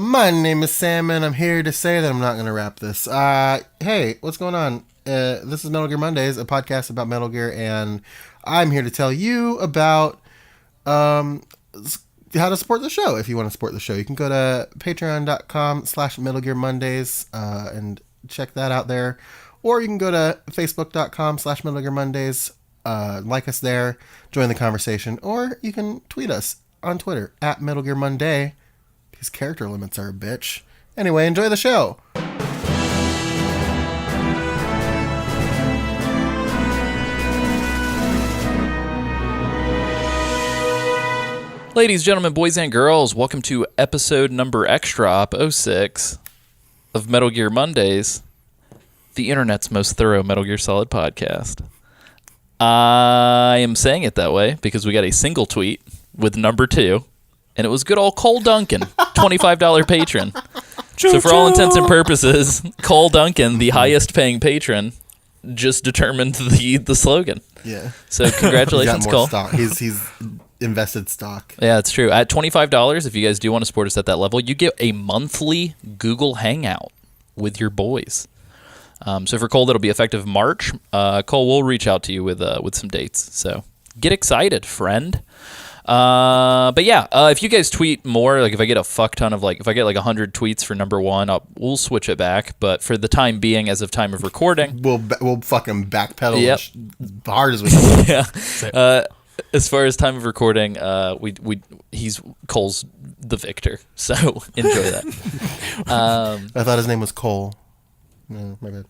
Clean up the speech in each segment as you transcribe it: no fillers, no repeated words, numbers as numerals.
My name is Sam, and I'm here to say that I'm not going to wrap this. Hey, what's going on? This is Metal Gear Mondays, a podcast about Metal Gear, and I'm here to tell you about how to support the show. If you want to support the show, you can go to patreon.com/Metal Gear Mondays and check that out there. Or you can go to facebook.com/Metal Gear Mondays, like us there, join the conversation, or you can tweet us on Twitter @Metal Gear Monday. These character limits are a bitch. Anyway, enjoy the show. Ladies, gentlemen, boys, and girls, welcome to episode number extra op 06 of Metal Gear Mondays, the internet's most thorough Metal Gear Solid podcast. I am saying it that way because we got a single tweet with number 2, and it was good old Cole Duncan, $25 patron. So for all intents and purposes, Cole Duncan, the highest paying patron, just determined the slogan. Yeah. So congratulations, He's got more Cole. stock. He's invested stock. Yeah, it's true. At $25, if you guys do want to support us at that level, you get a monthly Google Hangout with your boys. So for Cole, that'll be effective March. Cole, we'll reach out to you with some dates. So get excited, friend. But yeah, if you guys tweet more, like if I get a fuck ton of if I get 100 tweets for number 1, we'll switch it back. But for the time being, as of time of recording, we'll fucking backpedal Yep. as hard as we can. yeah. As far as time of recording, Cole's the victor, so enjoy that. I thought his name was Cole. No, my bad.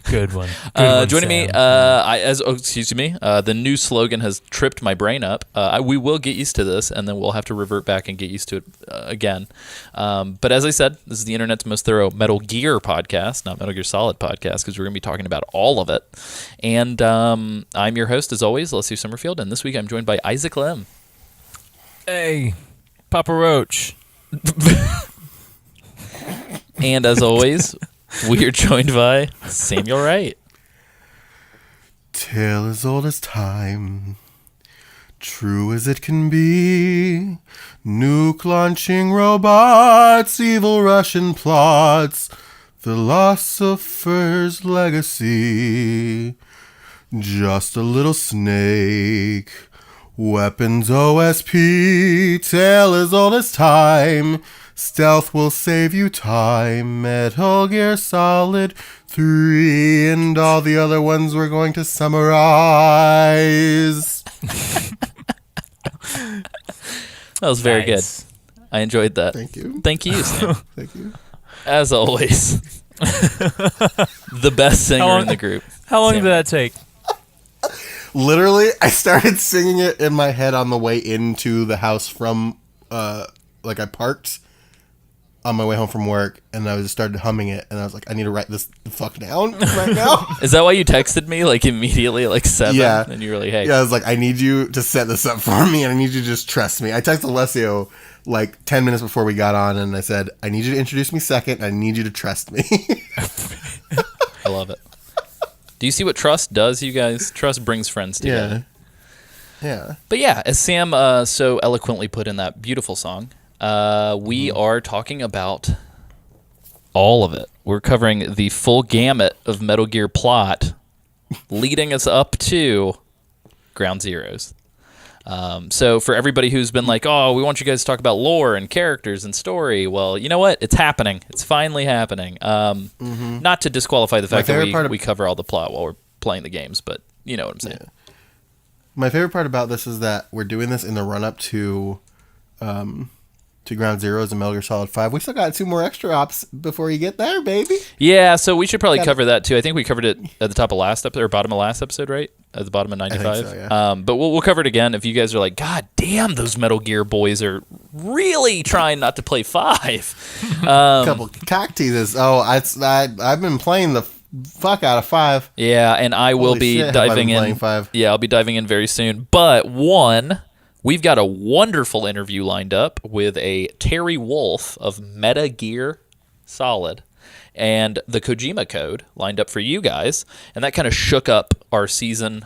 Good one. Joining me, the new slogan has tripped my brain up. We will get used to this, and then we'll have to revert back and get used to it again. But as I said, this is the internet's most thorough Metal Gear podcast, not Metal Gear Solid podcast, because we're going to be talking about all of it. And I'm your host, as always, Leslie Summerfield, and this week I'm joined by Isaac Lim. Hey, Papa Roach. And as always, we are joined by Samuel Wright. Tale as old as time, true as it can be. Nuke launching robots, evil Russian plots, philosopher's legacy. Just a little snake, weapons OSP. Tale as old as time, stealth will save you time. Metal Gear Solid 3 and all the other ones we're going to summarize. That was very Nice. good. I enjoyed that. Thank you. Thank you, Sam. Thank you. As always, the best singer in the group. How long Sam. did that take? Literally, I started singing it in my head on the way into the house from, I parked on my way home from work, and I just started humming it, and I was like, I need to write this the fuck down right now. Is that why you texted me immediately at 7? Yeah. And you were like, hey. Yeah, I was like, I need you to set this up for me, and I need you to just trust me. I texted Alessio 10 minutes before we got on, and I said, I need you to introduce me second, I need you to trust me. I love it. Do you see what trust does, you guys? Trust brings friends together. Yeah. But yeah, as Sam so eloquently put in that beautiful song, we are talking about all of it. We're covering the full gamut of Metal Gear plot, leading us up to Ground Zeroes. So for everybody who's been like, oh, we want you guys to talk about lore and characters and story, well, you know what? It's happening. It's finally happening. Not to disqualify the fact that we cover all the plot while we're playing the games, but you know what I'm saying. Yeah. My favorite part about this is that we're doing this in the run-up to Ground Zeroes and Metal Gear Solid 5. We still got 2 more extra ops before you get there, baby. Yeah, so we should probably cover that too. I think we covered it at the top of last episode, or bottom of last episode, right? At the bottom of 95. I think so, yeah. But we'll cover it again if you guys are like, God damn, those Metal Gear boys are really trying not to play 5. Couple cock teases. Oh, I've been playing the fuck out of 5. Yeah, and I will Holy be shit, have I diving been in. playing 5. Yeah, I'll be diving in very soon. But we've got a wonderful interview lined up with a Terry Wolf of Meta Gear Solid. and the Kojima Code lined up for you guys, and that kind of shook up our season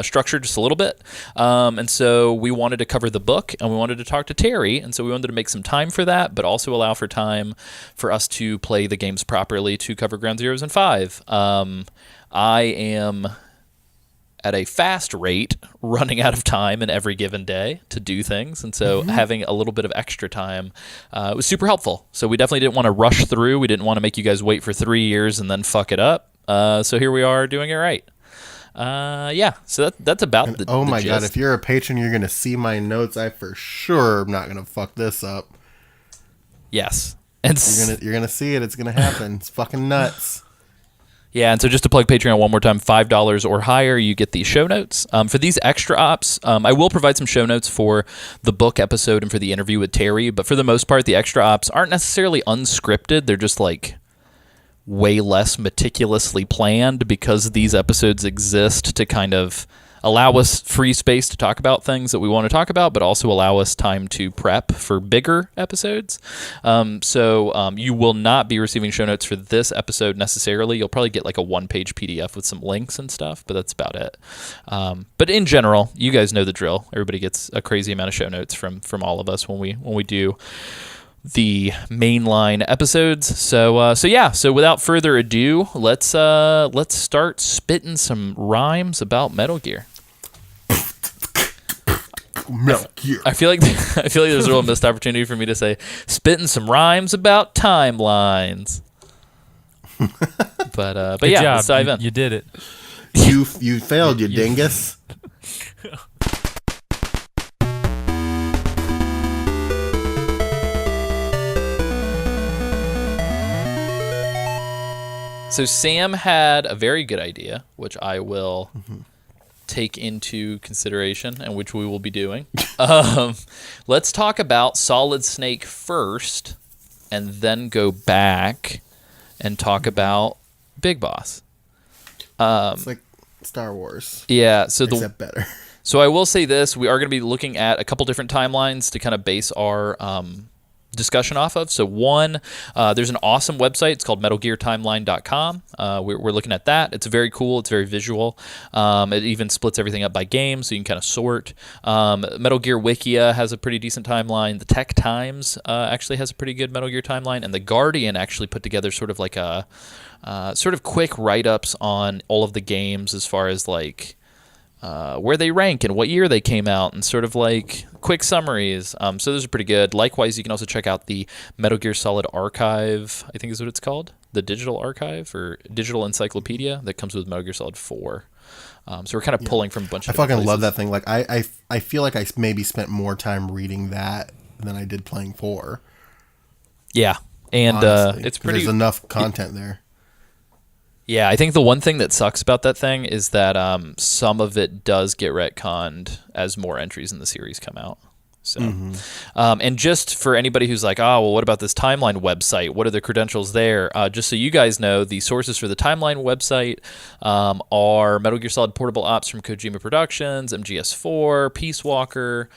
structure just a little bit. And so we wanted to cover the book, and we wanted to talk to Terry, and so we wanted to make some time for that, but also allow for time for us to play the games properly to cover Ground Zeroes and 5. I am at a fast rate running out of time in every given day to do things, and so having a little bit of extra time was super helpful. So we definitely didn't want to rush through. We didn't want to make you guys wait for 3 years and then fuck it up. So here we are doing it right. So that's about the oh my the god, gist. if you're a patron, you're gonna see my notes. I for sure am not gonna fuck this up. Yes. And You're gonna see it. It's gonna happen. It's fucking nuts. yeah, and so just to plug Patreon one more time, $5 or higher, you get the show notes. For these extra ops, I will provide some show notes for the book episode and for the interview with Terry, but for the most part, the extra ops aren't necessarily unscripted. They're just like way less meticulously planned because these episodes exist to kind of allow us free space to talk about things that we want to talk about, but also allow us time to prep for bigger episodes. So you will not be receiving show notes for this episode necessarily. You'll probably get like a one-page PDF with some links and stuff, but that's about it. But in general, you guys know the drill. Everybody gets a crazy amount of show notes from all of us when we do the mainline episodes. So without further ado, let's start spitting some rhymes about Metal Gear. Metal Gear. I feel like there's a real missed opportunity for me to say spitting some rhymes about timelines. But Good yeah, job. let's dive in. You did it. You failed, you dingus. So Sam had a very good idea, which I will take into consideration and which we will be doing. Let's talk about Solid Snake first and then go back and talk about Big Boss. It's like Star Wars, Yeah, so except better. So I will say this, we are going to be looking at a couple different timelines to kind of base our discussion off of. So one, there's an awesome website. It's called MetalGearTimeline.com. We're looking at that. It's very cool. It's very visual. It even splits everything up by game, so you can kind of sort. Metal Gear Wikia has a pretty decent timeline. The Tech Times actually has a pretty good Metal Gear timeline, and The Guardian actually put together sort of like a sort of quick write-ups on all of the games as far as like where they rank and what year they came out and sort of like quick summaries. So those are pretty good. Likewise, you can also check out the Metal Gear Solid Archive, I think is what it's called, the digital archive or digital encyclopedia that comes with Metal Gear Solid 4. So we're kind of pulling from a bunch of I fucking different love places. that thing. Like I feel like I maybe spent more time reading that than I did playing 4. Yeah. And Honestly. it's 'Cause pretty... There's enough content there. Yeah, I think the one thing that sucks about that thing is that some of it does get retconned as more entries in the series come out. So, and just for anybody who's like, oh, well, what about this timeline website? What are the credentials there? Just so you guys know, the sources for the timeline website are Metal Gear Solid Portable Ops from Kojima Productions, MGS4, Peace Walker,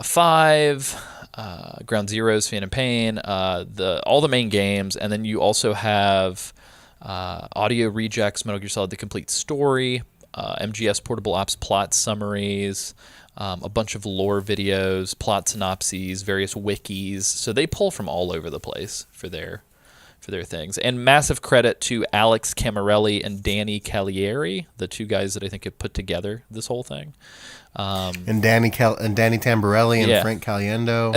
5, Ground Zeroes, Phantom Pain, all the main games, and then you also have Audio Rejects, Metal Gear Solid: The Complete Story, MGS Portable Ops plot summaries, a bunch of lore videos, plot synopses, various wikis. So they pull from all over the place for their things. And massive credit to Alex Camarelli and Danny Cagliari, the two guys that I think have put together this whole thing. And Danny Tamborelli and Yeah. Frank Caliendo.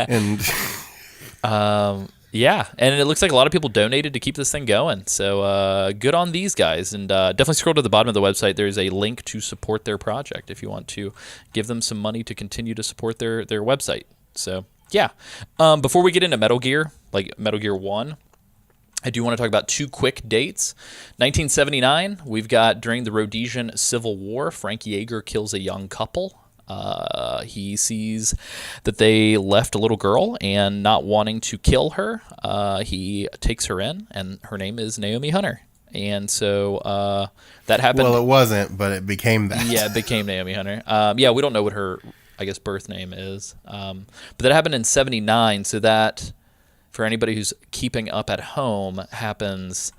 And Yeah, and it looks like a lot of people donated to keep this thing going. So good on these guys. And definitely scroll to the bottom of the website. There's a link to support their project if you want to give them some money to continue to support their website. So, yeah. Before we get into Metal Gear, like Metal Gear 1, I do want to talk about two quick dates. 1979, we've got during the Rhodesian Civil War, Frank Yeager kills a young couple. He sees that they left a little girl, and not wanting to kill her, he takes her in, and her name is Naomi Hunter. And so that happened. well, it wasn't, but it became that. Yeah, it became Naomi Hunter. Yeah, we don't know what her, I guess, birth name is. But that happened in 79, so that for anybody who's keeping up at home, happens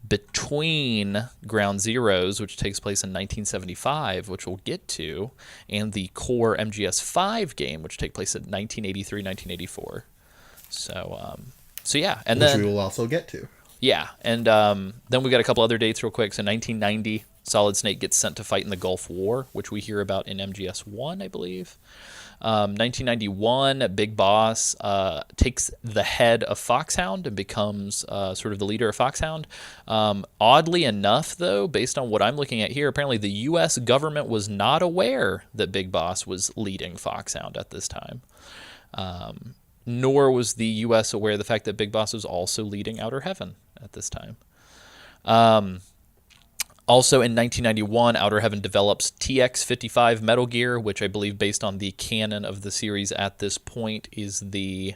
between Ground Zeroes, which takes place in 1975, which we'll get to, and the core MGS5 game, which takes place in 1983, 1984. So yeah, and which then we will also get to. yeah, and then we got a couple other dates real quick. So 1990, Solid Snake gets sent to fight in the Gulf War, which we hear about in MGS1, I believe. 1991, Big Boss takes the head of Foxhound and becomes sort of the leader of Foxhound. Oddly enough, though, based on what I'm looking at here, apparently the U.S. government was not aware that Big Boss was leading Foxhound at this time. Nor was the U.S. aware of the fact that Big Boss was also leading Outer Heaven at this time. Also in 1991, Outer Heaven develops TX-55 Metal Gear, which I believe, based on the canon of the series at this point, is the,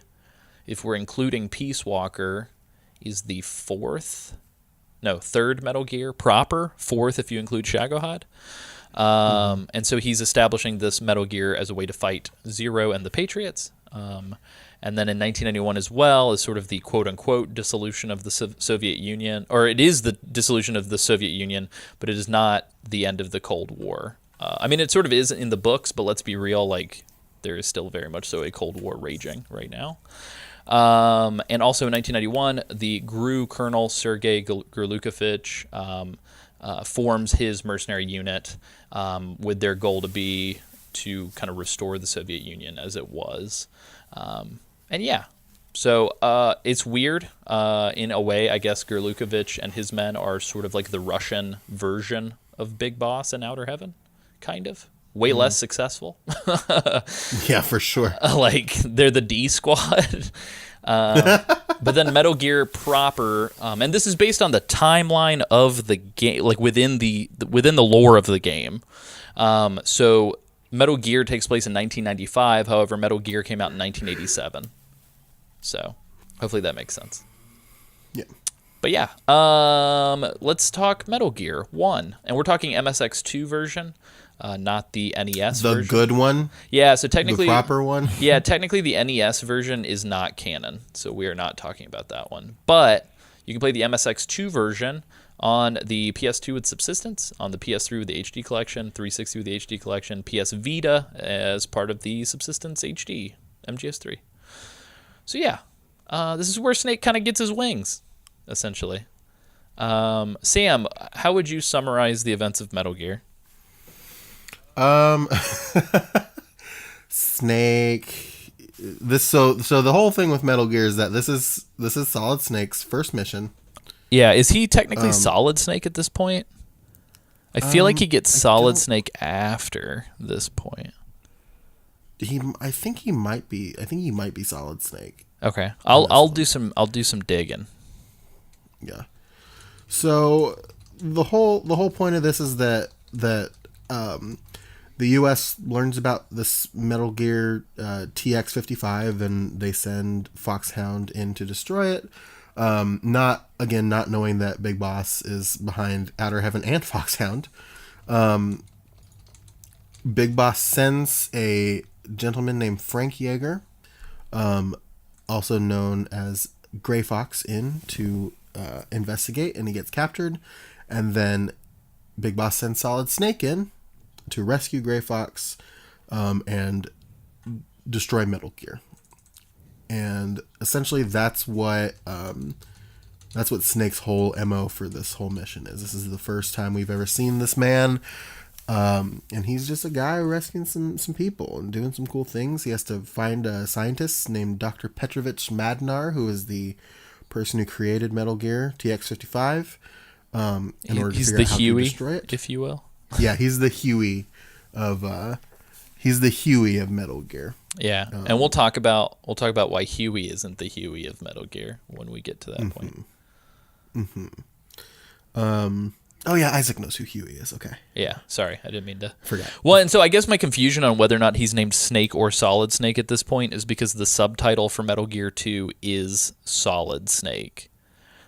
if we're including Peace Walker, is the third Metal Gear proper, fourth if you include Shagohod. And so he's establishing this Metal Gear as a way to fight Zero and the Patriots. And then in 1991 as well is sort of the quote-unquote dissolution of the Soviet Union, or it is the dissolution of the Soviet Union, but it is not the end of the Cold War. I mean, it sort of is in the books, but let's be real, like, there is still very much so a Cold War raging right now. And also in 1991, the GRU Colonel Sergei Gurlukovich forms his mercenary unit with their goal to kind of restore the Soviet Union as it was. And yeah, so it's weird in a way. I guess Gurlukovich and his men are sort of like the Russian version of Big Boss in Outer Heaven, kind of. Way less successful. Yeah, for sure. Like, they're the D Squad. But then Metal Gear proper, and this is based on the timeline of the game, like within the lore of the game. So Metal Gear takes place in 1995. However, Metal Gear came out in 1987. So hopefully that makes sense. Yeah. But yeah, let's talk Metal Gear 1. And we're talking MSX2 version, not the NES version. The good one? Yeah, so technically... The proper one? Yeah, technically the NES version is not canon, so we are not talking about that one. But you can play the MSX2 version on the PS2 with Subsistence, on the PS3 with the HD Collection, 360 with the HD Collection, PS Vita as part of the Subsistence HD, MGS3. So yeah, this is where Snake kind of gets his wings, essentially. Sam, how would you summarize the events of Metal Gear? Snake. So the whole thing with Metal Gear is that this is Solid Snake's first mission. Yeah, is he technically Solid Snake at this point? I feel like he gets Solid Snake after this point. I think he might be. I think he might be Solid Snake. Okay, I'll do some digging. Yeah. So the whole point of this is that the U.S. learns about this Metal Gear TX-55 and they send Foxhound in to destroy it. Not knowing that Big Boss is behind Outer Heaven and Foxhound. Big Boss sends a gentleman named Frank Yeager, also known as Gray Fox, in to investigate, and he gets captured. And then Big Boss sends Solid Snake in to rescue Gray Fox and destroy Metal Gear. And essentially that's what Snake's whole MO for this whole mission is. This is the first time we've ever seen this man. And he's just a guy rescuing some people and doing some cool things. He has to find a scientist named Dr. Petrovich Madnar, who is the person who created Metal Gear TX-55, in order to figure out how to destroy it. If you will. Yeah, he's the Huey of Metal Gear. Yeah, and we'll talk about why Huey isn't the Huey of Metal Gear when we get to that point. Oh yeah, Isaac knows who Huey is. Okay. Yeah, sorry, I didn't mean to forget. Well, and so I guess my confusion on whether or not he's named Snake or Solid Snake at this point is because the subtitle for Metal Gear 2 is Solid Snake.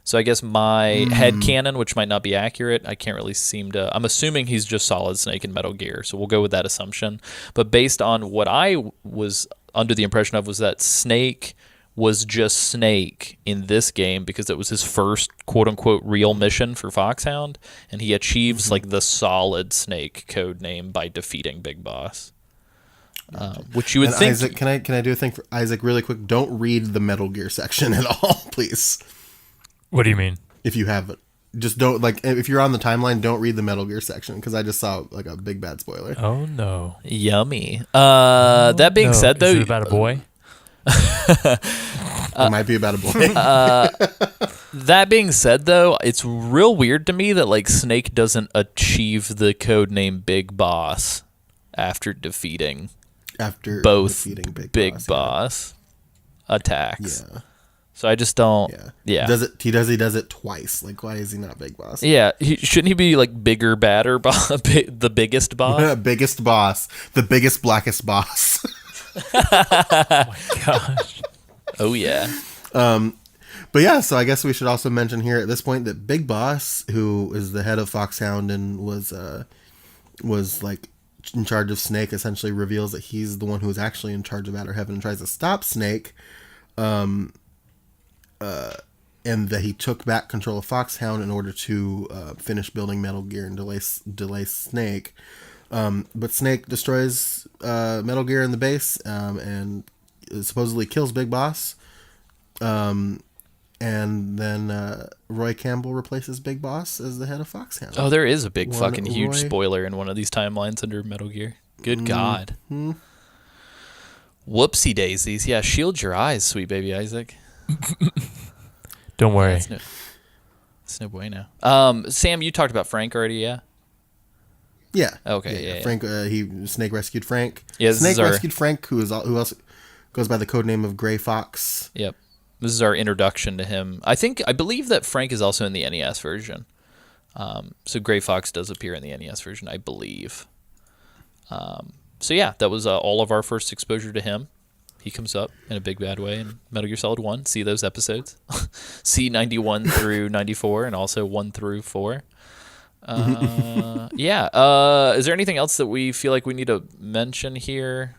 So I guess my headcanon, which might not be accurate, I can't really seem to... I'm assuming he's just Solid Snake in Metal Gear, so we'll go with that assumption. But based on what I was under the impression of was that Snake was just Snake in this game because it was his first quote-unquote real mission for Foxhound, and he achieves like the solid Snake code name by defeating Big Boss. Which you would And think... Isaac, can I do a thing for Isaac really quick? Don't read the Metal Gear section at all, please. What do you mean? If you have it. Just don't, like, if you're on the timeline, don't read the Metal Gear section, because I just saw, like, a big bad spoiler. Oh no. Yummy. That being No. said, though... Is it about a boy? It might be about a boy. That being said, though, it's real weird to me that, like, Snake doesn't achieve the code name Big Boss after defeating After both defeating Big Boss. Boss attacks. Yeah. So I just don't... Yeah. Yeah. He does it twice. Like, why is he not Big Boss? Yeah, shouldn't he be like bigger, badder, the biggest boss? Biggest boss. The biggest, blackest boss. Gosh. Oh yeah. But yeah, so I guess we should also mention here at this point that Big Boss, who is the head of Foxhound and was like in charge of Snake, essentially reveals that he's the one who is actually in charge of Outer Heaven and tries to stop Snake. And that he took back control of Foxhound in order to finish building Metal Gear and delay Snake. But Snake destroys Metal Gear in the base and supposedly kills Big Boss. And then Roy Campbell replaces Big Boss as the head of Foxhound. Oh, there is a big One fucking huge Roy. spoiler in one of these timelines under Metal Gear. Good God. Whoopsie daisies. Yeah, shield your eyes, sweet baby Isaac. Don't worry. It's no bueno. Sam, you talked about Frank already, yeah? Yeah. Okay, yeah. Frank. Snake rescued Frank. Yeah, this Snake is our- rescued Frank, who else goes by the code name of Gray Fox. Yep. This is our introduction to him. I believe that Frank is also in the NES version. So Gray Fox does appear in the NES version, I believe. So yeah, that was all of our first exposure to him. He comes up in a big bad way in Metal Gear Solid 1. See those episodes. See 91 through 94 and also 1 through 4. Yeah. Is there anything else that we feel like we need to mention here?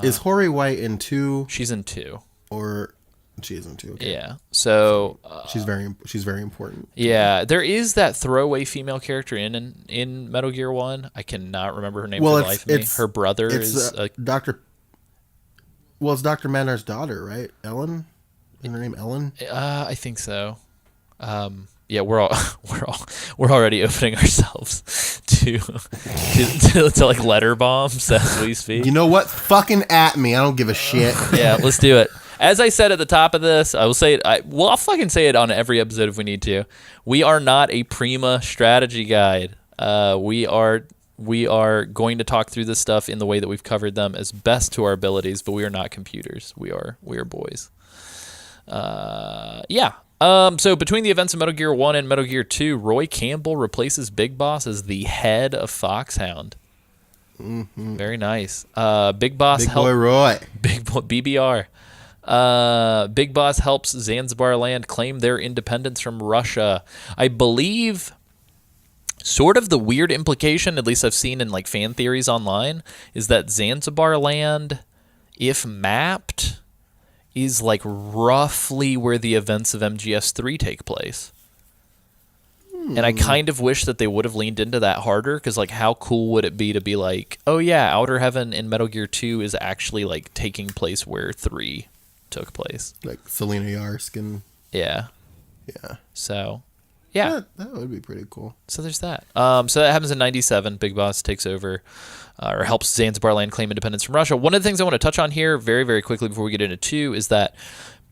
Is Hori White in 2 She's in 2. or she is in 2? Okay. Yeah. So She's very important. yeah, there is that throwaway female character in Metal Gear 1. I cannot remember her name for the life of me. Her brother is Dr. Well, it's Dr. Manar's daughter, right? Ellen? Is her name Ellen? I think so. Yeah, we're already opening ourselves to like letter bombs as we speak. You know what? Fucking at me. I don't give a shit. Yeah, let's do it. As I said at the top of this, I will say it. I'll fucking say it on every episode if we need to. We are not a Prima strategy guide. We are going to talk through this stuff in the way that we've covered them as best to our abilities, but we are not computers. We are boys. Yeah. So between the events of Metal Gear 1 and Metal Gear 2, Roy Campbell replaces Big Boss as the head of Foxhound. Mm-hmm. Very nice. Big Boss Big boy Roy. Big boy BBR. Big Boss helps Zanzibar land claim their independence from Russia. I believe sort of the weird implication, at least I've seen in like fan theories online, is that Zanzibar land, if mapped, is like roughly where the events of MGS3 take place. And I kind of wish that they would have leaned into that harder, because like how cool would it be to be like, oh yeah, Outer Heaven in Metal Gear 2 is actually like taking place where 3 took place. Like Selena Yarsk and Yeah. yeah. So, yeah. That would be pretty cool. So there's that. So that happens in 97. Big Boss takes over or helps Zanzibar land claim independence from Russia. One of the things I want to touch on here very, very quickly before we get into 2 is that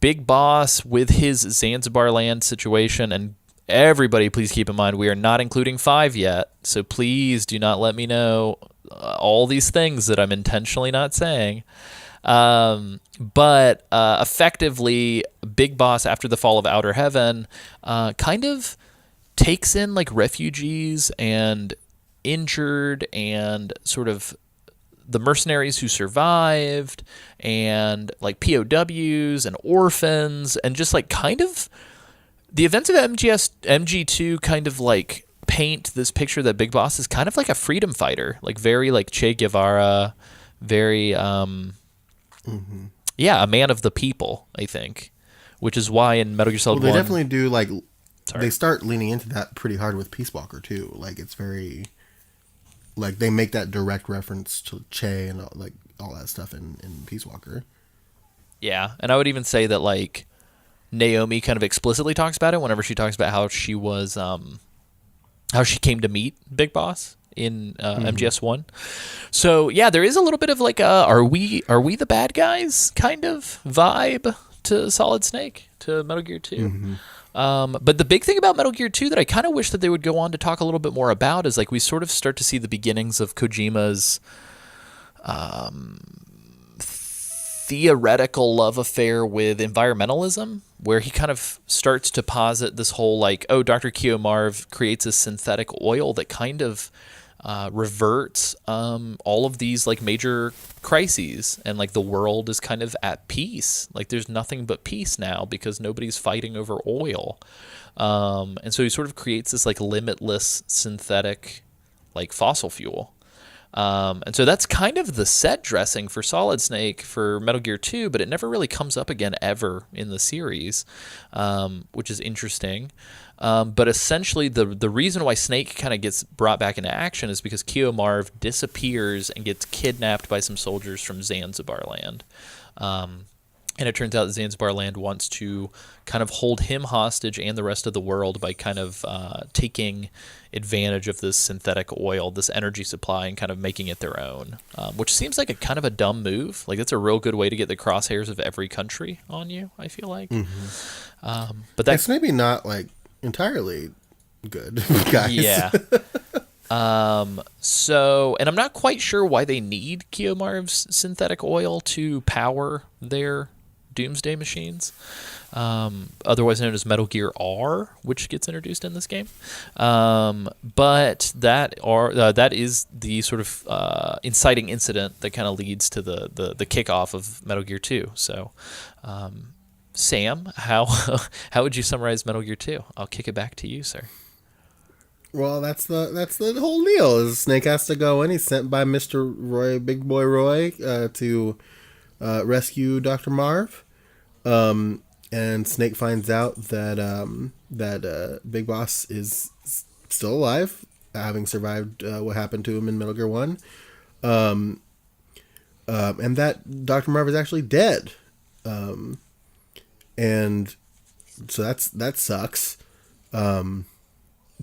Big Boss with his Zanzibar land situation, and everybody please keep in mind we are not including 5 yet, so please do not let me know all these things that I'm intentionally not saying. But effectively, Big Boss, after the fall of Outer Heaven, kind of takes in like refugees and injured and sort of the mercenaries who survived and like POWs and orphans, and just like kind of the events of MG2 kind of like paint this picture that Big Boss is kind of like a freedom fighter, like very like Che Guevara, very yeah, a man of the people, I think, which is why in Metal Gear Well, Solid they 1, definitely do like sorry. they start leaning into that pretty hard with Peace Walker too. Like it's very like they make that direct reference to Che and all that stuff in Peace Walker. Yeah, and I would even say that like Naomi kind of explicitly talks about it whenever she talks about how she was how she came to meet Big Boss in MGS1. So yeah, there is a little bit of like are we the bad guys kind of vibe to Solid Snake, to Metal Gear 2. But the big thing about Metal Gear 2 that I kind of wish that they would go on to talk a little bit more about is like we sort of start to see the beginnings of Kojima's theoretical love affair with environmentalism, where he kind of starts to posit this whole like, oh, Dr. Kiyomarv creates a synthetic oil that kind of reverts all of these like major crises, and like the world is kind of at peace. Like there's nothing but peace now because nobody's fighting over oil. And so he sort of creates this like limitless synthetic like fossil fuel. And so that's kind of the set dressing for Solid Snake for Metal Gear 2, but it never really comes up again ever in the series, which is interesting. But essentially, the reason why Snake kind of gets brought back into action is because Kiyomarv disappears and gets kidnapped by some soldiers from Zanzibar land. And it turns out that Zanzibar land wants to kind of hold him hostage and the rest of the world by kind of taking advantage of this synthetic oil, this energy supply, and kind of making it their own, which seems like a kind of a dumb move. Like that's a real good way to get the crosshairs of every country on you, I feel like. But that's It's maybe not like entirely good, guys. yeah. So, and I'm not quite sure why they need Kiyomarv's synthetic oil to power their Doomsday machines, otherwise known as Metal Gear R, which gets introduced in this game. But that is the sort of inciting incident that kind of leads to the kickoff of Metal Gear 2. So, Sam, how would you summarize Metal Gear 2? I'll kick it back to you, sir. Well, that's the whole deal. Is Snake has to go in. He's sent by Mr. Roy, Big Boy Roy, to rescue Dr. Marv. And Snake finds out that Big Boss is still alive, having survived what happened to him in Metal Gear 1. And that Dr. Marv is actually dead. And so that sucks.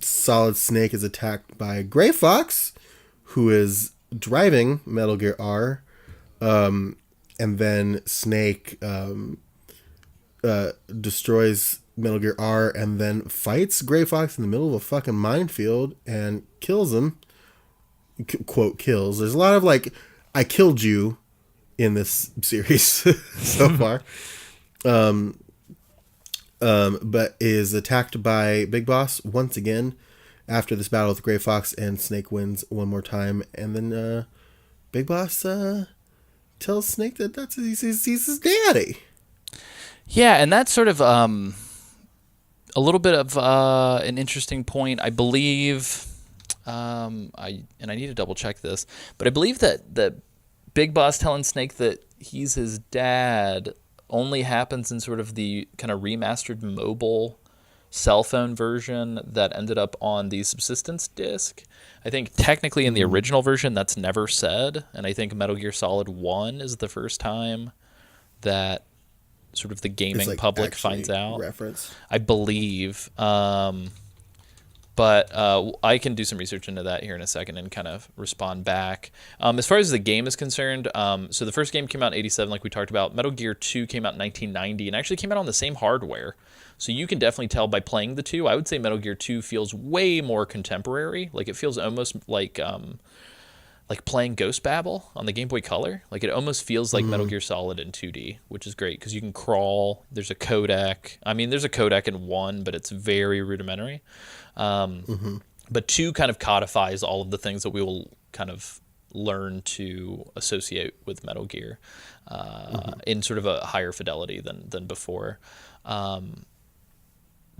Solid Snake is attacked by Gray Fox, who is driving Metal Gear R. And then Snake destroys Metal Gear R and then fights Gray Fox in the middle of a fucking minefield and kills him. Quote, kills. There's a lot of like, I killed you in this series so far. But is attacked by Big Boss once again after this battle with Gray Fox, and Snake wins one more time. And then Big Boss tells Snake that he's his daddy. Yeah, and that's sort of a little bit of an interesting point. I believe, I need to double check this, but I believe that Big Boss telling Snake that he's his dad only happens in sort of the kind of remastered mobile cell phone version that ended up on the subsistence disc. I think technically in the original version that's never said, and I think Metal Gear Solid 1 is the first time that sort of the gaming like public finds out. Reference. I believe. But I can do some research into that here in a second and kind of respond back. As far as the game is concerned, so the first game came out in 87, like we talked about. Metal Gear 2 came out in 1990 and actually came out on the same hardware. So you can definitely tell by playing the two. I would say Metal Gear 2 feels way more contemporary. Like it feels almost like playing Ghost Babel on the Game Boy Color. Like it almost feels like Metal Gear Solid in 2D, which is great because you can crawl. There's a codec. I mean, there's a codec in 1, but it's very rudimentary. But 2 kind of codifies all of the things that we will kind of learn to associate with Metal Gear in sort of a higher fidelity than before.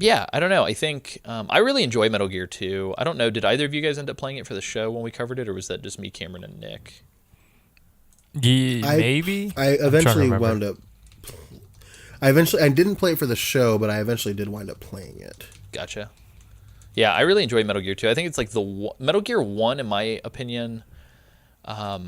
Yeah, I don't know. I think I really enjoy Metal Gear 2. I don't know. Did either of you guys end up playing it for the show when we covered it, or was that just me, Cameron, and Nick? Maybe. I I'm trying to eventually remember. wound up. I didn't play it for the show, but I eventually did wind up playing it. Gotcha. Yeah, I really enjoy Metal Gear 2. I think it's like Metal Gear 1, in my opinion, I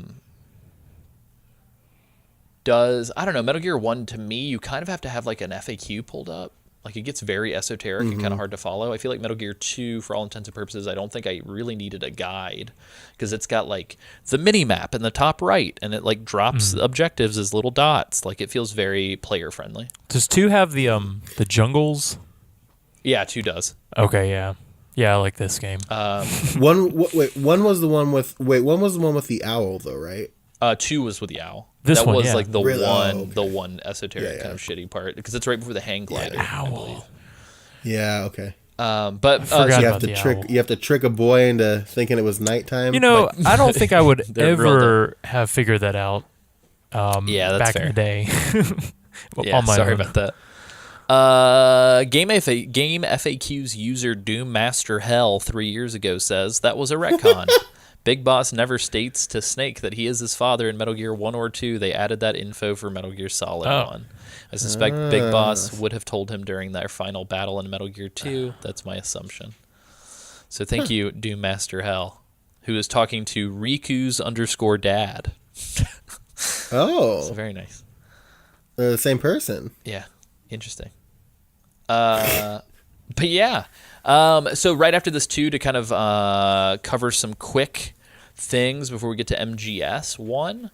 don't know, Metal Gear 1, to me, you kind of have to have like an FAQ pulled up. Like, it gets very esoteric and kind of hard to follow. I feel like Metal Gear 2, for all intents and purposes, I don't think I really needed a guide, because it's got like the mini map in the top right, and it like drops objectives as little dots. Like, it feels very player friendly. Does 2 have the jungles? Yeah, 2 does. Okay, yeah. Yeah, I like this game. One was the one with the owl though, right? 2 was with the owl. This that one, was yeah. like the Really? one, Oh, okay. the one esoteric Yeah, kind of shitty part, because it's right before the hang glider. I believe. Yeah. Okay. forgot But You about have to the trick. owl. You have to trick a boy into thinking it was nighttime. You know, I don't think I would They're real ever have figured that out. Yeah, that's back in fair. the day. Yeah, On my sorry own. about that. Game FAQ's user Doom Master Hell 3 years ago says that was a retcon. Big Boss never states to Snake that he is his father in Metal Gear 1 or 2. They added that info for Metal Gear Solid 1. I suspect Big Boss would have told him during their final battle in Metal Gear 2. That's my assumption. So thank you, Doom Master Hell, who is talking to Riku's _dad. Oh, So very nice. the same person. Yeah, interesting. But yeah, so right after this too, to kind of cover some quick things before we get to MGS 1,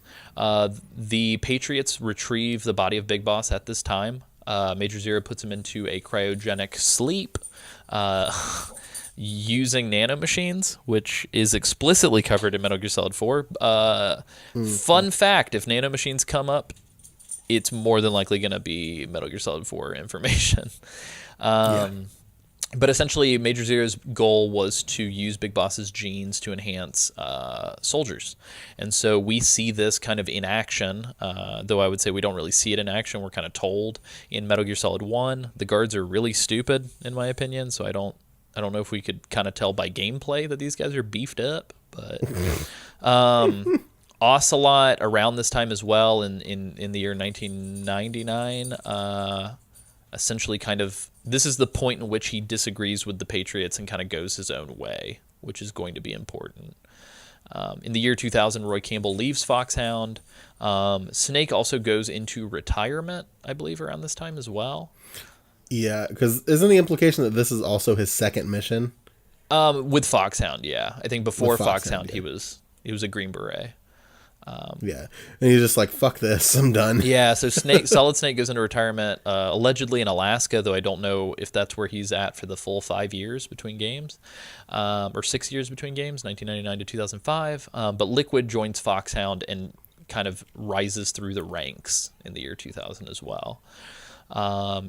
the Patriots retrieve the body of Big Boss at this time. Major Zero puts him into a cryogenic sleep using nanomachines, which is explicitly covered in Metal Gear Solid 4. Fun fact, if nanomachines come up, it's more than likely going to be Metal Gear Solid 4 information. But essentially, Major Zero's goal was to use Big Boss's genes to enhance soldiers. And so we see this kind of in action, though I would say we don't really see it in action. We're kind of told in Metal Gear Solid 1. The guards are really stupid, in my opinion, so I don't know if we could kind of tell by gameplay that these guys are beefed up. But Ocelot, around this time as well, in the year 1999, essentially kind of, this is the point in which he disagrees with the Patriots and kind of goes his own way, which is going to be important. In the year 2000, Roy Campbell leaves Foxhound. Snake also goes into retirement, I believe, around this time as well. Yeah, because isn't the implication that this is also his second mission? With Foxhound, yeah. I think before With Foxhound, Foxhound, he was a Green Beret. Yeah, and he's just like, "Fuck this, I'm done." Yeah, so Solid Snake goes into retirement, allegedly in Alaska, though I don't know if that's where he's at for the full 5 years between games, or 6 years between games, 1999 to 2005. But Liquid joins Foxhound and kind of rises through the ranks in the year 2000 as well.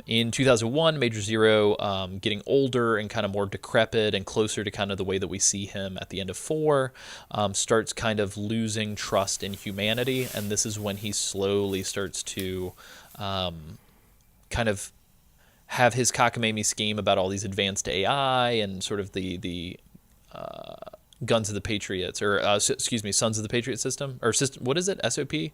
In 2001, Major Zero, getting older and kind of more decrepit and closer to kind of the way that we see him at the end of 4, starts kind of losing trust in humanity, and this is when he slowly starts to kind of have his cockamamie scheme about all these advanced AI and sort of the Guns of the Patriots, or excuse me, Sons of the Patriot system, or system. What is it? SOP.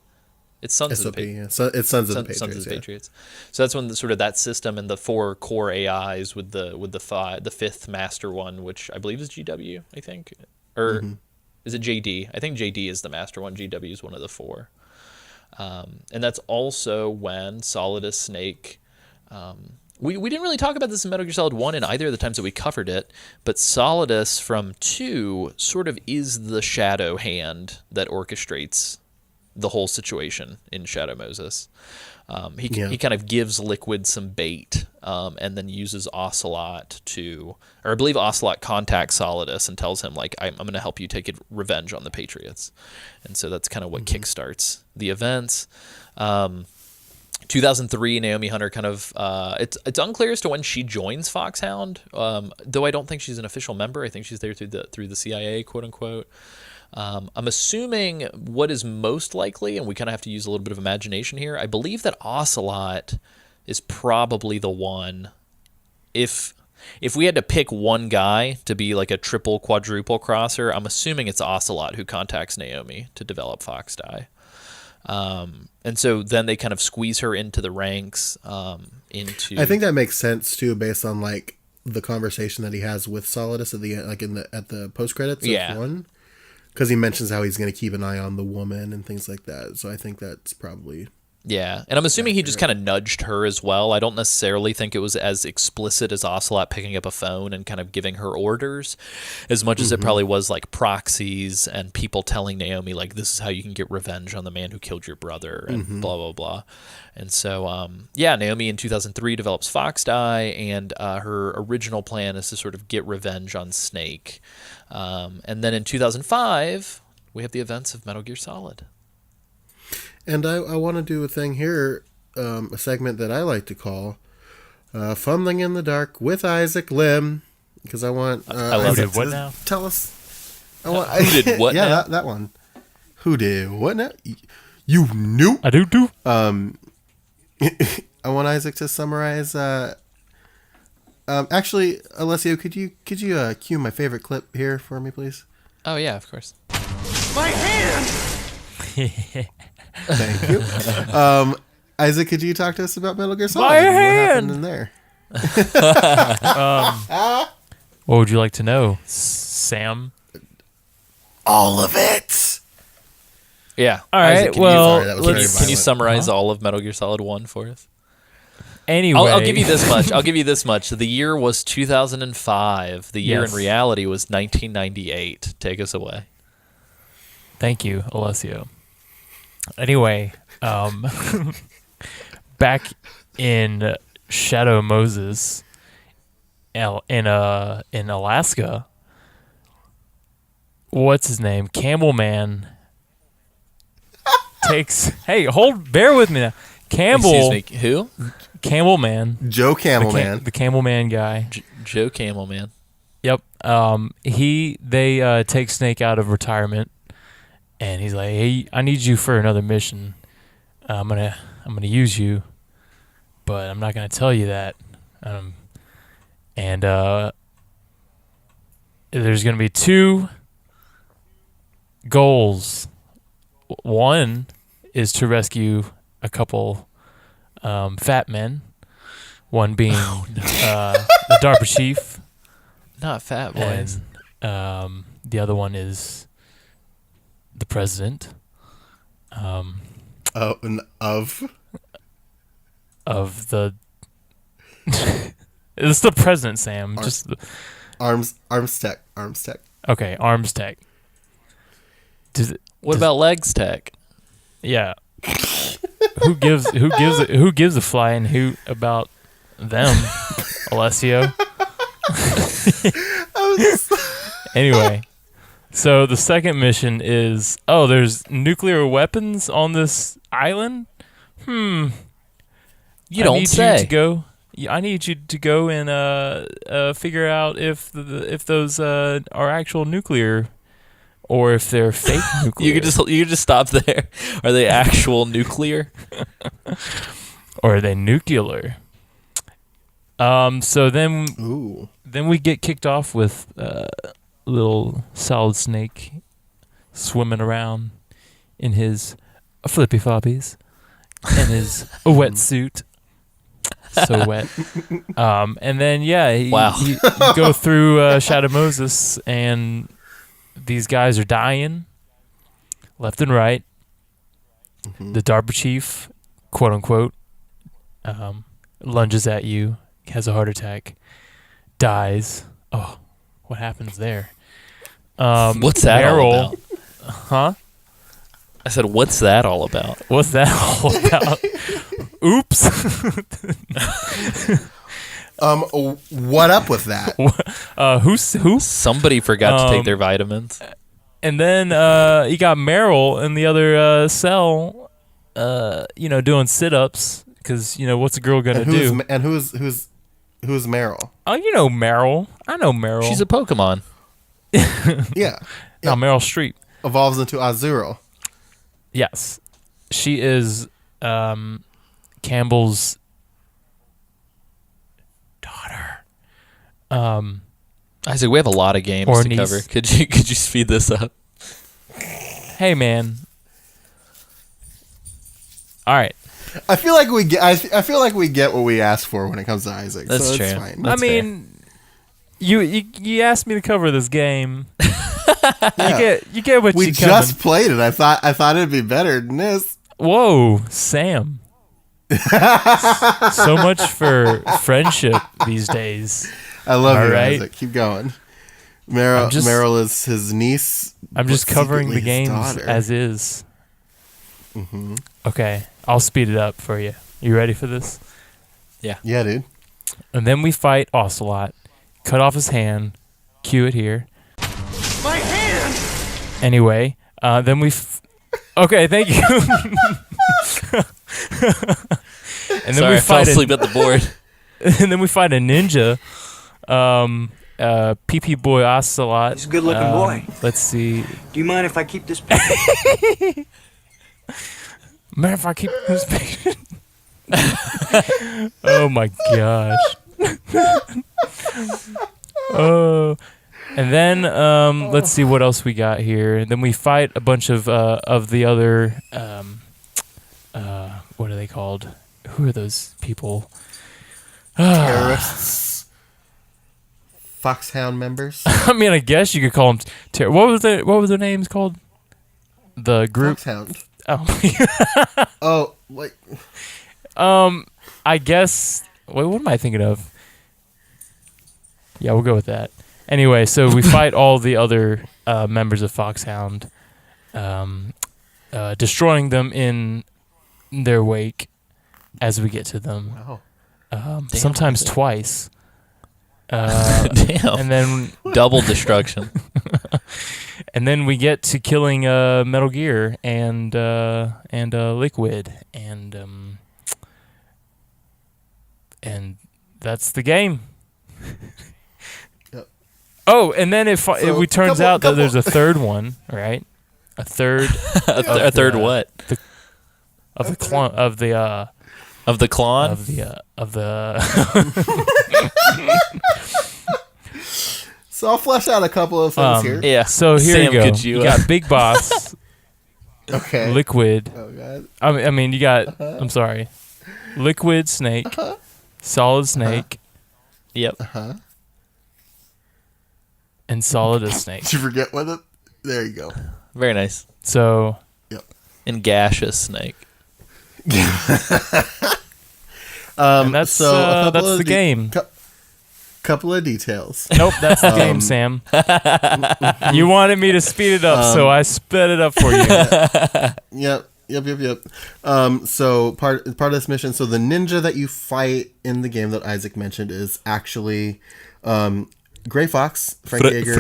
It's Sons SOP, of the Patriots. yeah. So it's Sons of the Patriots. Sons of the yeah. Patriots. So that's when sort of that system and the 4 core AIs with the fifth master one, which I believe is GW, I think, or is it JD? I think JD is the master one. GW is one of the 4, and that's also when Solidus Snake. We didn't really talk about this in Metal Gear Solid 1 in either of the times that we covered it, but Solidus from 2 sort of is the shadow hand that orchestrates the whole situation in Shadow Moses. He kind of gives Liquid some bait, and then uses Ocelot to, or I believe Ocelot contacts Solidus and tells him, like, I'm going to help you take revenge on the Patriots. And so that's kind of what kickstarts the events. 2003, Naomi Hunter kind of, it's unclear as to when she joins Foxhound, though I don't think she's an official member. I think she's there through the CIA, quote unquote. I'm assuming what is most likely, and we kind of have to use a little bit of imagination here, I believe that Ocelot is probably the one. If we had to pick one guy to be like a triple, quadruple crosser, I'm assuming it's Ocelot who contacts Naomi to develop Fox Die. And so then they kind of squeeze her into the ranks. Into I think that makes sense too, based on like the conversation that he has with Solidus at the end, like at the post credits of Yeah. 1, because he mentions how he's going to keep an eye on the woman and things like that. So I think that's probably. Yeah, and I'm assuming he just kind of nudged her as well. I don't necessarily think it was as explicit as Ocelot picking up a phone and kind of giving her orders, as much as it probably was like proxies and people telling Naomi, like, this is how you can get revenge on the man who killed your brother, and blah, blah, blah. And so, Naomi in 2003 develops Foxdie, and her original plan is to sort of get revenge on Snake. And then in 2005, we have the events of Metal Gear Solid. And I want to do a thing here, a segment that I like to call Fumbling in the Dark with Isaac Lim, because I want I love Isaac it. What to now? tell us. Who did what yeah, now? that one. Who did what now? You knew? I do. I want Isaac to summarize. Actually, Alessio, could you cue my favorite clip here for me, please? Oh, yeah, of course. My hand! Thank you. Isaac, could you talk to us about Metal Gear Solid? My and hand! What happened in there? What would you like to know, Sam? All of it. Yeah. All Isaac, right. can Well, Sorry, that was you, very can you violent. summarize all of Metal Gear Solid 1 for us? anyway, I'll give you this much. The year was 2005. The year Yes. in reality was 1998. Take us away. Thank you, Alessio. Anyway, back in Shadow Moses, in Alaska, what's his name? Camel Man takes. Hey, bear with me now. Excuse me. Who? Camel Man, Joe Camelman. the Camel Man guy. Joe Camel, man. Yep. They take Snake out of retirement, and he's like, "Hey, I need you for another mission. I'm gonna use you, but I'm not gonna tell you that." And there's gonna be 2 goals. One is to rescue a couple fat men. One being the DARPA chief. Not Fat Boys. And the other one is the president Of of the. It's the president, Sam. Just Arms Tech. okay. Arms Tech. What about Legs Tech? Yeah. who gives a flying hoot about them, Alessio? Anyway, so the second mission is there's nuclear weapons on this island. You I don't need say. You to go. I need you to go and figure out if those are actual nuclear or if they're fake nuclear. You could just stop there. Are they actual nuclear? or are they nuclear? So then Ooh. we get kicked off with little Solid Snake swimming around in his flippy floppies and his wetsuit. So wet. And then Wow. you go through Shadow Moses, and these guys are dying left and right. The DARPA chief, quote unquote, lunges at you, has a heart attack, dies. Oh, what happens there? What's that all Meryl- about? Huh? I said, what's that all about? What's that all about? Oops. What up with that? Who? Somebody forgot to take their vitamins. And then you got Meryl in the other cell, doing sit-ups because what's a girl gonna do? Who's Meryl? Oh, you know Meryl. I know Meryl. She's a Pokemon. Yeah. no Meryl Streep. Evolves into Azuro. Yes, she is Campbell's daughter. Isaac, we have a lot of games Or to niece. cover. Could you speed this up? Hey man, All right. I feel like we get. I feel like we get what we ask for when it comes to Isaac. That's so true. It's fine. I That's mean, you asked me to cover this game. Yeah. You get what We you just played it. I thought it'd be better than this. Whoa, Sam. So much for friendship these days. I love All you, right. Isaac. Keep going. Meryl is his niece. I'm just but covering the secretly his games daughter. as is. Mm-hmm. Okay, I'll speed it up for you. You ready for this? Yeah, dude. And then we fight Ocelot, cut off his hand, cue it here. My hand! Anyway, then okay, thank you. And then Sorry, we I fell fight asleep at the board. and then we fight a ninja, PP boy Ocelot. He's a good-looking boy. Let's see. Do you mind if I keep this picture? Man, if I keep this picture. Oh my gosh. Oh. And then let's see what else we got here. Then we fight a bunch of the other what are they called? Who are those people? Terrorists. Foxhound members. I mean, I guess you could call them what was their names called? The group. Foxhound. Oh. Oh, like I guess. Wait, what am I thinking of? Yeah, we'll go with that. Anyway, so we fight all the other members of Foxhound, destroying them in their wake as we get to them. wow. Sometimes twice. Damn. And then Double destruction. and then we get to killing Metal Gear and Liquid and that's the game. Yep. Oh, and then it So, turns out that there's a third one, right? A third A third what? of the clone of the Of the Klon? of the So I'll flesh out a couple of things here. Yeah. So here Sam, you go. could you, You got Big Boss, Okay. Liquid. Oh god. I mean, you got. I'm sorry, Liquid Snake, Solid Snake, Yep. and Solid Snake. Did you forget what it? There you go. Very nice. So And gaseous snake. and that's so a couple that's of the game. Couple of details. Nope, that's the game, Sam. You wanted me to speed it up, so I sped it up for you. Yep. So part of this mission. So the ninja that you fight in the game that Isaac mentioned is actually Gray Fox, Frank Yeager.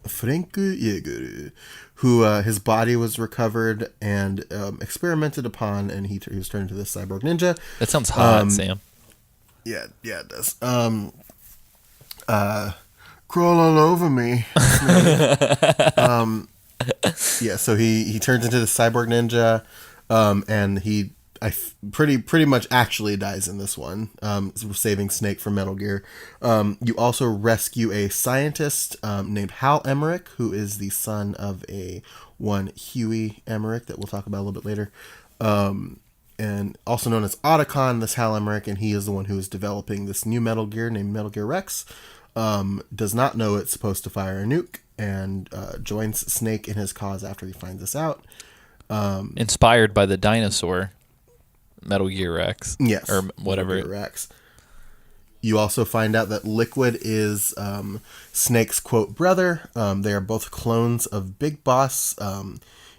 Frank Yeager, who his body was recovered and experimented upon, and he was turned into this cyborg ninja. That sounds hot, Sam. Yeah, it does. Crawl all over me. Yeah, so he turns into the cyborg ninja, and he pretty much actually dies in this one, saving Snake from Metal Gear. You also rescue a scientist named Hal Emmerich, who is the son of one Huey Emmerich that we'll talk about a little bit later. And also known as Otacon, this Hal Emmerich, and he is the one who is developing this new Metal Gear named Metal Gear Rex. Does not know it's supposed to fire a nuke, and joins Snake in his cause after he finds this out. Inspired by the dinosaur Metal Gear Rex. Yes. Or whatever. Metal Gear Rex. You also find out that Liquid is Snake's, quote, brother. They are both clones of Big Boss.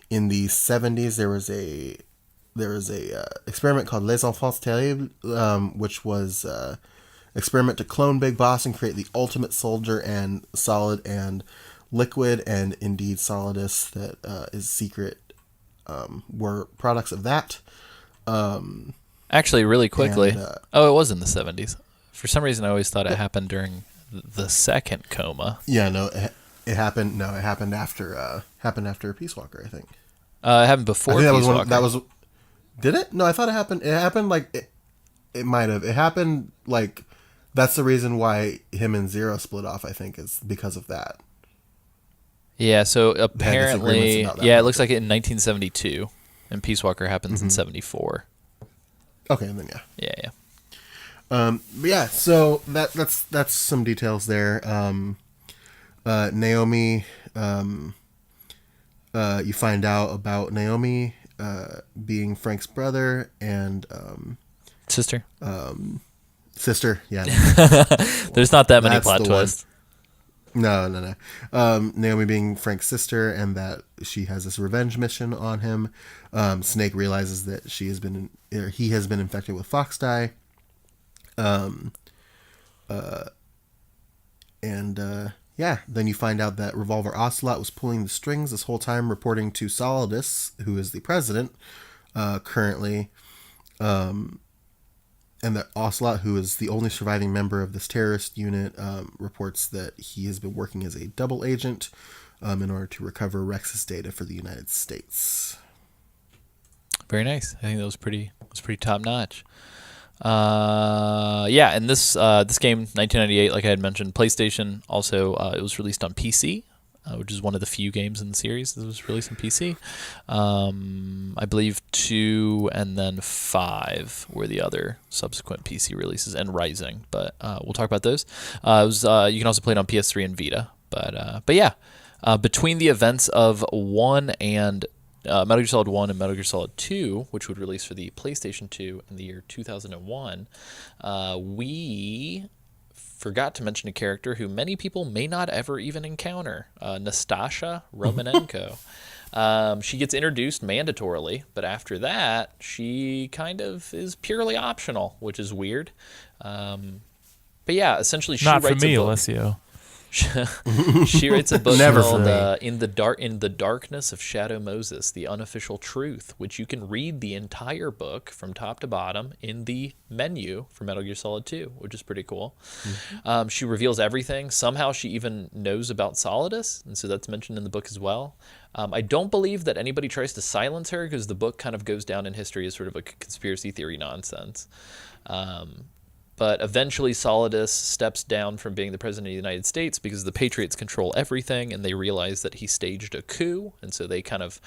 In the 70s, there was a experiment called Les Enfants Terribles, which was experiment to clone Big Boss and create the ultimate soldier, and Solid and Liquid, and indeed Solidus, that is secret, were products of that. Actually, really quickly. And, it was in the 70s. For some reason, I always thought it happened during the second coma. Yeah, no, it happened. No, it happened after Peace Walker, I think. It happened before I think Peace Walker. that was. Did it? No, I thought it happened. It happened like it might have. It happened like that's the reason why him and Zero split off. I think is because of that. Yeah. So apparently, disagreements about that it looks like in 1972 and Peace Walker happens in 74. Okay, and then Yeah. but yeah. So that's some details there. Naomi. You find out about Naomi being Frank's brother and Sister. sister. Yeah. There's not that many That's plot the one. twists. No. Naomi being Frank's sister, and that she has this revenge mission on him. Snake realizes that he has been infected with fox dye. Then you find out that Revolver Ocelot was pulling the strings this whole time, reporting to Solidus, who is the president currently. And that Ocelot, who is the only surviving member of this terrorist unit, reports that he has been working as a double agent in order to recover Rex's data for the United States. Very nice. I think that was pretty top notch. And this game, 1998, like I had mentioned, PlayStation. Also, it was released on PC, which is one of the few games in the series that was released on PC. I believe 2 and then 5 were the other subsequent PC releases, and Rising. But we'll talk about those. You can also play it on PS3 and Vita. But yeah, between the events of Metal Gear Solid 1 and Metal Gear Solid 2, which would release for the PlayStation 2 in the year 2001, we forgot to mention a character who many people may not ever even encounter, Nastasha Romanenko. She gets introduced mandatorily, but after that, she kind of is purely optional, which is weird. But yeah, essentially she Not for writes me, a book. Alessio. She writes a book Never called for "In the Darkness of Shadow Moses: The Unofficial Truth," which you can read the entire book from top to bottom in the menu for Metal Gear Solid 2, which is pretty cool. She reveals everything. Somehow she even knows about Solidus, and so that's mentioned in the book as well. I don't believe that anybody tries to silence her, because the book kind of goes down in history as sort of a conspiracy theory nonsense. But eventually Solidus steps down from being the president of the United States because the Patriots control everything, and they realize that he staged a coup, and so they kind of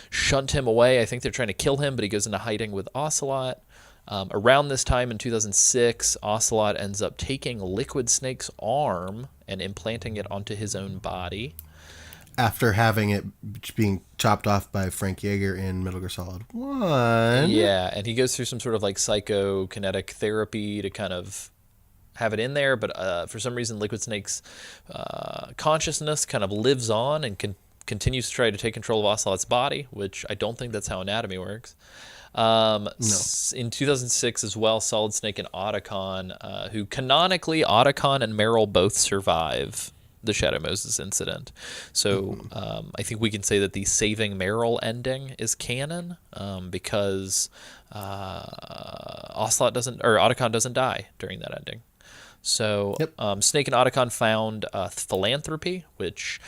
shunt him away. I think they're trying to kill him, but he goes into hiding with Ocelot. Around this time in 2006, Ocelot ends up taking Liquid Snake's arm and implanting it onto his own body. After having it being chopped off by Frank Yeager in Metal Gear Solid 1. Yeah, and he goes through some sort of like psychokinetic therapy to kind of have it in there, but for some reason Liquid Snake's consciousness kind of lives on and continues to try to take control of Ocelot's body, which I don't think that's how anatomy works. No. In 2006 as well, Solid Snake and Otacon, who canonically Otacon and Meryl both survive the Shadow Moses incident. So I think we can say that the saving Meryl ending is canon, because Otacon doesn't die during that ending. So Snake and Otacon found Philanthropy, which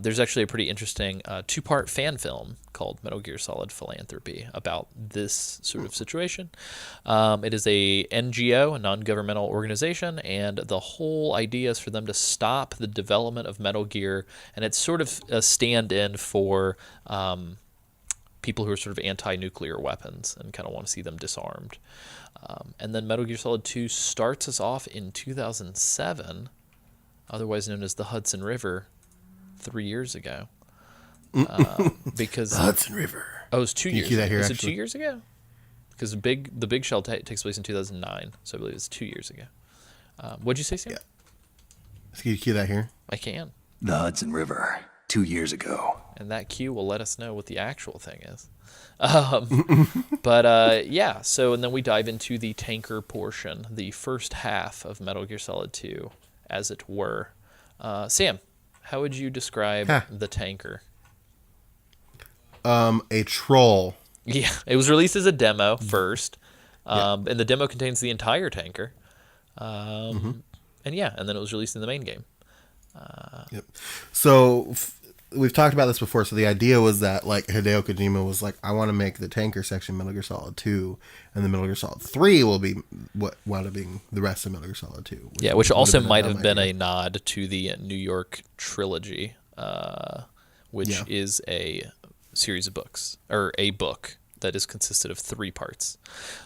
there's actually a pretty interesting 2-part fan film called Metal Gear Solid Philanthropy about this sort of situation. It is a NGO, a non-governmental organization, and the whole idea is for them to stop the development of Metal Gear, and it's sort of a stand-in for people who are sort of anti-nuclear weapons and kind of want to see them disarmed. And then Metal Gear Solid 2 starts us off in 2007, otherwise known as the Hudson River, 3 years ago. Because The Hudson River. Oh, it's 2 Can you years cue that ago. here, Is it actually? 2 years ago? Because the big shell takes place in 2009, so I believe it's 2 years ago. What'd you say, Sam? Yeah. Can you cue that here? I can. The Hudson River, 2 years ago. And that cue will let us know what the actual thing is. But yeah, so and then we dive into the tanker portion, the first half of Metal Gear Solid 2, as it were. Sam, how would you describe the tanker? A troll. Yeah, it was released as a demo first, and the demo contains the entire tanker. And yeah, and then it was released in the main game. So we've talked about this before. So the idea was that like Hideo Kojima was like, I want to make the tanker section Metal Gear Solid 2, and the Metal Gear Solid 3 will be what wound up being the rest of Metal Gear Solid 2. Which also would might a have dumb been idea. a nod to the New York trilogy, which is a series of books, or a book that is consisted of 3 parts.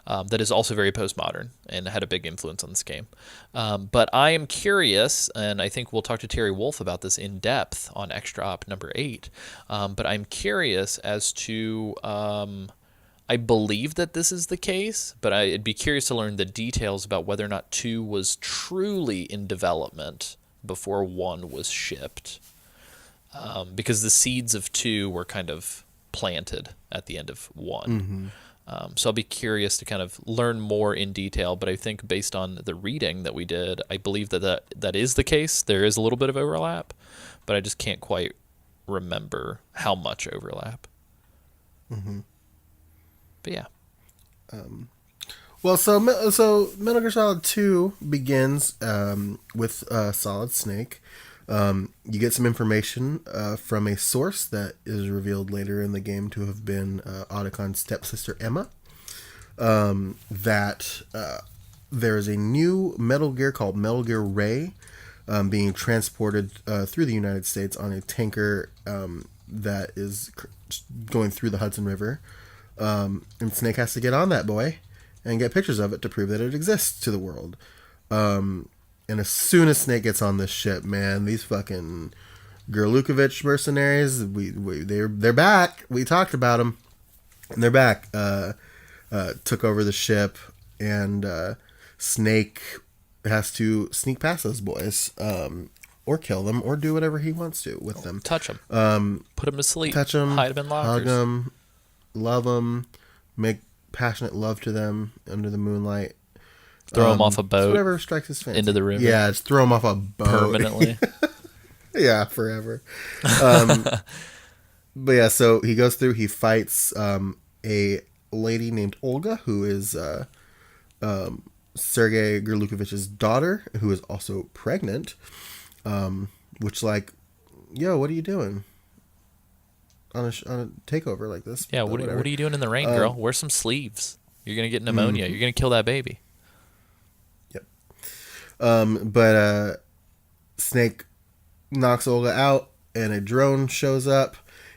That is also very postmodern and had a big influence on this game. But I am curious, and I think we'll talk to Terry Wolf about this in depth on Extra Op number 8. But I'm curious as to, I believe that this is the case, but I'd be curious to learn the details about whether or not 2 was truly in development before 1 was shipped. Because the seeds of 2 were kind of planted at the end of 1. So I'll be curious to kind of learn more in detail, but I think based on the reading that we did, I believe that is the case. There is a little bit of overlap, but I just can't quite remember how much overlap. But yeah. Well, so Metal Gear Solid 2 begins with Solid Snake. You get some information from a source that is revealed later in the game to have been Otacon's stepsister Emma. That there is a new Metal Gear called Metal Gear Ray being transported through the United States on a tanker that is going through the Hudson River. And Snake has to get on that boy and get pictures of it to prove that it exists to the world. And as soon as Snake gets on this ship, man, these fucking Gurlukovich mercenaries, they're back. We talked about them, and they're back. Took over the ship, and Snake has to sneak past those boys, or kill them, or do whatever he wants to with them. Touch them. Put them to sleep. Touch them. Hide them in lockers. Hug them. Love them. Make passionate love to them under the moonlight. Throw them off a boat. Whatever strikes his fancy. Into the river. Yeah, just throw them off a boat. Permanently. Yeah, forever. But yeah, so he goes through, he fights a lady named Olga, who is Sergei Gurlukovich's daughter, who is also pregnant. Which, like, yo, what are you doing on a takeover like this? Yeah, what are you doing in the rain, girl? Wear some sleeves. You're going to get pneumonia. You're going to kill that baby. But Snake knocks Olga out, and a drone shows up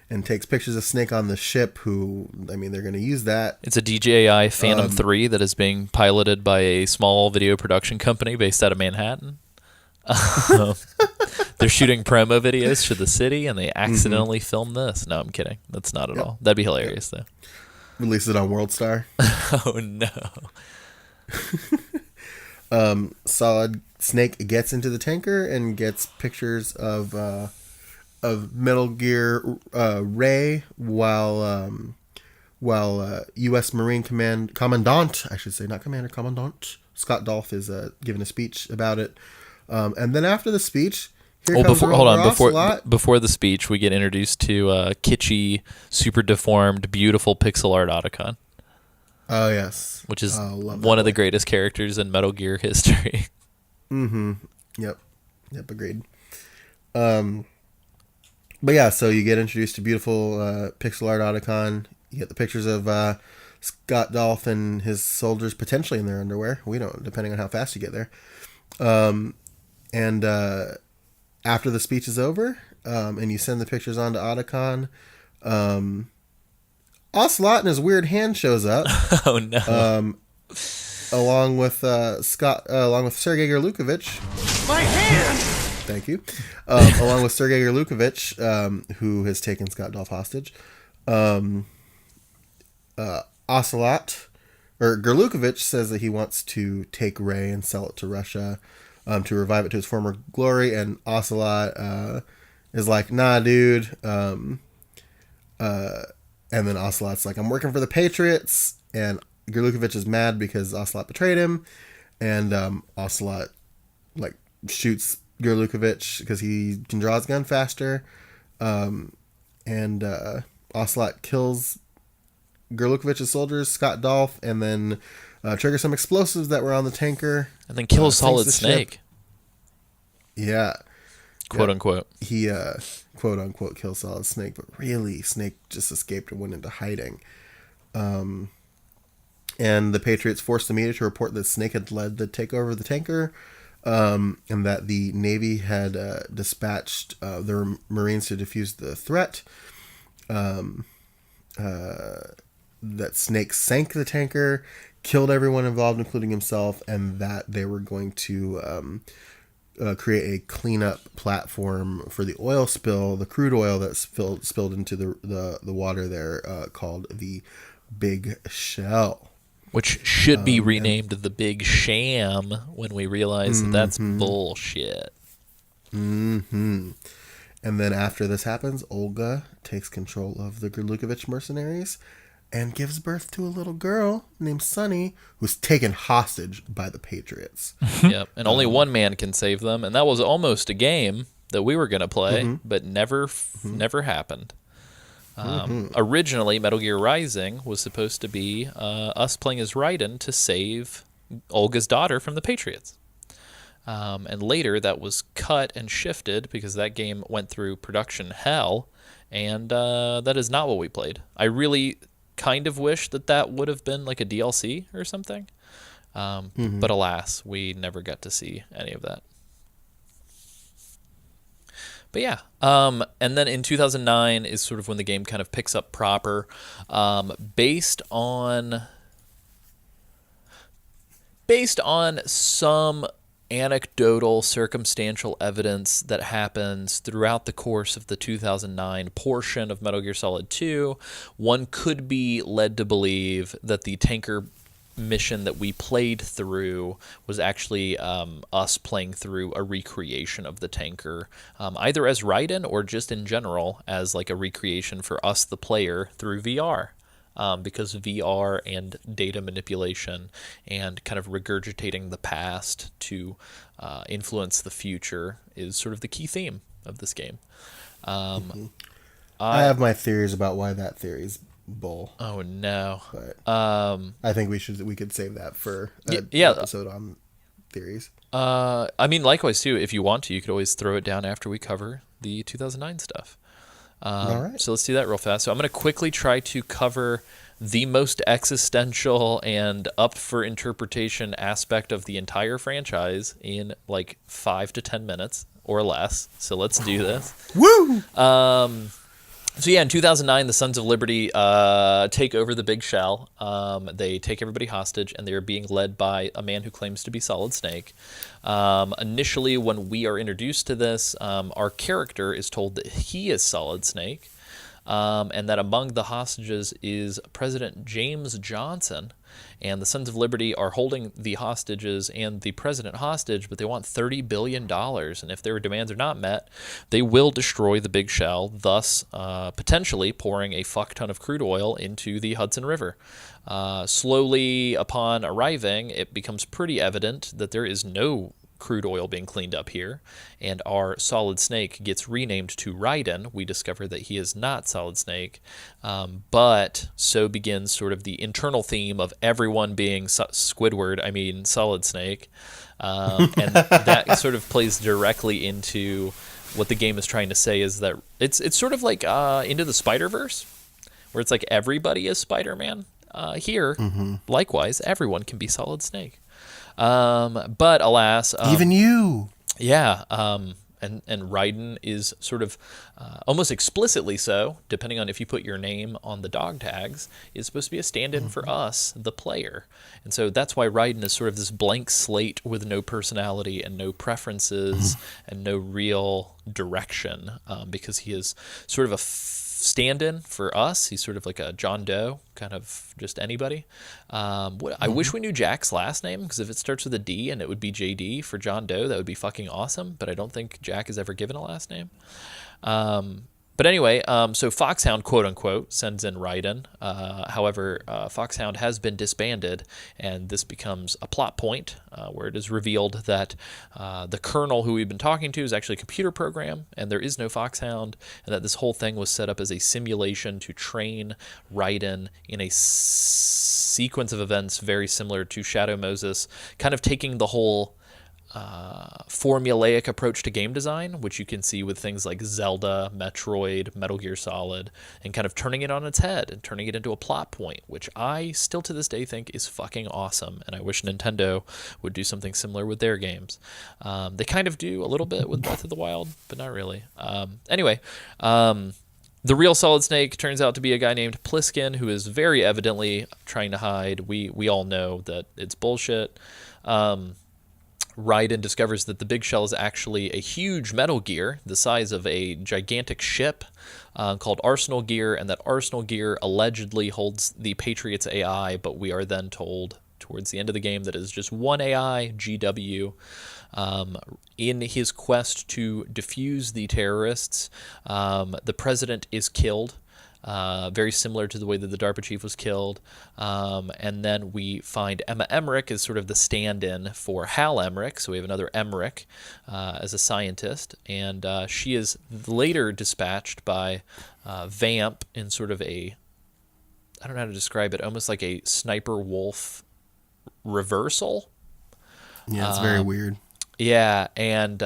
and takes pictures of Snake on the ship, who, I mean, they're going to use that. It's a DJI Phantom 3 that is being piloted by a small video production company based out of Manhattan. They're shooting promo videos for the city, and they accidentally filmed this. No, I'm kidding. That's not at all. That'd be hilarious, though. Release it on WorldStar. Oh, no. Solid Snake gets into the tanker and gets pictures of Metal Gear Ray while U.S. Marine Commandant, I should say, not Commander, Commandant Scott Dolph is giving a speech about it. And then after the speech, before the speech, we get introduced to kitschy, super deformed, beautiful pixel art Otacon. Oh, yes. Which is one of the greatest characters in Metal Gear history. Mm-hmm. Yep, agreed. But yeah, so you get introduced to beautiful pixel art Otacon. You get the pictures of Scott Dolph and his soldiers potentially in their underwear. We don't, depending on how fast you get there. And after the speech is over, and you send the pictures on to Otacon, Ocelot and his weird hand shows up. Oh no! Along with Sergei Gurlukovich. My hand! Thank you. Along with Sergei Gurlukovich, who has taken Scott Dolph hostage. Ocelot, or Gurlukovich, says that he wants to take Ray and sell it to Russia, to revive it to its former glory, and Ocelot is like, nah, dude. And then Ocelot's like, I'm working for the Patriots, and Gurlukovich is mad because Ocelot betrayed him, and Ocelot like shoots Gurlukovich because he can draw his gun faster, and Ocelot kills Gurlukovich's soldiers, Scott Dolph, and then triggers some explosives that were on the tanker, and then kills Solid Snake. Ship. Yeah. Quote unquote. He quote unquote kills Solid Snake, but really Snake just escaped and went into hiding. And the Patriots forced the media to report that Snake had led the takeover of the tanker, and that the Navy had dispatched their Marines to defuse the threat. that Snake sank the tanker, killed everyone involved, including himself, and that they were going to create a cleanup platform for the oil spill, the crude oil that spilled into the water there, called the Big Shell. Which should be renamed the Big Sham when we realize that that's bullshit. Mm-hmm. And then after this happens, Olga takes control of the Gurlukovich mercenaries and gives birth to a little girl named Sunny, who's taken hostage by the Patriots. Yep, and only one man can save them, and that was almost a game that we were going to play, but never happened. Originally, Metal Gear Rising was supposed to be us playing as Raiden to save Olga's daughter from the Patriots. And later, that was cut and shifted because that game went through production hell, and that is not what we played. I really kind of wish that would have been like a DLC or something. But alas, we never got to see any of that. But yeah, and then in 2009 is sort of when the game kind of picks up proper, based on some anecdotal, circumstantial evidence that happens throughout the course of the 2009 portion of Metal Gear Solid 2, one could be led to believe that the tanker mission that we played through was actually us playing through a recreation of the tanker, either as Raiden or just in general as like a recreation for us, the player, through VR. Because VR and data manipulation and kind of regurgitating the past to influence the future is sort of the key theme of this game. I have my theories about why that theory's bull. Oh no! But I think we could save that for an episode on theories. I mean, likewise too. If you want to, you could always throw it down after we cover the 2009 stuff. All right. So let's do that real fast. So I'm going to quickly try to cover the most existential and up for interpretation aspect of the entire franchise in like 5 to 10 minutes or less. So let's do this. Woo! So yeah, in 2009, the Sons of Liberty take over the Big Shell. They take everybody hostage, and they are being led by a man who claims to be Solid Snake. Initially, when we are introduced to this, our character is told that he is Solid Snake, and that among the hostages is President James Johnson. And the Sons of Liberty are holding the hostages and the president hostage, but they want $30 billion. And if their demands are not met, they will destroy the Big Shell, thus potentially pouring a fuck ton of crude oil into the Hudson River. Slowly, upon arriving, it becomes pretty evident that there is no crude oil being cleaned up here, and our Solid Snake gets renamed to Raiden. We discover that he is not Solid Snake, but so begins sort of the internal theme of everyone being Squidward, Solid Snake, and that sort of plays directly into what the game is trying to say, is that it's sort of like Into the Spider-Verse, where it's like everybody is Spider-Man. Here, likewise, everyone can be Solid Snake. But alas, even you. Yeah. And Raiden is sort of almost explicitly so, depending on if you put your name on the dog tags, is supposed to be a stand-in for us, the player. And so that's why Raiden is sort of this blank slate with no personality and no preferences and no real direction, because he is sort of a stand-in for us. He's sort of like a John Doe, kind of just anybody. I wish we knew Jack's last name, because if it starts with a D and it would be JD for John Doe, that would be fucking awesome, but I don't think Jack is ever given a last name. But anyway, so Foxhound, quote-unquote, sends in Raiden. However, Foxhound has been disbanded, and this becomes a plot point where it is revealed that the colonel who we've been talking to is actually a computer program, and there is no Foxhound, and that this whole thing was set up as a simulation to train Raiden in a sequence of events very similar to Shadow Moses, kind of taking the whole formulaic approach to game design, which you can see with things like Zelda, Metroid, Metal Gear Solid, and kind of turning it on its head and turning it into a plot point, which I still to this day think is fucking awesome, and I wish Nintendo would do something similar with their games. They kind of do a little bit with Breath of the Wild, but not really. Anyway, The real Solid Snake turns out to be a guy named Pliskin, who is very evidently trying to hide. We all know that it's bullshit. Raiden discovers that the Big Shell is actually a huge Metal Gear, the size of a gigantic ship, called Arsenal Gear, and that Arsenal Gear allegedly holds the Patriots AI, but we are then told towards the end of the game that it is just one AI, GW. In his quest to defuse the terrorists, the president is killed, very similar to the way that the DARPA chief was killed. And then we find Emma Emmerich as sort of the stand-in for Hal Emmerich. So we have another Emmerich as a scientist. And she is later dispatched by Vamp in sort of I don't know how to describe it, almost like a Sniper Wolf reversal. Yeah, it's very weird. Yeah, and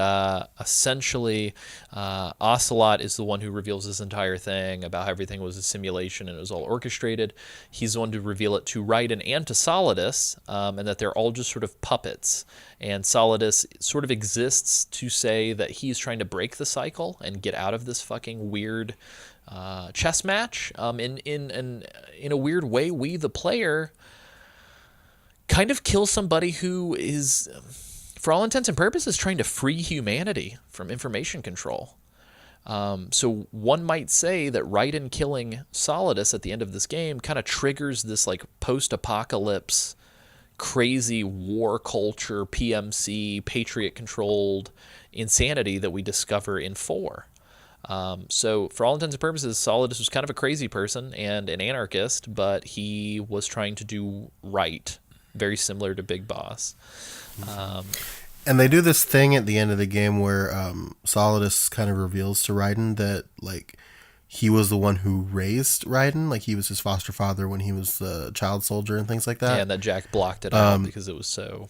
essentially, Ocelot is the one who reveals this entire thing about how everything was a simulation and it was all orchestrated. He's the one to reveal it to Raiden and to Solidus, and that they're all just sort of puppets. And Solidus sort of exists to say that he's trying to break the cycle and get out of this fucking weird chess match. In a weird way, we, the player, kind of kill somebody who is, for all intents and purposes, trying to free humanity from information control. So one might say that Raiden killing Solidus at the end of this game kind of triggers this like post-apocalypse, crazy war culture, PMC, Patriot-controlled insanity that we discover in 4. So for all intents and purposes, Solidus was kind of a crazy person and an anarchist, but he was trying to do right. Very similar to Big Boss. And they do this thing at the end of the game where Solidus kind of reveals to Raiden that like he was the one who raised Raiden, like he was his foster father when he was a child soldier and things like that. Yeah, and that Jack blocked it out because it was so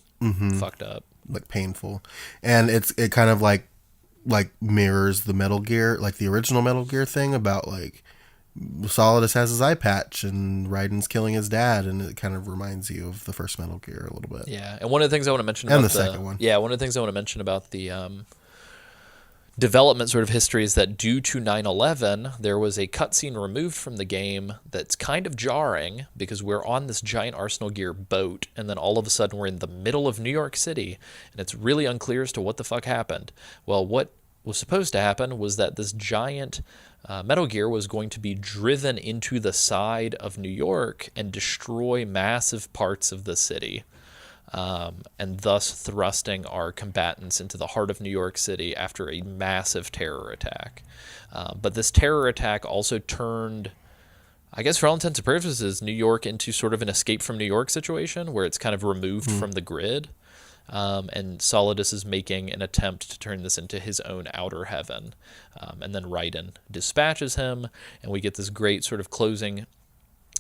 fucked up, like painful. And it kind of like mirrors the Metal Gear, like the original Metal Gear thing about like Solidus has his eye patch and Raiden's killing his dad, and it kind of reminds you of the first Metal Gear a little bit. Yeah, and one of the things I want to mention and about the second one. Yeah, one of the things I want to mention about the development sort of history is that due to 9/11, there was a cutscene removed from the game that's kind of jarring because we're on this giant Arsenal Gear boat, and then all of a sudden we're in the middle of New York City, and it's really unclear as to what the fuck happened. Well, what was supposed to happen was that this giant Metal Gear was going to be driven into the side of New York and destroy massive parts of the city, and thus thrusting our combatants into the heart of New York City after a massive terror attack. But this terror attack also turned, I guess for all intents and purposes, New York into sort of an escape from New York situation where it's kind of removed from the grid. And Solidus is making an attempt to turn this into his own outer heaven. And then Raiden dispatches him, and we get this great sort of closing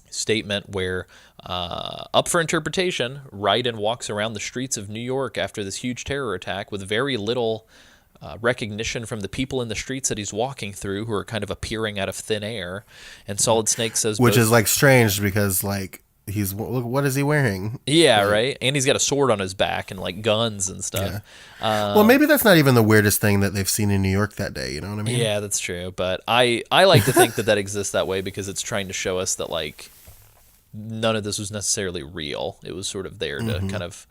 statement where, up for interpretation, Raiden walks around the streets of New York after this huge terror attack with very little recognition from the people in the streets that he's walking through, who are kind of appearing out of thin air. And Solid Snake says, which is like strange because like, look, what is he wearing? Yeah, right. And he's got a sword on his back and like guns and stuff. Yeah. Well, maybe that's not even the weirdest thing that they've seen in New York that day. You know what I mean? Yeah, that's true. But I like to think that exists that way because it's trying to show us that like none of this was necessarily real. It was sort of there to kind of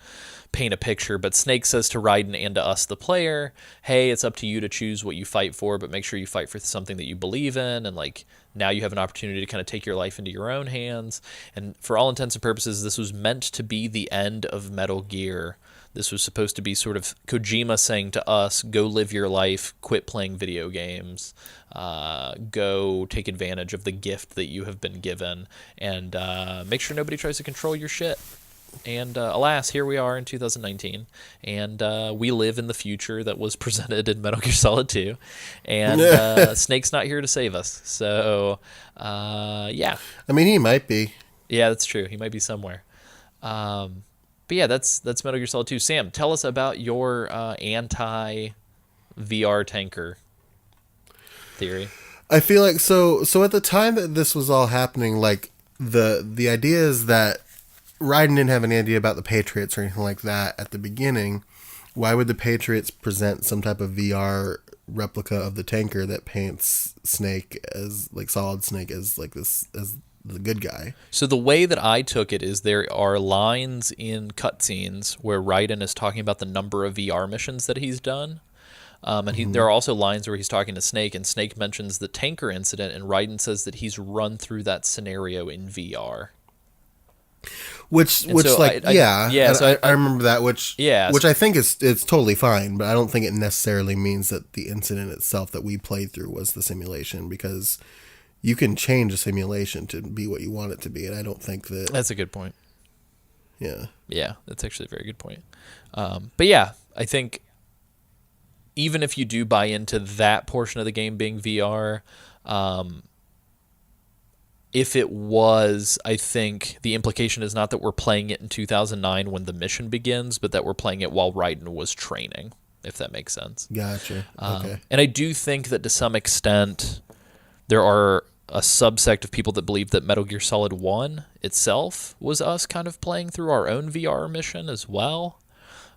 paint a picture. But Snake says to Raiden and to us, the player, hey, it's up to you to choose what you fight for, but make sure you fight for something that you believe in. And like, now you have an opportunity to kind of take your life into your own hands. And for all intents and purposes, this was meant to be the end of Metal Gear. This was supposed to be sort of Kojima saying to us, go live your life, quit playing video games, go take advantage of the gift that you have been given, and make sure nobody tries to control your shit. And alas, here we are in 2019, and we live in the future that was presented in Metal Gear Solid 2, and Snake's not here to save us. So, yeah. I mean, he might be. Yeah, that's true. He might be somewhere. But yeah, that's Metal Gear Solid 2. Sam, tell us about your anti-VR tanker theory. I feel like so at the time that this was all happening, like the idea is that Raiden didn't have any idea about the Patriots or anything like that at the beginning. Why would the Patriots present some type of VR replica of the tanker that paints Snake as like Solid Snake as like this as the good guy. So the way that I took it is there are lines in cutscenes where Raiden is talking about the number of VR missions that he's done. And there are also lines where he's talking to Snake, and Snake mentions the tanker incident, and Raiden says that he's run through that scenario in VR. Which So like yeah, so I remember that, which Yeah, which I think it's totally fine, but I don't think it necessarily means that the incident itself that we played through was the simulation, because you can change a simulation to be what you want it to be, and I don't think that. That's a good point. Yeah. Yeah, that's actually a very good point. But yeah, I think even if you do buy into that portion of the game being VR, if it was, I think the implication is not that we're playing it in 2009 when the mission begins, but that we're playing it while Raiden was training, if that makes sense. Gotcha. Okay. And I do think that to some extent there are a subsect of people that believe that Metal Gear Solid 1 itself was us kind of playing through our own VR mission as well.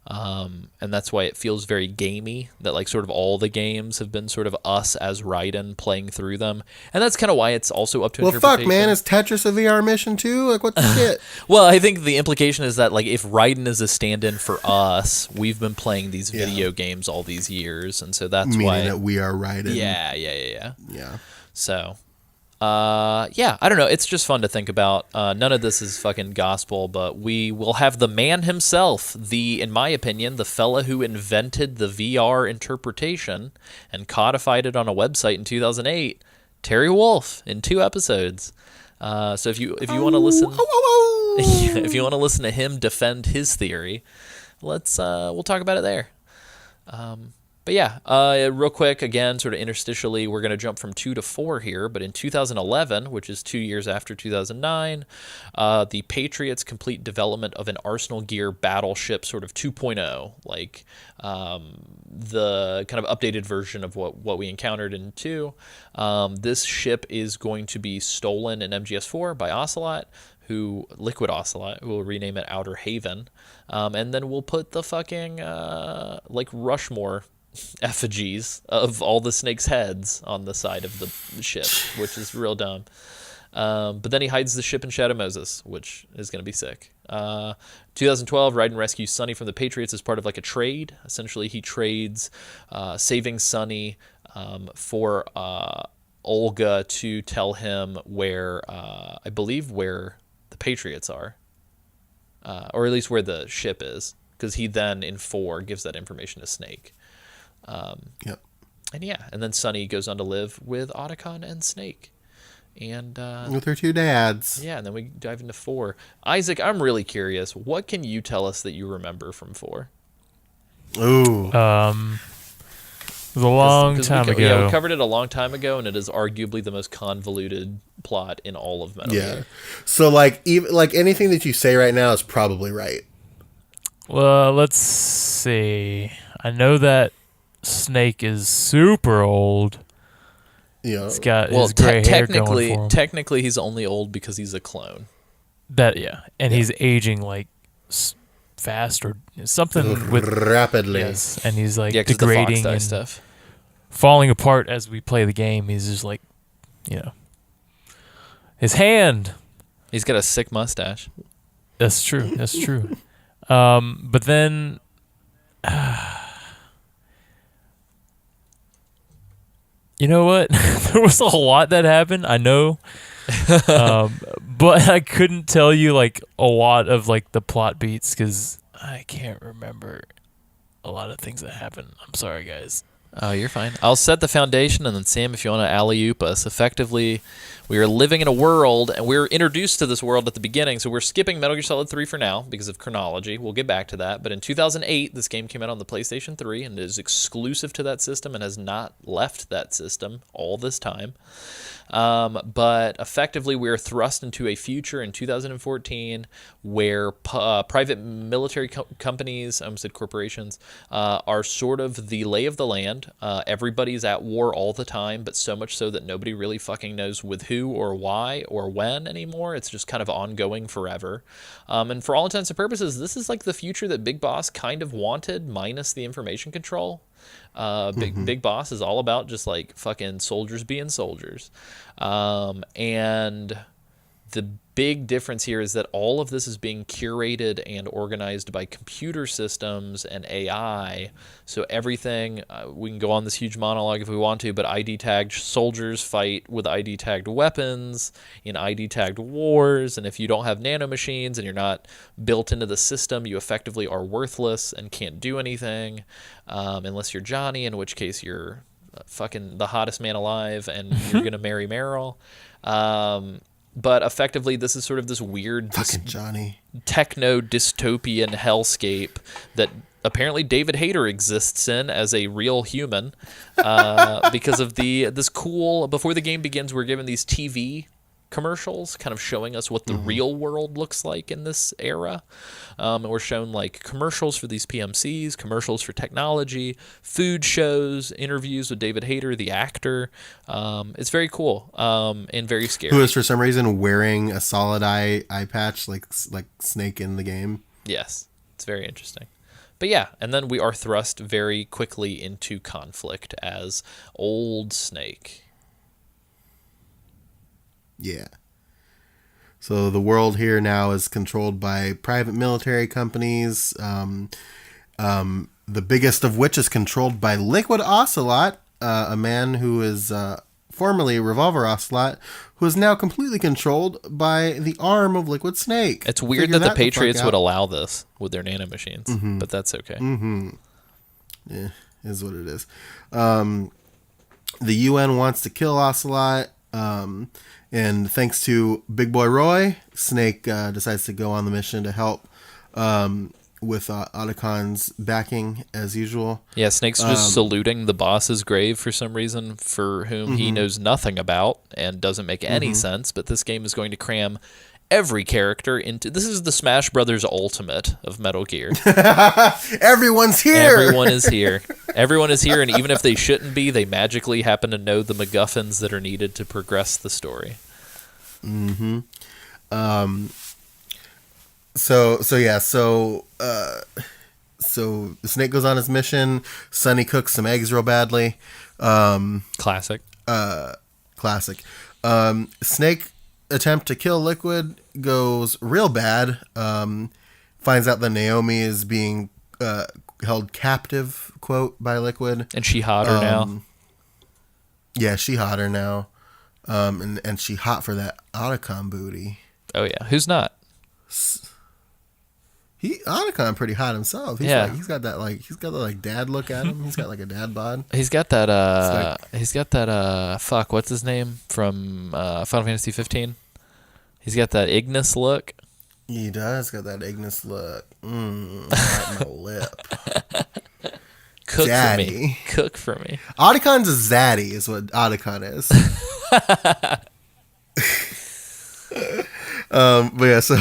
And that's why it feels very gamey, that like sort of all the games have been sort of us as Raiden playing through them. And that's kind of why it's also up to interpretation. Fuck, man, is Tetris a VR mission too? Like, what the shit? Well, I think the implication is that like if Raiden is a stand-in for us, we've been playing these video games all these years, and so that's Meaning why that we are Raiden. Yeah. So I don't know. It's just fun to think about. None of this is fucking gospel, but we will have the man himself, in my opinion, the fella who invented the VR interpretation and codified it on a website in 2008, Terry Wolf, in 2 episodes. So if you want to listen, if you want to listen to him defend his theory, we'll talk about it there. But yeah, real quick, again, sort of interstitially, we're going to jump from 2 to 4 here. But in 2011, which is 2 years after 2009, the Patriots complete development of an Arsenal Gear battleship sort of 2.0, like the kind of updated version of what we encountered in 2. This ship is going to be stolen in MGS4 by Ocelot, Liquid Ocelot, who will rename it Outer Haven. And then we'll put the fucking, like Rushmore effigies of all the Snake's heads on the side of the ship, which is real dumb. But then he hides the ship in Shadow Moses, which is going to be sick. 2012, Raiden rescues Sonny from the Patriots as part of like a trade. Essentially, he trades saving Sonny for Olga to tell him where, I believe, where the Patriots are. Or at least where the ship is. Because he then, in 4, gives that information to Snake. Yep. And then Sonny goes on to live with Otacon and Snake. And with her 2 dads. yeah, and then we dive into 4. Isaac, I'm really curious. What can you tell us that you remember from 4? Ooh. It was a long time ago. Yeah, we covered it a long time ago, and it is arguably the most convoluted plot in all of Metal Gear. So like even like anything that you say right now is probably right. Well, let's see. I know that Snake is super old. You know, He's got his gray hair going for him. Technically, he's only old because he's a clone. And he's aging like fast or something with rapidly. Yes, and he's like 'cause degrading the and stuff. falling apart as we play the game. He's just like, his hand. He's got a sick mustache. That's true. That's true. But then, you know what? There was a lot that happened. I know, but I couldn't tell you like a lot of like the plot beats because I can't remember a lot of things that happened. I'm sorry, guys. Oh, you're fine. I'll set the foundation, and then Sam, if you want to alley-oop us. Effectively, we are living in a world, and we're introduced to this world at the beginning, so we're skipping Metal Gear Solid 3 for now because of chronology. We'll get back to that. But in 2008, this game came out on the PlayStation 3, and is exclusive to that system and has not left that system all this time. But effectively, we are thrust into a future in 2014 where private military companies, I almost said corporations, are sort of the lay of the land. around. Everybody's at war all the time, but so much so that nobody really fucking knows with who or why or when anymore. It's just kind of ongoing forever. And for all intents and purposes, this is like the future that Big Boss kind of wanted, minus the information control. Big Boss is all about just like fucking soldiers being soldiers. And the big difference here is that all of this is being curated and organized by computer systems and AI. So everything, we can go on this huge monologue if we want to, but ID tagged soldiers fight with ID tagged weapons in ID tagged wars. And if you don't have nanomachines and you're not built into the system, you effectively are worthless and can't do anything, unless you're Johnny, in which case you're fucking the hottest man alive and you're going to marry Meryl. But effectively, this is sort of this weird Johnny techno dystopian hellscape that apparently David Hayter exists in as a real human, because of this cool. Before the game begins, we're given these TV commercials kind of showing us what the real world looks like in this era, and we're shown like commercials for these PMCs, commercials for technology, food shows, interviews with David Hayter, the actor. It's very cool, and very scary. Who is for some reason wearing a solid eye patch like Snake in the game. Yes, it's very interesting. But yeah, and then we are thrust very quickly into conflict as old Snake. Yeah. So the world here now is controlled by private military companies. The biggest of which is controlled by Liquid Ocelot, a man who is formerly Revolver Ocelot, who is now completely controlled by the arm of Liquid Snake. It's weird that the Patriots would allow this with their nanomachines, but that's okay. Yeah, is what it is. The UN wants to kill Ocelot. And thanks to Big Boy Roy, Snake decides to go on the mission to help with Otacon's backing as usual. Yeah, Snake's just saluting the boss's grave for some reason, for whom he knows nothing about and doesn't make any sense. But this game is going to cram every character into. This is the Smash Brothers Ultimate of Metal Gear. Everyone's here. Everyone is here. Everyone is here, and even if they shouldn't be, they magically happen to know the MacGuffins that are needed to progress the story. So Snake goes on his mission. Sonny cooks some eggs real badly. Classic. Classic. Snake attempt to kill Liquid goes real bad. Finds out that Naomi is being held captive, quote, by Liquid. And she hotter now. Yeah, she hotter now. And she hot for that Otacon booty. Oh yeah, who's not? Otacon pretty hot himself. He's got that dad look at him. He's got like a dad bod. He's got that fuck, what's his name from Final Fantasy 15? He's got that Ignis look. He does got that Ignis look. Right my lip. Cook Zaddy. for me. Cook for me. Otacon's a zaddy is what Otacon is. But yeah, so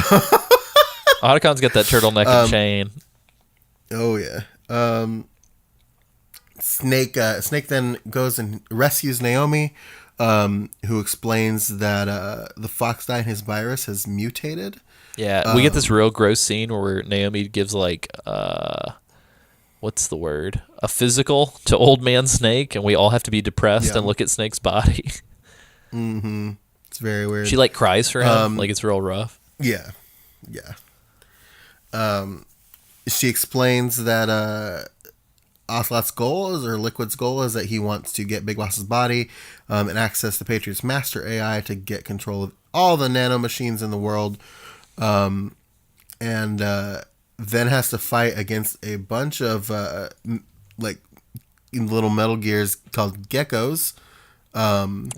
Otacon's got that turtleneck and chain. Oh yeah. Snake then goes and rescues Naomi, who explains that the Fox dye in his virus has mutated. Yeah, we get this real gross scene where Naomi gives like what's the word? A physical to old man Snake, and we all have to be depressed and look at Snake's body. It's very weird. She like cries for him, like it's real rough. Yeah. She explains that Ocelot's goal is, or Liquid's goal is, that he wants to get Big Boss's body and access the Patriots' master AI to get control of all the nanomachines in the world, and then has to fight against a bunch of like little Metal Gears called geckos.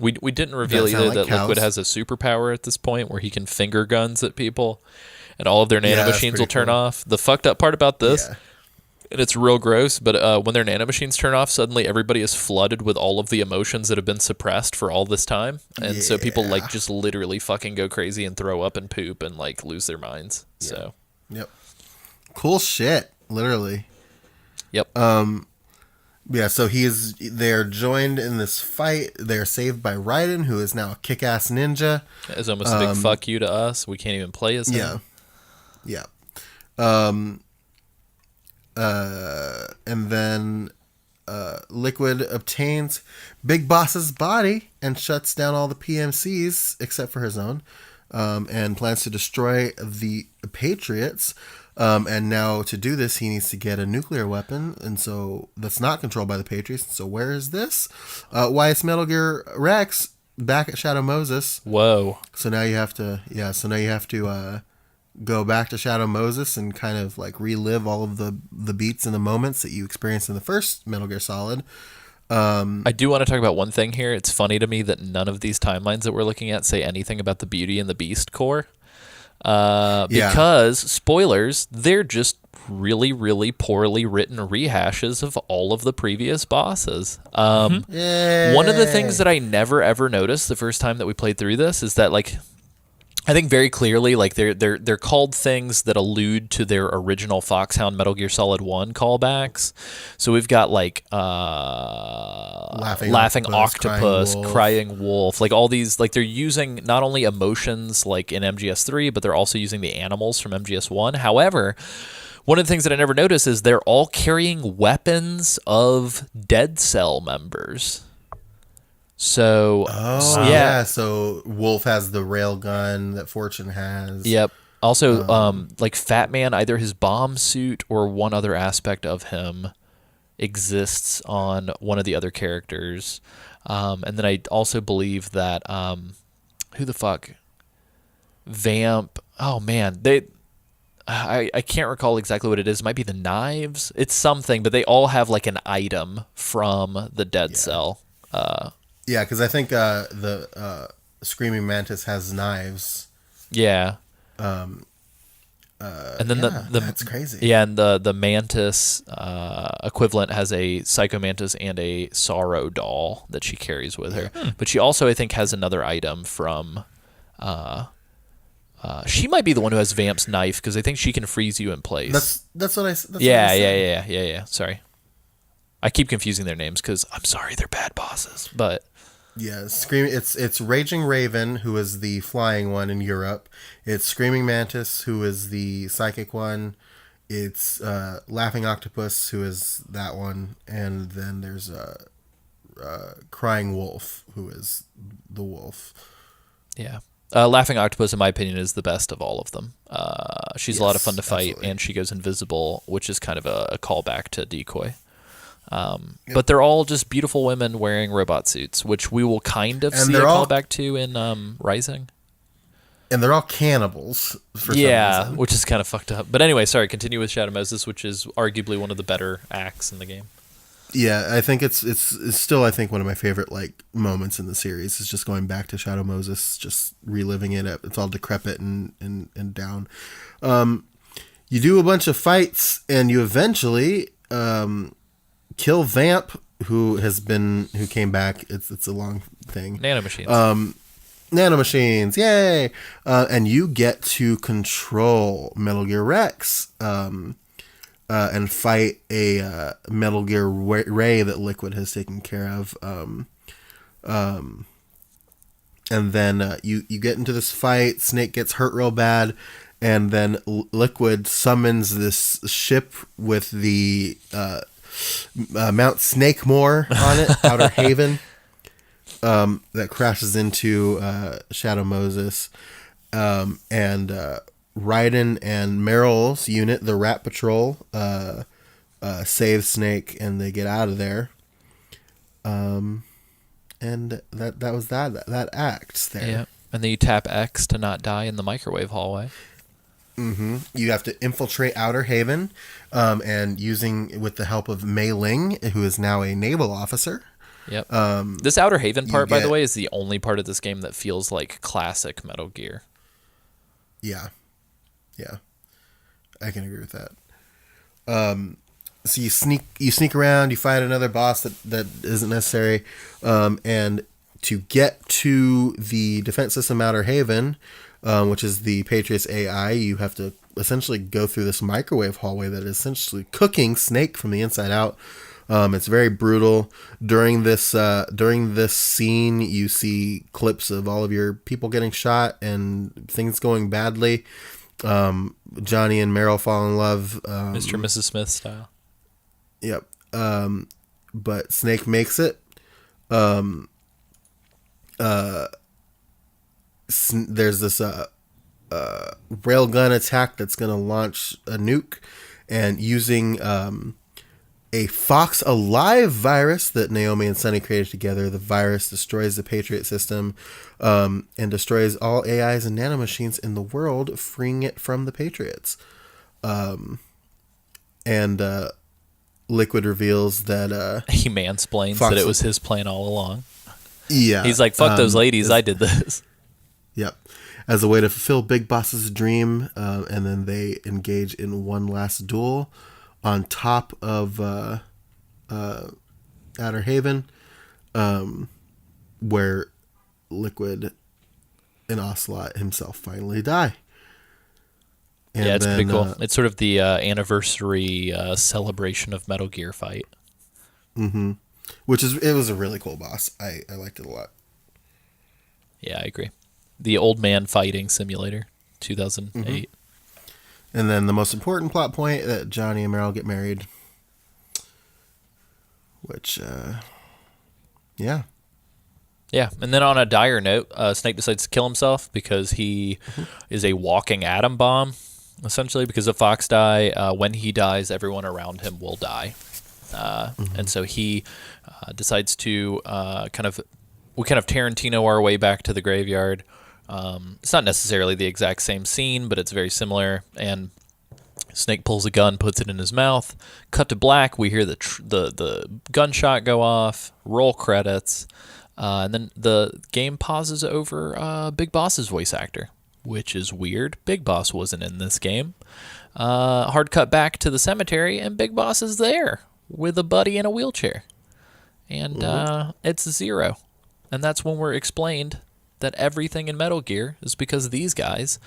We didn't reveal either that cows. Liquid has a superpower at this point where he can finger guns at people and all of their nanomachines will turn off. The fucked up part about this, and it's real gross, but when their nanomachines turn off, suddenly everybody is flooded with all of the emotions that have been suppressed for all this time. And so people like just literally fucking go crazy and throw up and poop and like lose their minds. Yeah. So, yep. Cool shit, literally. Yep. Yeah, so they're joined in this fight. They're saved by Raiden, who is now a kick-ass ninja. It's almost a big fuck you to us. We can't even play as him. Yeah. And then Liquid obtains Big Boss's body and shuts down all the PMCs except for his own, and plans to destroy the Patriots. And now to do this, he needs to get a nuclear weapon, and so that's not controlled by the Patriots. So where is this? Why it's Metal Gear Rex back at Shadow Moses. Whoa. So now you have to go back to Shadow Moses and kind of like relive all of the beats and the moments that you experienced in the first Metal Gear Solid. I do want to talk about one thing here. It's funny to me that none of these timelines that we're looking at say anything about the Beauty and the Beast core. Because, spoilers, they're just really, really poorly written rehashes of all of the previous bosses. One of the things that I never ever noticed the first time that we played through this is that, like, I think very clearly, like, they're called things that allude to their original Foxhound Metal Gear Solid 1 callbacks. So we've got, like, Laughing Octopus, Crying Wolf, like all these, like, they're using not only emotions like in MGS3, but they're also using the animals from MGS1. However, one of the things that I never noticed is they're all carrying weapons of Dead Cell members. So, so Wolf has the railgun that Fortune has. Yep. Also, like Fat Man, either his bomb suit or one other aspect of him exists on one of the other characters. And then I also believe that, who the fuck? Vamp. Oh man, I can't recall exactly what it is. It might be the knives. It's something, but they all have like an item from the Dead Cell. Yeah, because I think the Screaming Mantis has knives. Yeah. And then that's crazy. Yeah, and the Mantis equivalent has a Psycho Mantis and a Sorrow doll that she carries with her. But she also, I think, has another item from. She might be the one who has Vamp's knife because I think she can freeze you in place. That's what I. Yeah. Sorry, I keep confusing their names because I'm sorry, they're bad bosses, but. Yeah, It's Raging Raven, who is the flying one in Europe. It's Screaming Mantis, who is the psychic one. It's Laughing Octopus, who is that one, and then there's Crying Wolf, who is the wolf. Yeah, Laughing Octopus, in my opinion, is the best of all of them. She's a lot of fun to fight, absolutely. And she goes invisible, which is kind of a callback to Decoy. But they're all just beautiful women wearing robot suits, which we will kind of see a callback to in Rising. And they're all cannibals for some reason. Which is kind of fucked up. But anyway, sorry, continue with Shadow Moses, which is arguably one of the better acts in the game. Yeah, I think it's still, I think, one of my favorite like moments in the series is just going back to Shadow Moses, just reliving it. It's all decrepit and down. You do a bunch of fights, and you eventually kill Vamp, who came back. It's a long thing. Nanomachines. Nanomachines, yay! And you get to control Metal Gear Rex and fight a Metal Gear Ray that Liquid has taken care of. And then you get into this fight. Snake gets hurt real bad, and then Liquid summons this ship with the Mount Snakemore on it, Outer Haven, that crashes into Shadow Moses, and Raiden and Meryl's unit, the Rat Patrol, save Snake, and they get out of there. And that was that act there. Yeah, and then you tap X to not die in the microwave hallway. Mm-hmm. You have to infiltrate Outer Haven, and with the help of Mei Ling, who is now a naval officer. Yep. This Outer Haven part, by the way, is the only part of this game that feels like classic Metal Gear. Yeah, I can agree with that. So you sneak around, you fight another boss that isn't necessary, and to get to the defense system Outer Haven, which is the Patriots AI, you have to essentially go through this microwave hallway that is essentially cooking Snake from the inside out. It's very brutal. During this scene, you see clips of all of your people getting shot and things going badly. Johnny and Meryl fall in love. Mr. and Mrs. Smith style. Yep. But Snake makes it. There's this railgun attack that's going to launch a nuke, and using a Fox Alive virus that Naomi and Sonny created together. The virus destroys the Patriot system and destroys all AIs and nanomachines in the world, freeing it from the Patriots. And Liquid reveals that he mansplains Fox- that it was his plan all along. yeah, He's like, fuck those ladies, I did this. Yep. As a way to fulfill Big Boss's dream, and then they engage in one last duel on top of Outer Haven, where Liquid and Ocelot himself finally die. And yeah, it's pretty then, cool. It's sort of the anniversary celebration of Metal Gear fight. it was a really cool boss. I liked it a lot. Yeah, I agree. The old man fighting simulator, 2008. And then the most important plot point, that Johnny and Meryl get married. Which, yeah. Yeah, and then on a dire note, Snake decides to kill himself because he is a walking atom bomb, essentially, because of Fox Die. When he dies, everyone around him will die. And so he decides to we kind of Tarantino our way back to the graveyard. It's not necessarily the exact same scene, but it's very similar. And Snake pulls a gun, puts it in his mouth. Cut to black. We hear the gunshot go off. Roll credits, and then the game pauses over Big Boss's voice actor, which is weird. Big Boss wasn't in this game. Hard cut back to the cemetery, and Big Boss is there with a buddy in a wheelchair, and it's Zero, and that's when we're explained that everything in Metal Gear is because these guys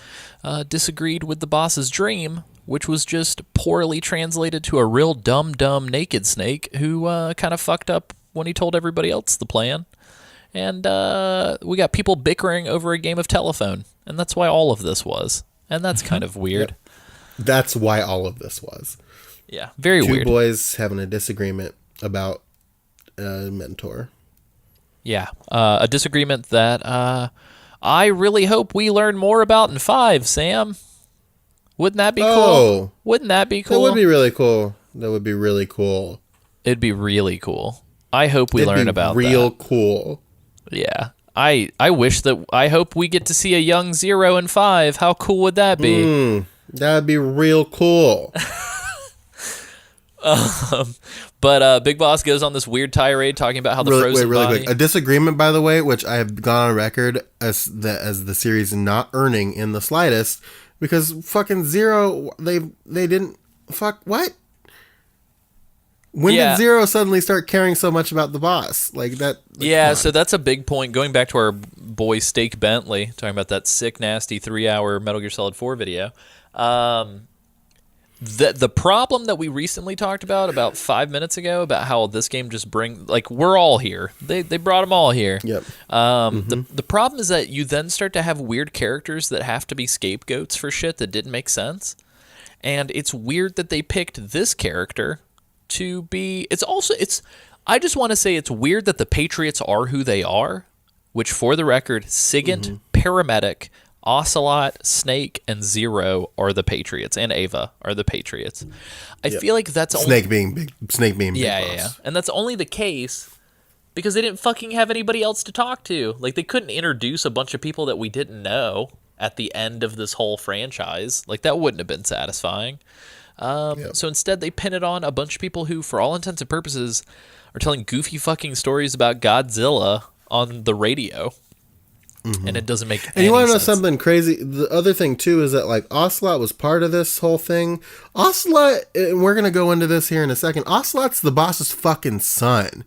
disagreed with the boss's dream, which was just poorly translated to a real dumb naked Snake who kind of fucked up when he told everybody else the plan. And we got people bickering over a game of telephone, and that's why all of this was. And that's kind of weird. Yep. That's why all of this was. Yeah, very Two weird. boys having a disagreement about a mentor. Yeah, a disagreement that I really hope we learn more about in 5, Sam. Wouldn't that be cool? Wouldn't that be cool? That would be really cool. That would be really cool. It'd be really cool. I hope we learn about real that. Cool. Yeah. I hope we get to see a young Zero in 5. How cool would that be? That'd be real cool. But Big Boss goes on this weird tirade talking about how the frozen body... quick. A disagreement, by the way, which I have gone on record as the series not earning in the slightest, because fucking Zero, they didn't... Fuck, what? When did Zero suddenly start caring so much about the boss? Like that... Like, so that's a big point. Going back to our boy Steak Bentley, talking about that sick, nasty 3-hour Metal Gear Solid 4 video. The problem that we recently talked about 5 minutes ago, about how this game just we're all here. They brought them all here. Yep. The problem is that you then start to have weird characters that have to be scapegoats for shit that didn't make sense. And it's weird that they picked this character to be... I just want to say it's weird that the Patriots are who they are, which, for the record, Sigint, Paramedic, Ocelot, Snake, and Zero are the Patriots, and Ava are the Patriots. I feel like that's Snake being Big Boss. Yeah. And that's only the case because they didn't fucking have anybody else to talk to. Like, they couldn't introduce a bunch of people that we didn't know at the end of this whole franchise. Like, that wouldn't have been satisfying. So instead, they pin it on a bunch of people who, for all intents and purposes, are telling goofy fucking stories about Godzilla on the radio. And it doesn't make any sense. And you want to know something crazy? The other thing, too, is that, like, Ocelot was part of this whole thing. Ocelot, and we're going to go into this here in a second, Ocelot's the boss's fucking son.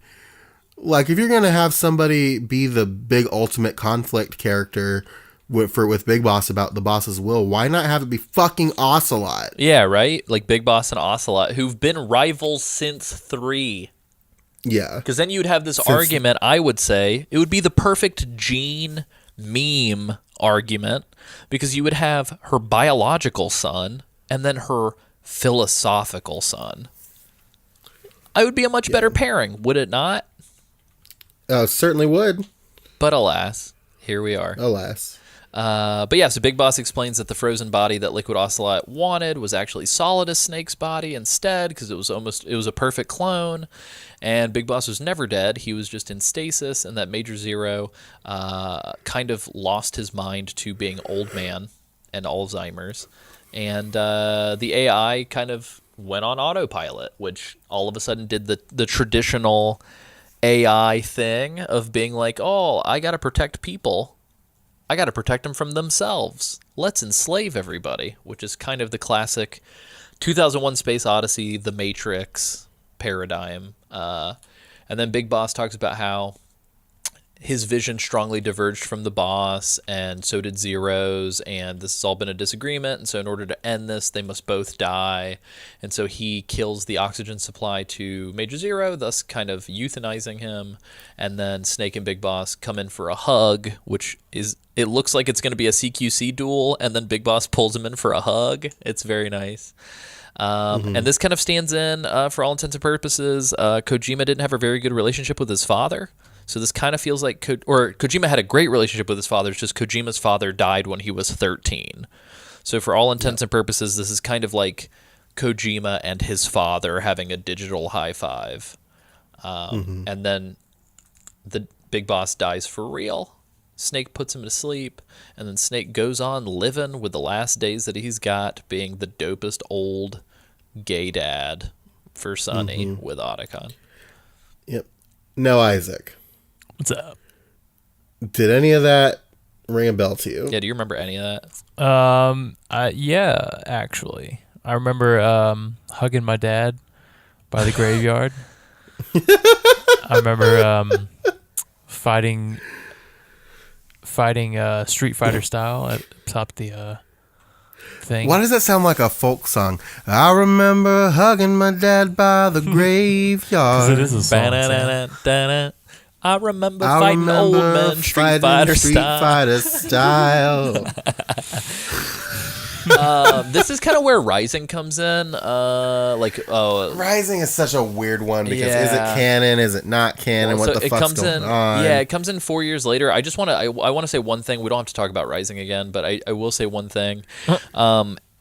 Like, if you're going to have somebody be the big ultimate conflict character with Big Boss about the boss's will, why not have it be fucking Ocelot? Yeah, right? Like Big Boss and Ocelot, who've been rivals since 3. Yeah. Because then you'd have this argument, I would say, it would be the perfect Jean meme argument, because you would have her biological son and then her philosophical son. I would be a much better pairing, would it not? Certainly would. But alas, here we are. Alas. But yeah, so Big Boss explains that the frozen body that Liquid Ocelot wanted was actually solid as Snake's body instead, because it was a perfect clone, and Big Boss was never dead. He was just in stasis, and that Major Zero kind of lost his mind to being old man and Alzheimer's, and the AI kind of went on autopilot, which all of a sudden did the traditional AI thing of being like, oh, I got to protect people. I got to protect them from themselves. Let's enslave everybody, which is kind of the classic 2001 Space Odyssey, The Matrix paradigm. And then Big Boss talks about how his vision strongly diverged from the boss, and so did Zero's, and this has all been a disagreement, and so in order to end this, they must both die. And so he kills the oxygen supply to Major Zero, thus kind of euthanizing him, and then Snake and Big Boss come in for a hug, which is, it looks like it's going to be a CQC duel, and then Big Boss pulls him in for a hug. It's very nice. And this kind of stands in, for all intents and purposes, Kojima didn't have a very good relationship with his father. So this kind of feels like, Kojima had a great relationship with his father. It's just Kojima's father died when he was 13. So for all intents and purposes, this is kind of like Kojima and his father having a digital high five. And then the Big Boss dies for real. Snake puts him to sleep, and then Snake goes on living with the last days that he's got, being the dopest old gay dad for Sonny with Otacon. Yep. No, Isaac. What's up? Did any of that ring a bell to you? Yeah, do you remember any of that? Yeah, actually. I remember hugging my dad by the graveyard. I remember fighting Street Fighter style at top the thing. Why does that sound like a folk song? I remember hugging my dad by the graveyard. 'Cause it is a song. Sam. I remember fighting old men Street Fighter style. This is kind of where Rising comes in. Rising is such a weird one because Yeah. is it canon? Is it not canon? Well, what so the it fuck's comes going in, on? Yeah, it comes in 4 years later. I just want to. I want to say one thing. We don't have to talk about Rising again, but I will say one thing.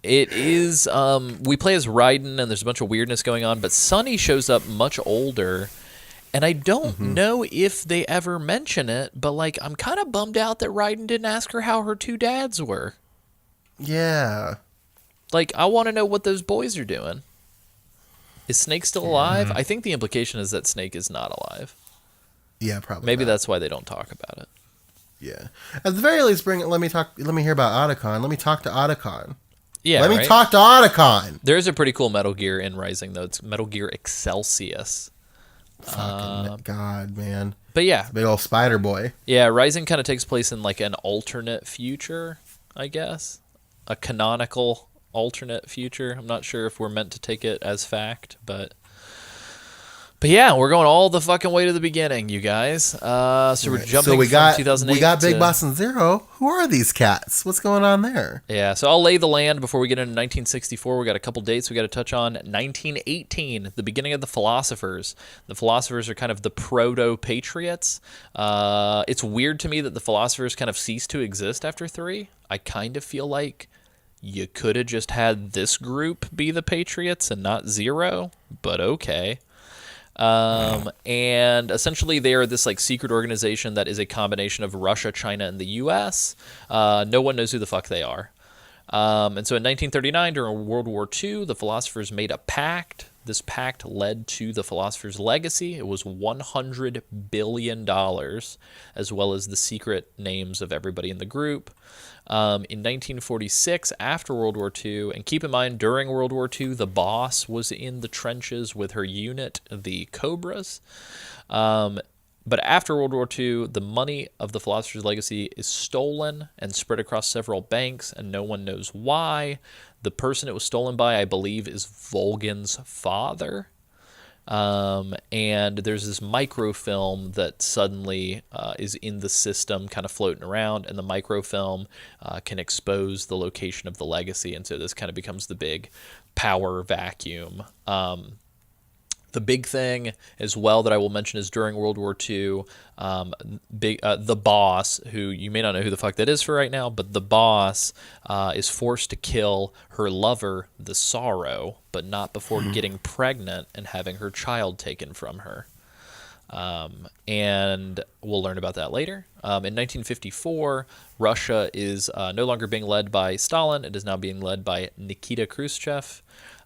It is. We play as Raiden, and there's a bunch of weirdness going on. But Sonny shows up much older, and I don't know if they ever mention it. But like, I'm kind of bummed out that Raiden didn't ask her how her two dads were. Yeah. Like, I want to know what those boys are doing. Is Snake still alive? I think the implication is that Snake is not alive. Yeah, probably. Maybe not. that's why they don't talk about it. Yeah. At the very least, let me hear about Otacon. Let me talk to Otacon. Yeah, Let me right? talk to Otacon. There's a pretty cool Metal Gear in Rising, though. It's Metal Gear Excelsius. Fucking God, man. But yeah, Big old spider boy. yeah, Rising kind of takes place in like an alternate future, I guess. A canonical alternate future. I'm not sure if we're meant to take it as fact, but yeah, we're going all the fucking way to the beginning, you guys. So we're jumping we from got 2008 we got Big to- Boss and Zero. Who are these cats? What's going on there? Yeah, so I'll lay the land before we get into 1964. We got a couple dates we got to touch on. 1918, the beginning of the Philosophers. The Philosophers are kind of the proto-patriots. It's weird to me that the Philosophers kind of ceased to exist after 3. I kind of feel like you could have just had this group be the Patriots and not Zero, but okay. And essentially they are this like secret organization that is a combination of Russia, China, and the U.S. No one knows who the fuck they are. And so in 1939, during World War II, the Philosophers made a pact. This pact led to the Philosopher's Legacy. It was $100 billion, as well as the secret names of everybody in the group. In 1946, after World War II, and keep in mind, during World War II, the boss was in the trenches with her unit, the Cobras. But after World War II, the money of the Philosopher's Legacy is stolen and spread across several banks, and no one knows why. The person it was stolen by, I believe, is Volgin's father. And there's this microfilm that suddenly is in the system kind of floating around, and the microfilm can expose the location of the legacy, and so this kind of becomes the big power vacuum. The big thing as well that I will mention is during World War II, the boss, who you may not know who the fuck that is for right now, but the boss is forced to kill her lover, the Sorrow, but not before getting pregnant and having her child taken from her. And we'll learn about that later. In 1954, Russia is no longer being led by Stalin. It is now being led by Nikita Khrushchev.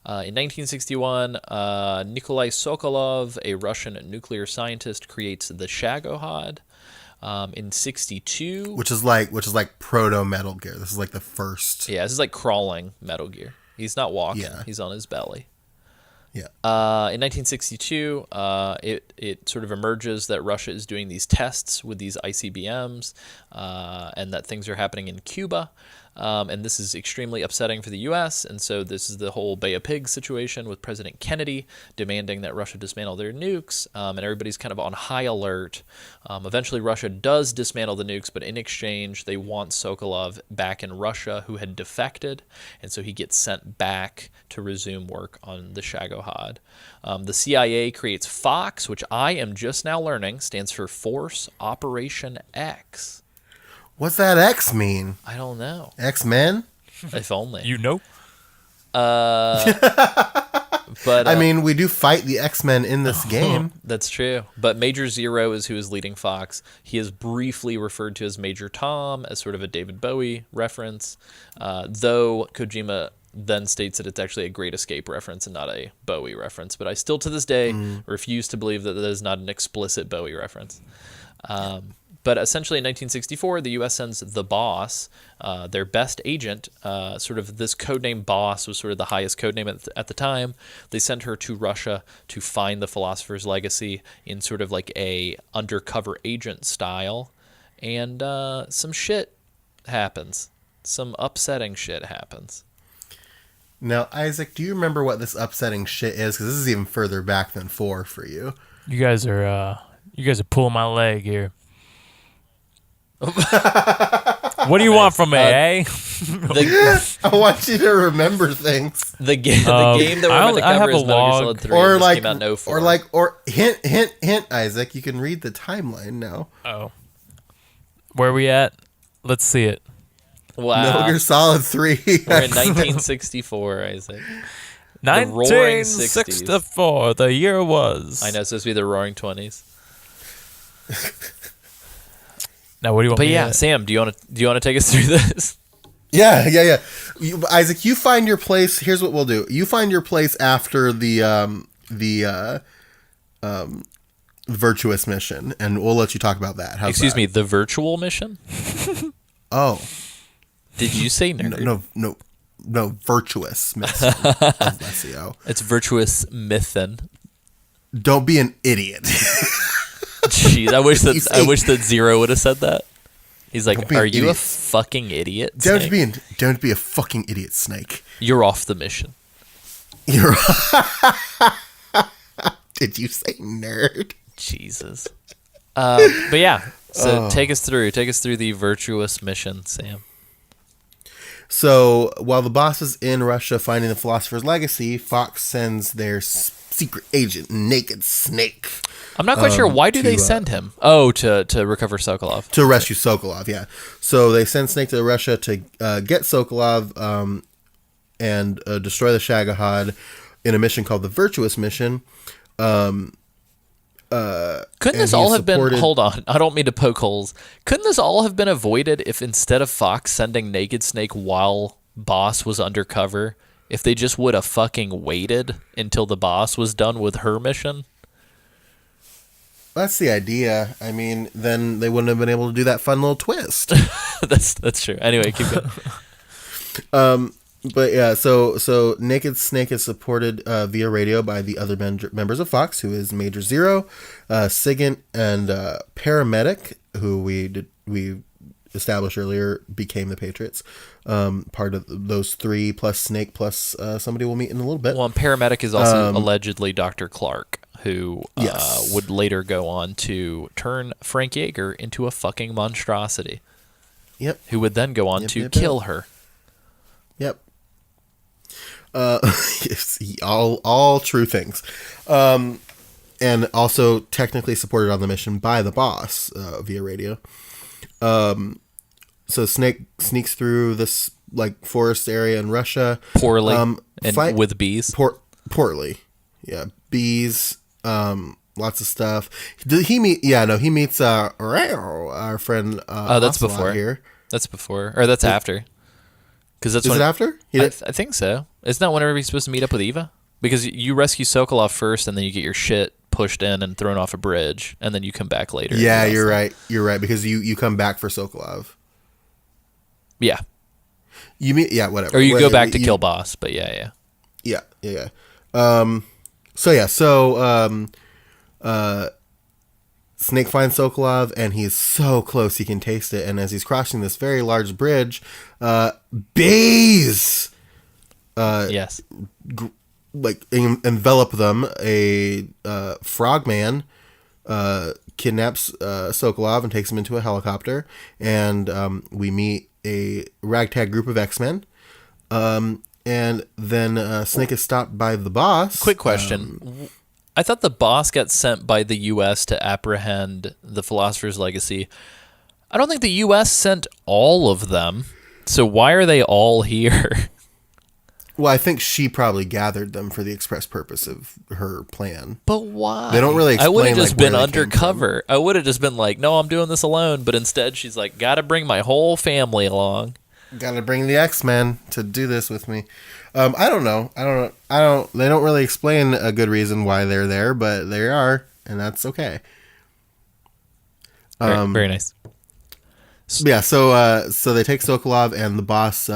In 1961, Nikolai Sokolov, a Russian nuclear scientist, creates the Shagohod. In 1962, which is like proto Metal Gear. This is like the first. Yeah, this is like crawling Metal Gear. He's not walking. Yeah. He's on his belly. Yeah. In 1962, it sort of emerges that Russia is doing these tests with these ICBMs, and that things are happening in Cuba. And this is extremely upsetting for the U.S., and so this is the whole Bay of Pigs situation with President Kennedy demanding that Russia dismantle their nukes, and everybody's kind of on high alert. Eventually, Russia does dismantle the nukes, but in exchange, they want Sokolov back in Russia, who had defected, and so he gets sent back to resume work on the Shagohod. The CIA creates FOX, which I am just now learning stands for Force Operation X. What's that X mean? I don't know. X-Men? If only. You know? But I mean, we do fight the X-Men in this game. That's true. But Major Zero is who is leading Fox. He is briefly referred to as Major Tom, as sort of a David Bowie reference, though Kojima then states that it's actually a Great Escape reference and not a Bowie reference. But I still, to this day, refuse to believe that that is not an explicit Bowie reference. But essentially in 1964, the U.S. sends the Boss, their best agent, sort of this codename Boss was sort of the highest codename at the time. They sent her to Russia to find the Philosopher's Legacy in sort of like a undercover agent style. And some shit happens. Some upsetting shit happens. Now, Isaac, do you remember what this upsetting shit is? Because this is even further back than 4 for you. You guys are pulling my leg here. What do you want from me, eh? I want you to remember things. The game that we're about to cover is Metal Gear Solid 3. Or and this like, came out in 04. or hint, Isaac. You can read the timeline now. Oh. Where are we at? Let's see it. Wow. Metal Gear Solid 3. We're in 1964, Isaac. The roaring 60s. 1964, the year was. I know, it's supposed to be the roaring 20s. Now, what do you want? But yeah, Sam, do you want to take us through this? Yeah. Isaac, you find your place. Here's what we'll do. You find your place after the virtuous mission, and we'll let you talk about that. How's Excuse that? me, the virtual mission? Oh. Did you say nerd? No, virtuous mission of SEO. It's virtuous mythin. Don't be an idiot. Jeez, I wish that Zero would have said that. He's like, be an "Are you a idiot. fucking idiot? Don't Snake? be a fucking idiot, Snake. You're off the mission." You're. Did you say nerd? Jesus. But yeah, so take us through the virtuous mission, Sam. So while the boss is in Russia finding the Philosopher's Legacy, Fox sends their secret agent, Naked Snake. I'm not quite sure. Why do they send him? Oh, to recover Sokolov. To rescue Sokolov, yeah. So they send Snake to Russia to get Sokolov and destroy the Shagohod in a mission called the Virtuous Mission. Couldn't this all have been... Hold on. I don't mean to poke holes. Couldn't this all have been avoided if instead of Fox sending Naked Snake while Boss was undercover, if they just would have fucking waited until the Boss was done with her mission? That's the idea. I mean, then they wouldn't have been able to do that fun little twist. That's true. Anyway, keep going. But yeah, so Naked Snake is supported via radio by the other members of Fox, who is Major Zero, SIGINT, and Paramedic, who we established earlier became the Patriots. Part of those three plus Snake plus somebody we'll meet in a little bit. Well, and Paramedic is also allegedly Dr. Clark. who Yes. would later go on to turn Frank Yeager into a fucking monstrosity, Yep. who would then go on Yep, to yep, kill her. Yep. Yes, all true things. And also technically supported on the mission by the boss via radio. So Snake sneaks through this like forest area in Russia Poorly and fight- with bees. poorly. Yeah, bees, lots of stuff. Did he meet? Yeah, no, he meets our friend. Oh, that's Ocelot before. here. That's before, or that's after. Because that's Is when it after? I think so. Isn't that whenever he's supposed to meet up with Eva? Because you rescue Sokolov first, and then you get your shit pushed in and thrown off a bridge, and then you come back later. Yeah, and do you're that right. You're right because you come back for Sokolov. Yeah, You mean whatever. or you go back to You- kill boss. But yeah. Yeah. Snake finds Sokolov and he's so close he can taste it. And as he's crossing this very large bridge, bees Yes. envelop them. A frogman kidnaps Sokolov and takes him into a helicopter. And we meet a ragtag group of X-Men. And then Snake is stopped by the boss. Quick question. I thought the boss got sent by the U.S. to apprehend the Philosopher's Legacy. I don't think the U.S. sent all of them. So why are they all here? Well, I think she probably gathered them for the express purpose of her plan. But why? They don't really I would have explain, just like, where been they came undercover. I would have just been like, no, I'm doing this alone. But instead, she's like, got to bring my whole family along. Got to bring the X-Men to do this with me. I don't know. They don't really explain a good reason why they're there, but they are, and that's okay. Very nice. Yeah. So they take Sokolov, and the boss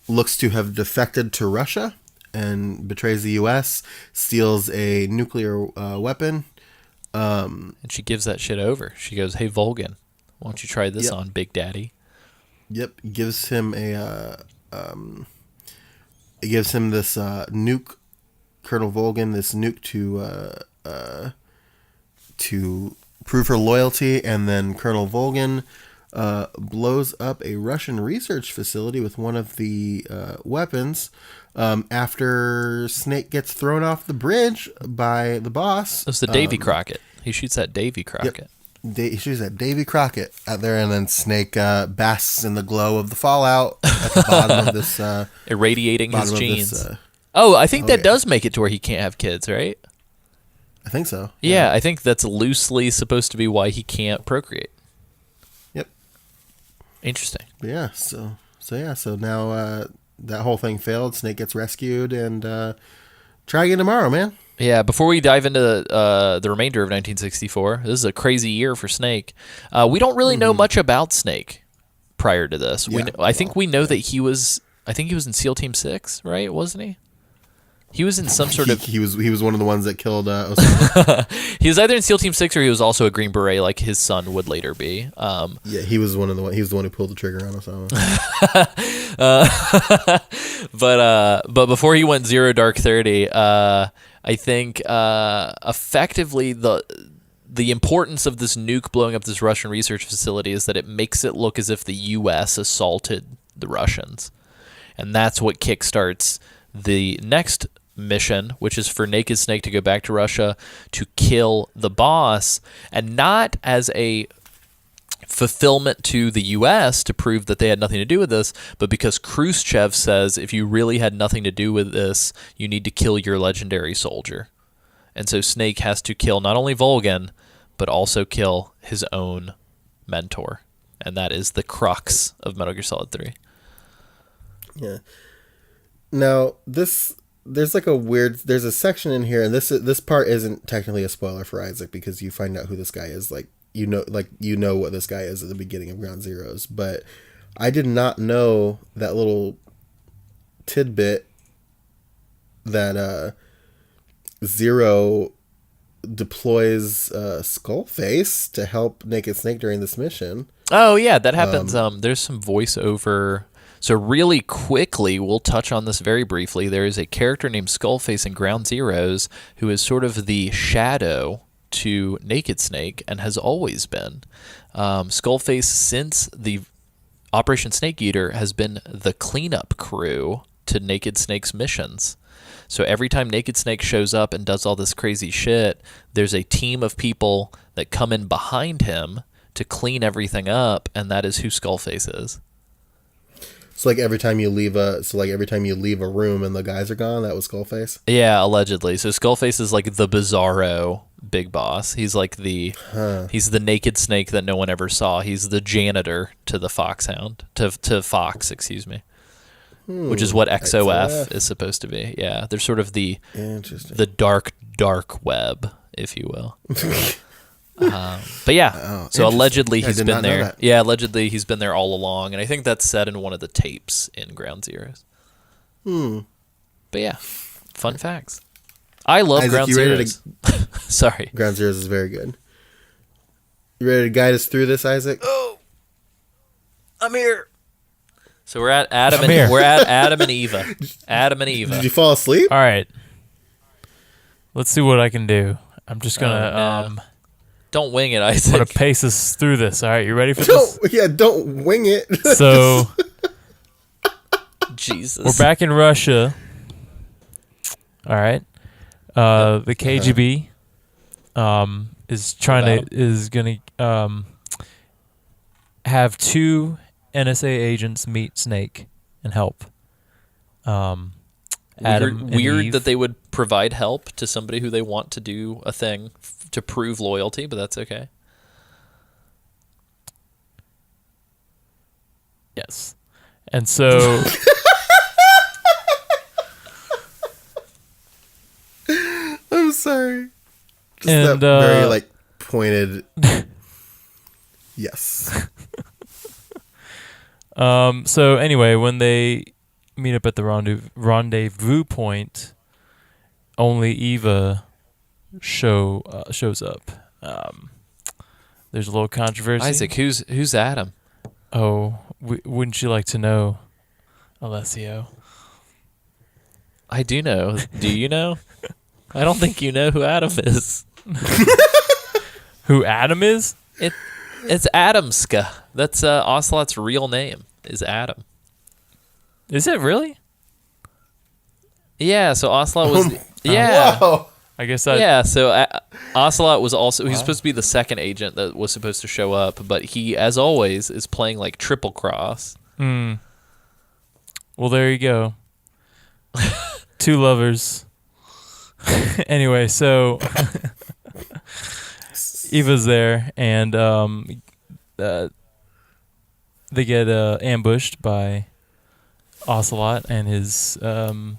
looks to have defected to Russia and betrays the U.S., steals a nuclear weapon. And she gives that shit over. She goes, hey, Volgan, why don't you try this Yep. on, Big Daddy? Yep, gives him it gives him this nuke, Colonel Volgan, this nuke to prove her loyalty, and then Colonel Volgan blows up a Russian research facility with one of the weapons after Snake gets thrown off the bridge by the boss. That's the Davy Crockett. He shoots at Davy Crockett. He shoots at Davy Crockett out there, and then Snake basks in the glow of the fallout at the bottom of this. Irradiating his bottom of genes. this, I think that yeah. does make it to where he can't have kids, right? I think so. Yeah, I think that's loosely supposed to be why he can't procreate. Yep. Interesting. But yeah. So now that whole thing failed. Snake gets rescued, and try again tomorrow, man. Yeah, before we dive into the remainder of 1964, this is a crazy year for Snake. We don't really know much about Snake prior to this. Yeah, I think we know that he was in SEAL Team 6, right? Wasn't he? He was in some sort of... He was one of the ones that killed Osama. He was either in SEAL Team 6 or he was also a Green Beret like his son would later be. Yeah, he was the one who pulled the trigger on Osama. But before he went Zero Dark 30, I think effectively the importance of this nuke blowing up this Russian research facility is that it makes it look as if the U.S. assaulted the Russians. And that's what kickstarts the next mission, which is for Naked Snake to go back to Russia to kill the boss, and not as a fulfillment to the U.S. to prove that they had nothing to do with this, but because Khrushchev says if you really had nothing to do with this, you need to kill your legendary soldier. And so Snake has to kill not only Volgan, but also kill his own mentor. And that is the crux of Metal Gear Solid 3. Yeah. Now there's a section in here, and this part isn't technically a spoiler for Isaac because you find out who this guy is. You know what this guy is at the beginning of Ground Zeroes, but I did not know that little tidbit that Zero deploys Skullface to help Naked Snake during this mission. Oh, yeah, that happens. There's some voiceover. So really quickly, we'll touch on this very briefly. There is a character named Skullface in Ground Zeroes who is sort of the shadow to Naked Snake and has always been. Skullface, since the Operation Snake Eater, has been the cleanup crew to Naked Snake's missions. So every time Naked Snake shows up and does all this crazy shit, there's a team of people that come in behind him to clean everything up, and that is who Skullface is. So like every time you leave a room and the guys are gone, that was Skullface? Yeah, allegedly. So Skullface is like the bizarro big boss. He's like he's the Naked Snake that no one ever saw. He's the janitor to the Foxhound, to Fox, excuse me. Which is what XOF is supposed to be. Yeah, they're sort of the dark web, if you will. But yeah, so allegedly he's been there. Yeah, allegedly he's been there all along, and I think that's said in one of the tapes in Ground Zeroes. But yeah, fun facts. I love Isaac, Ground Zeroes. Sorry, Ground Zeroes is very good. You ready to guide us through this, Isaac? Oh, I'm here. So we're at Adam and Eva. Adam and Eva. Did you fall asleep? All right. Let's see what I can do. I'm just gonna don't wing it, I'm Isaac. gonna pace us through this. All right, you ready for this? Don't wing it. So Jesus, we're back in Russia. All right. The KGB is gonna have two NSA agents meet Snake and help. Adam and weird Eve. that they would provide help to somebody who they want to do a thing to prove loyalty, but that's okay. Yes. And so I'm sorry. Just And, that very pointed. Yes. So anyway, when they meet up at the rendezvous point, only Eva shows up. There's a little controversy. Isaac, who's Adam? Oh, wouldn't you like to know, Alessio? I do know. Do you know? I don't think you know who Adam is. Who Adam is? It's Adamska. That's Ocelot's real name is Adam. Is it really? Yeah, so Ocelot was... Wow. I guess that. Yeah, so Ocelot was also... He was supposed to be the second agent that was supposed to show up, but he, as always, is playing like triple cross. Well, there you go. Two lovers. Anyway, so Eva's there, and they get ambushed by Ocelot and his thank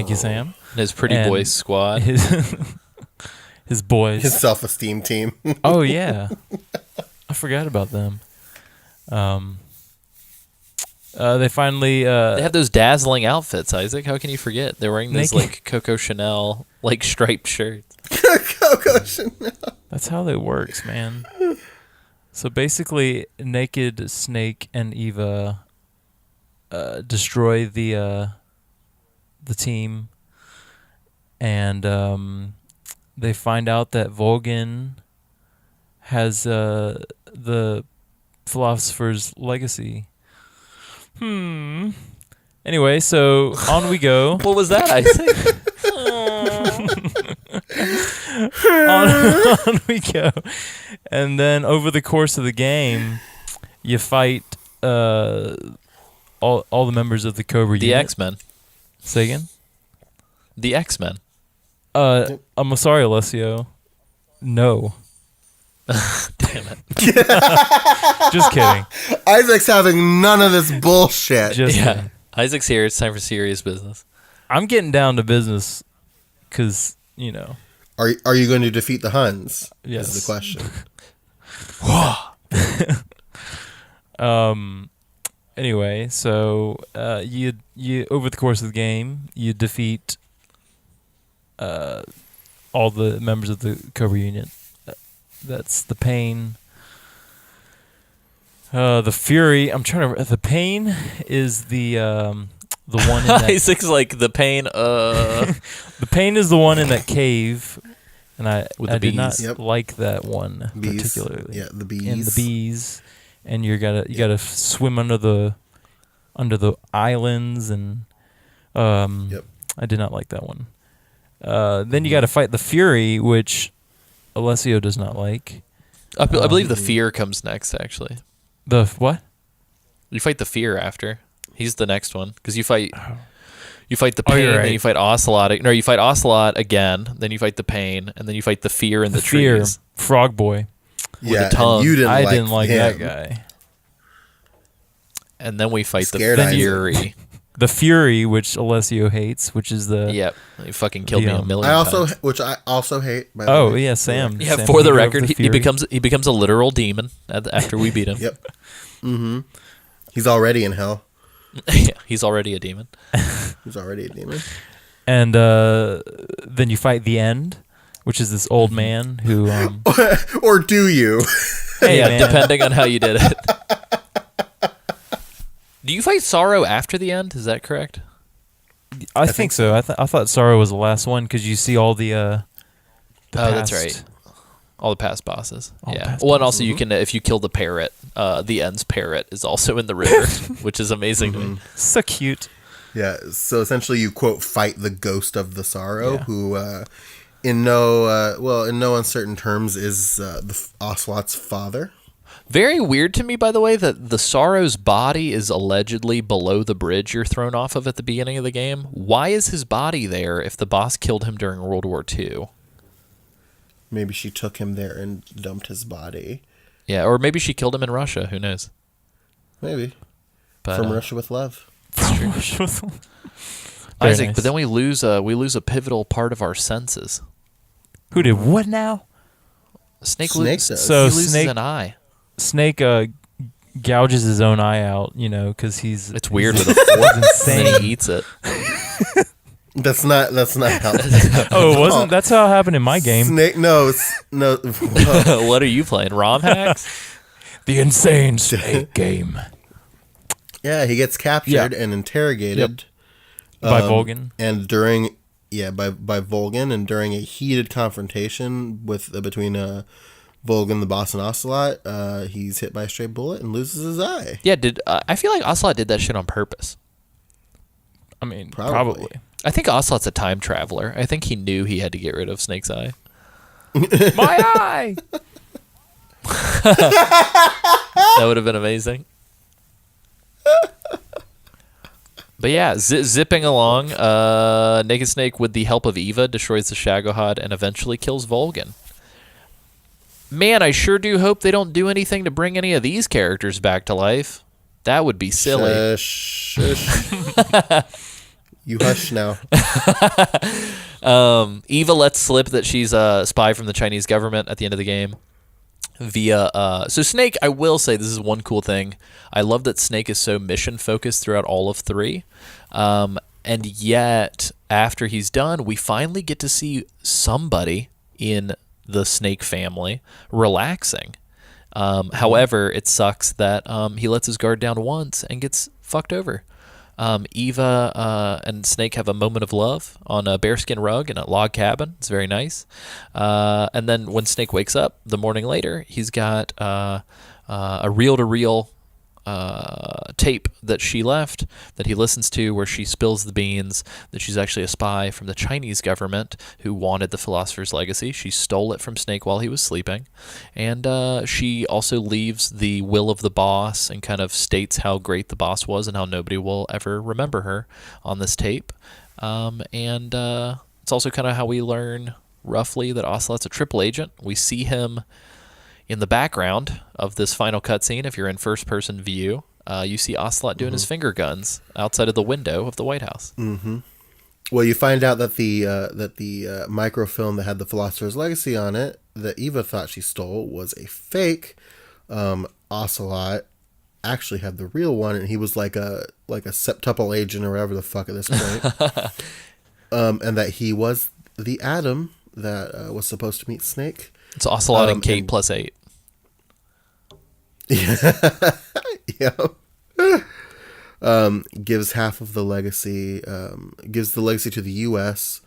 you, Sam. And his pretty And boy squad. His boys. His self-esteem team. Oh yeah, I forgot about them. They finally They have those dazzling outfits, Isaac. How can you forget? They're wearing those Naked- like Coco Chanel like striped shirts. Coco Chanel. That's how it works, man. So basically, Naked Snake and Eva destroy the team, and they find out that Volgin has the philosopher's legacy. Anyway, so on we go. What was that, Isaac? on we go. And then over the course of the game, you fight all the members of the Cobra The unit. X-Men. Say again? The X-Men. I'm sorry, Alessio. No. Damn it. Just kidding. Isaac's having none of this bullshit. Just Yeah. kidding. Isaac's here. It's time for serious business. I'm getting down to business because, you know. Are you going to defeat the Huns? Yes. Is the question. Anyway, so you over the course of the game, you defeat all the members of the Cobra unit. That's the pain. The Fury. I'm trying to. The Pain is the one in that. Isaac's like the pain. The Pain is the one in that cave, and I With the did not bees. Yep. like that one Bees. particularly. Yeah, the bees. And the bees, and you gotta swim under the islands, and Yep. I did not like that one. Then you got to fight the Fury, which Alessio does not like. I believe the fear comes next. Actually, The what? you fight the fear after. He's the next one because you fight the Oh, pain, you're then right. you fight Ocelot. No, you fight Ocelot again, then you fight the pain, and then you fight the fear in the Fear, trees. Frog Boy. Yeah, the tongue. and you I didn't like him. that guy. And then we fight the Scared Isaac. fury. The Fury, which Alessio hates, which is the Yep, you fucking killed me a million I also, times. which I also hate. By the Oh way. yeah, Sam. Yeah, Sam for the Hater of record, he Fury. becomes a literal demon after we beat him. Yep. Mm-hmm. He's already in hell. Yeah, he's already a demon. He's already a demon. And then you fight the End, which is this old man who. Or do you? Hey, Yeah, man. depending on how you did it. Do you fight Sorrow after the end? Is that correct? I think so. I thought Sorrow was the last one because you see all the That's past- right. All the past bosses. All the Yeah. past Well, and also you can, if you kill the parrot, the end's parrot is also in the river, which is amazing to me. So cute. Yeah. So essentially, you quote fight the ghost of the sorrow, Yeah. who, in no uncertain terms, is the Ocelot's father. Very weird to me, by the way, that the Sorrow's body is allegedly below the bridge you're thrown off of at the beginning of the game. Why is his body there if the boss killed him during World War II? Maybe she took him there and dumped his body. Yeah, or maybe she killed him in Russia. Who knows? Maybe But, from Russia with love. Very Isaac, nice. but then we lose a pivotal part of our senses. Who did what now? Snake Snake loses. does. So he loses Snake an eye. Snake gouges his own eye out, because he's It's weird he's with a fork, and insane. then he eats it. That's not how. Oh, it wasn't that's how it happened in my game. Snake? No, no. Whoa. What are you playing? ROM hacks? The insane Snake game Yeah, he gets captured and interrogated by Volgan. and by Volgan, and during a heated confrontation between Volgan, the boss, and Ocelot, he's hit by a stray bullet and loses his eye. Yeah, I feel like Ocelot did that shit on purpose. I mean, Probably. probably. I think Ocelot's a time traveler. I think he knew he had to get rid of Snake's eye. My eye. That would have been amazing. But yeah, zipping along, Naked Snake, with the help of Eva, destroys the Shagohod and eventually kills Volgan. Man, I sure do hope they don't do anything to bring any of these characters back to life. That would be silly. Shush. You hush now. Eva lets slip that she's a spy from the Chinese government at the end of the game. So Snake, I will say this is one cool thing. I love that Snake is so mission focused throughout all of 3. And yet after he's done, we finally get to see somebody in the Snake family relaxing. However, it sucks that he lets his guard down once and gets fucked over. Eva and Snake have a moment of love on a bearskin rug in a log cabin. It's very nice. And then when Snake wakes up the morning later, he's got a reel-to-reel tape that she left that he listens to, where she spills the beans that she's actually a spy from the Chinese government who wanted the Philosopher's Legacy. She stole it from Snake while he was sleeping, and she also leaves the will of the boss and kind of states how great the boss was and how nobody will ever remember her on this tape. And it's also kind of how we learn roughly that Ocelot's a triple agent. We see him in the background of this final cutscene. If you're in first-person view, you see Ocelot doing his finger guns outside of the window of the White House. Well, you find out that the microfilm that had the Philosopher's Legacy on it, that Eva thought she stole, was a fake. Ocelot actually had the real one, and he was like a septuple agent or whatever the fuck at this point. And that he was the Adam that was supposed to meet Snake. It's Ocelot and Kate and- plus 8. Yep. Gives half of the legacy, gives the legacy to the U.S.,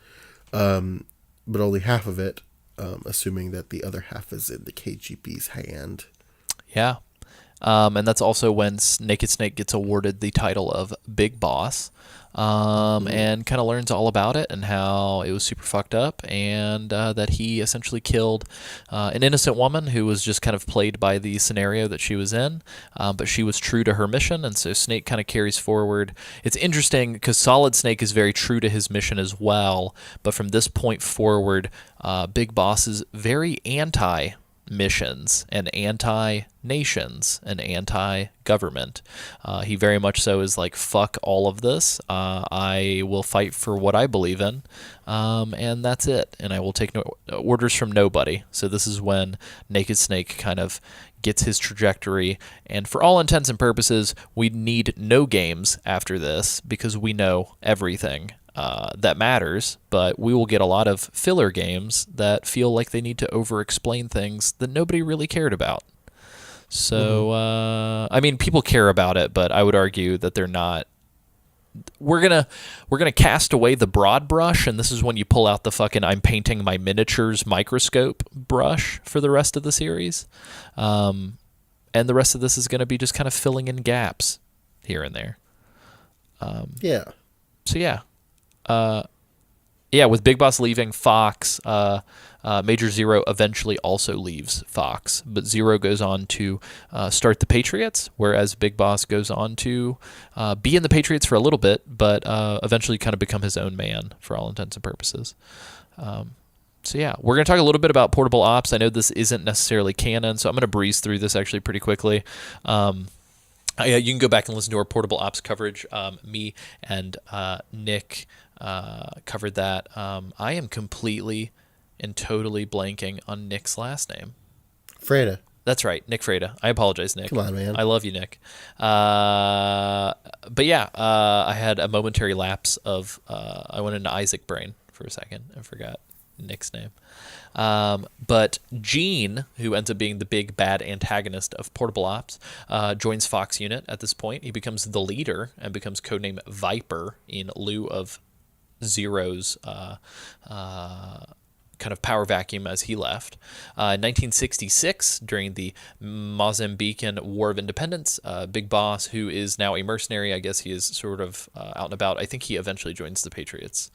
but only half of it, assuming that the other half is in the KGB's hand. Yeah. And that's also when Naked Snake gets awarded the title of Big Boss, and kind of learns all about it and how it was super fucked up, and that he essentially killed an innocent woman who was just kind of played by the scenario that she was in, but she was true to her mission, and so Snake kind of carries forward. It's interesting because Solid Snake is very true to his mission as well, but from this point forward, Big Boss is very anti-missions and anti-nations and anti-government. He very much so is like, fuck all of this. I will fight for what I believe in, and that's it. And I will take no orders from nobody. So this is when Naked Snake kind of gets his trajectory. And for all intents and purposes, we need no games after this because we know everything that matters, but we will get a lot of filler games that feel like they need to over-explain things that nobody really cared about. So, I mean, people care about it, but I would argue that they're not. We're gonna cast away the broad brush, and this is when you pull out the fucking I'm painting my miniatures microscope brush for the rest of the series, and the rest of this is gonna be just kind of filling in gaps here and there. Yeah. So yeah. With Big Boss leaving Fox, Major Zero eventually also leaves Fox, but Zero goes on to start the Patriots, whereas Big Boss goes on to be in the Patriots for a little bit, but eventually kind of become his own man for all intents and purposes. So yeah, we're going to talk a little bit about Portable Ops. I know this isn't necessarily canon, so I'm going to breeze through this actually pretty quickly. You can go back and listen to our Portable Ops coverage. Me and Nick covered that. I am completely and totally blanking on Nick's last name. Freda. That's right, Nick Freda. I apologize, Nick. Come on, man. I love you, Nick. But yeah, I had a momentary lapse of I went into Isaac brain for a second and forgot Nick's name. But Gene, who ends up being the big bad antagonist of Portable Ops, joins Fox Unit at this point. He becomes the leader and becomes codenamed Viper in lieu of Zero's kind of power vacuum as he left. In 1966, during the Mozambican War of Independence, Big Boss, who is now a mercenary, I guess he is sort of out and about. I think he eventually joins the Patriots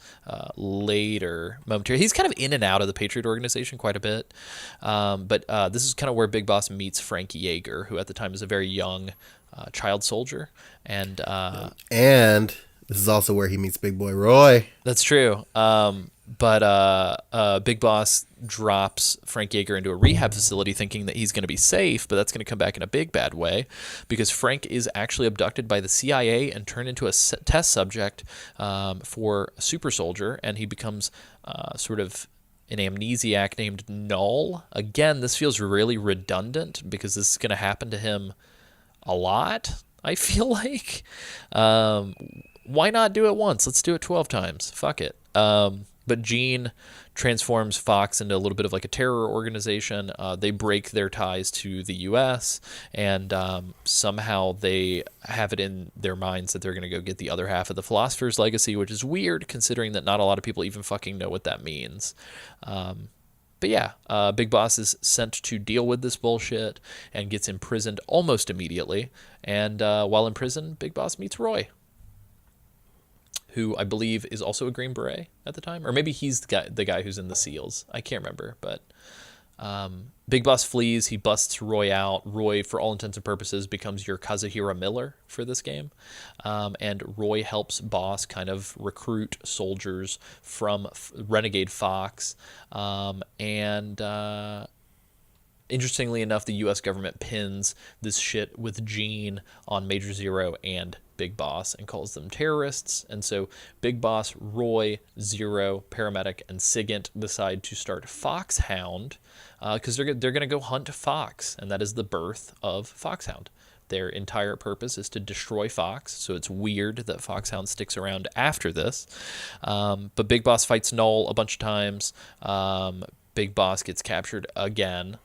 later, momentarily. He's kind of in and out of the Patriot organization quite a bit. But this is kind of where Big Boss meets Frank Yeager, who at the time is a very young child soldier. And this is also where he meets Big Boy Roy. That's true. But Big Boss drops Frank Yeager into a rehab facility thinking that he's going to be safe, but that's going to come back in a big bad way because Frank is actually abducted by the CIA and turned into a test subject for a super soldier, and he becomes sort of an amnesiac named Null. Again, this feels really redundant because this is going to happen to him a lot, I feel like. Why not do it once? Let's do it 12 times. Fuck it. But Gene transforms Fox into a little bit of like a terror organization. They break their ties to the U.S., and somehow they have it in their minds that they're going to go get the other half of the Philosopher's Legacy, which is weird considering that not a lot of people even fucking know what that means. But yeah, Big Boss is sent to deal with this bullshit and gets imprisoned almost immediately. And while in prison, Big Boss meets Roy, who I believe is also a Green Beret at the time. Or maybe he's the guy who's in the SEALs. I can't remember. But Big Boss flees. He busts Roy out. Roy, for all intents and purposes, becomes your Kazuhira Miller for this game. And Roy helps Boss kind of recruit soldiers from Renegade Fox. Interestingly enough, the U.S. government pins this shit with Gene on Major Zero and Big Boss and calls them terrorists. And so Big Boss, Roy, Zero, Paramedic, and Sigint decide to start Foxhound because they're going to go hunt Fox, and that is the birth of Foxhound. Their entire purpose is to destroy Fox, so it's weird that Foxhound sticks around after this. But Big Boss fights Null a bunch of times. Big Boss gets captured again.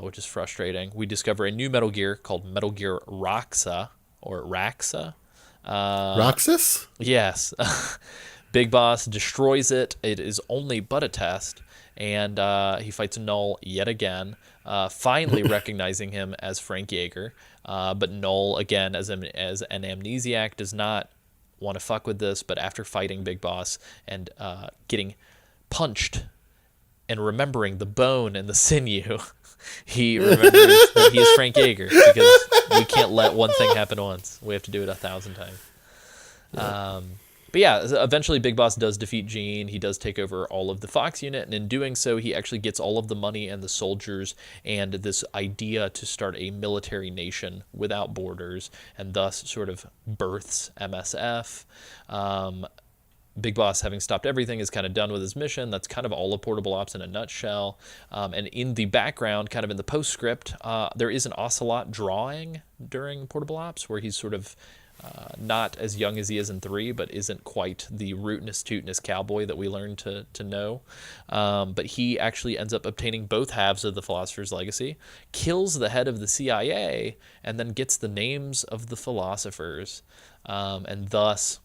which is frustrating. We discover a new Metal Gear called Metal Gear Roxa, or Raxa. Roxas? Yes. Big Boss destroys it. It is only but a test. And he fights Null yet again, finally recognizing him as Frank Yeager. But Null, again, as an amnesiac, does not want to fuck with this. But after fighting Big Boss and getting punched and remembering the bone and the sinew, he remembers that he is Frank Yeager, because we can't let one thing happen once. We have to do it 1,000 times. But yeah, eventually Big Boss does defeat Gene. He does take over all of the Fox unit, and in doing so, he actually gets all of the money and the soldiers and this idea to start a military nation without borders, and thus sort of births MSF. Big Boss, having stopped everything, is kind of done with his mission. That's kind of all of Portable Ops in a nutshell. And in the background, kind of in the postscript, there is an Ocelot drawing during Portable Ops where he's sort of not as young as he is in 3, but isn't quite the rootinest, tootinest cowboy that we learned to know. But he actually ends up obtaining both halves of the Philosopher's Legacy, kills the head of the CIA, and then gets the names of the philosophers. And thus,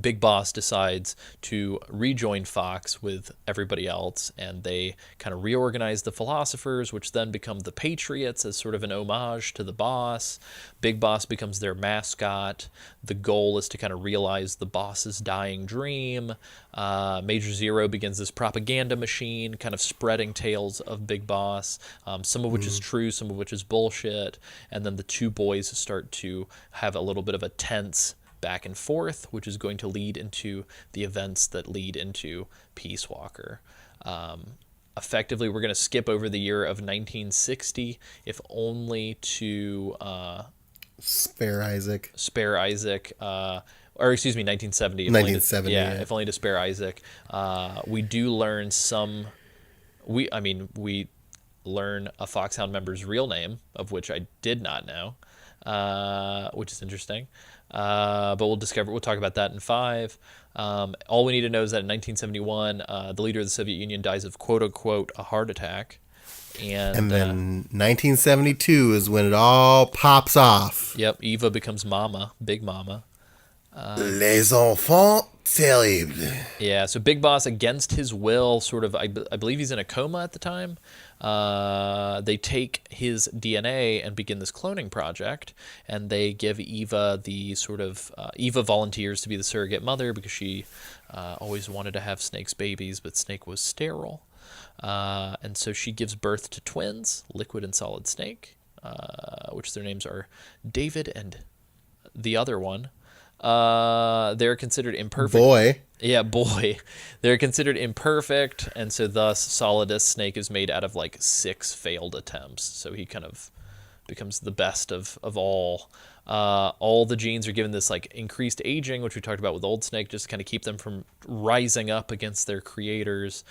Big Boss decides to rejoin Fox with everybody else, and they kind of reorganize the philosophers, which then become the Patriots as sort of an homage to the boss. Big Boss becomes their mascot. The goal is to kind of realize the boss's dying dream. Major Zero begins this propaganda machine, kind of spreading tales of Big Boss, some of which is true, some of which is bullshit. And then the two boys start to have a little bit of a tense back and forth, which is going to lead into the events that lead into Peace Walker. Effectively, we're going to skip over the year of 1960, if only to Spare Isaac. Or excuse me, 1970. 1970, yeah. If only to spare Isaac. We do learn we learn a Foxhound member's real name, of which I did not know, which is interesting. But we'll talk about that in 5. All we need to know is that in 1971, the leader of the Soviet Union dies of quote-unquote a heart attack. And then 1972 is when it all pops off. Yep, Eva becomes Mama, Big Mama. Les enfants terribles. Yeah, so Big Boss, against his will, sort of, I believe he's in a coma at the time. They take his DNA and begin this cloning project, and they give Eva the sort of, Eva volunteers to be the surrogate mother because she always wanted to have Snake's babies, but Snake was sterile. And so she gives birth to twins, Liquid and Solid Snake, which their names are David and the other one. They're considered imperfect. Boy. Yeah, boy. They're considered imperfect, and so thus Solidus Snake is made out of like 6 failed attempts. So he kind of becomes the best of all. All the genes are given this like increased aging, which we talked about with Old Snake, just to kind of keep them from rising up against their creators.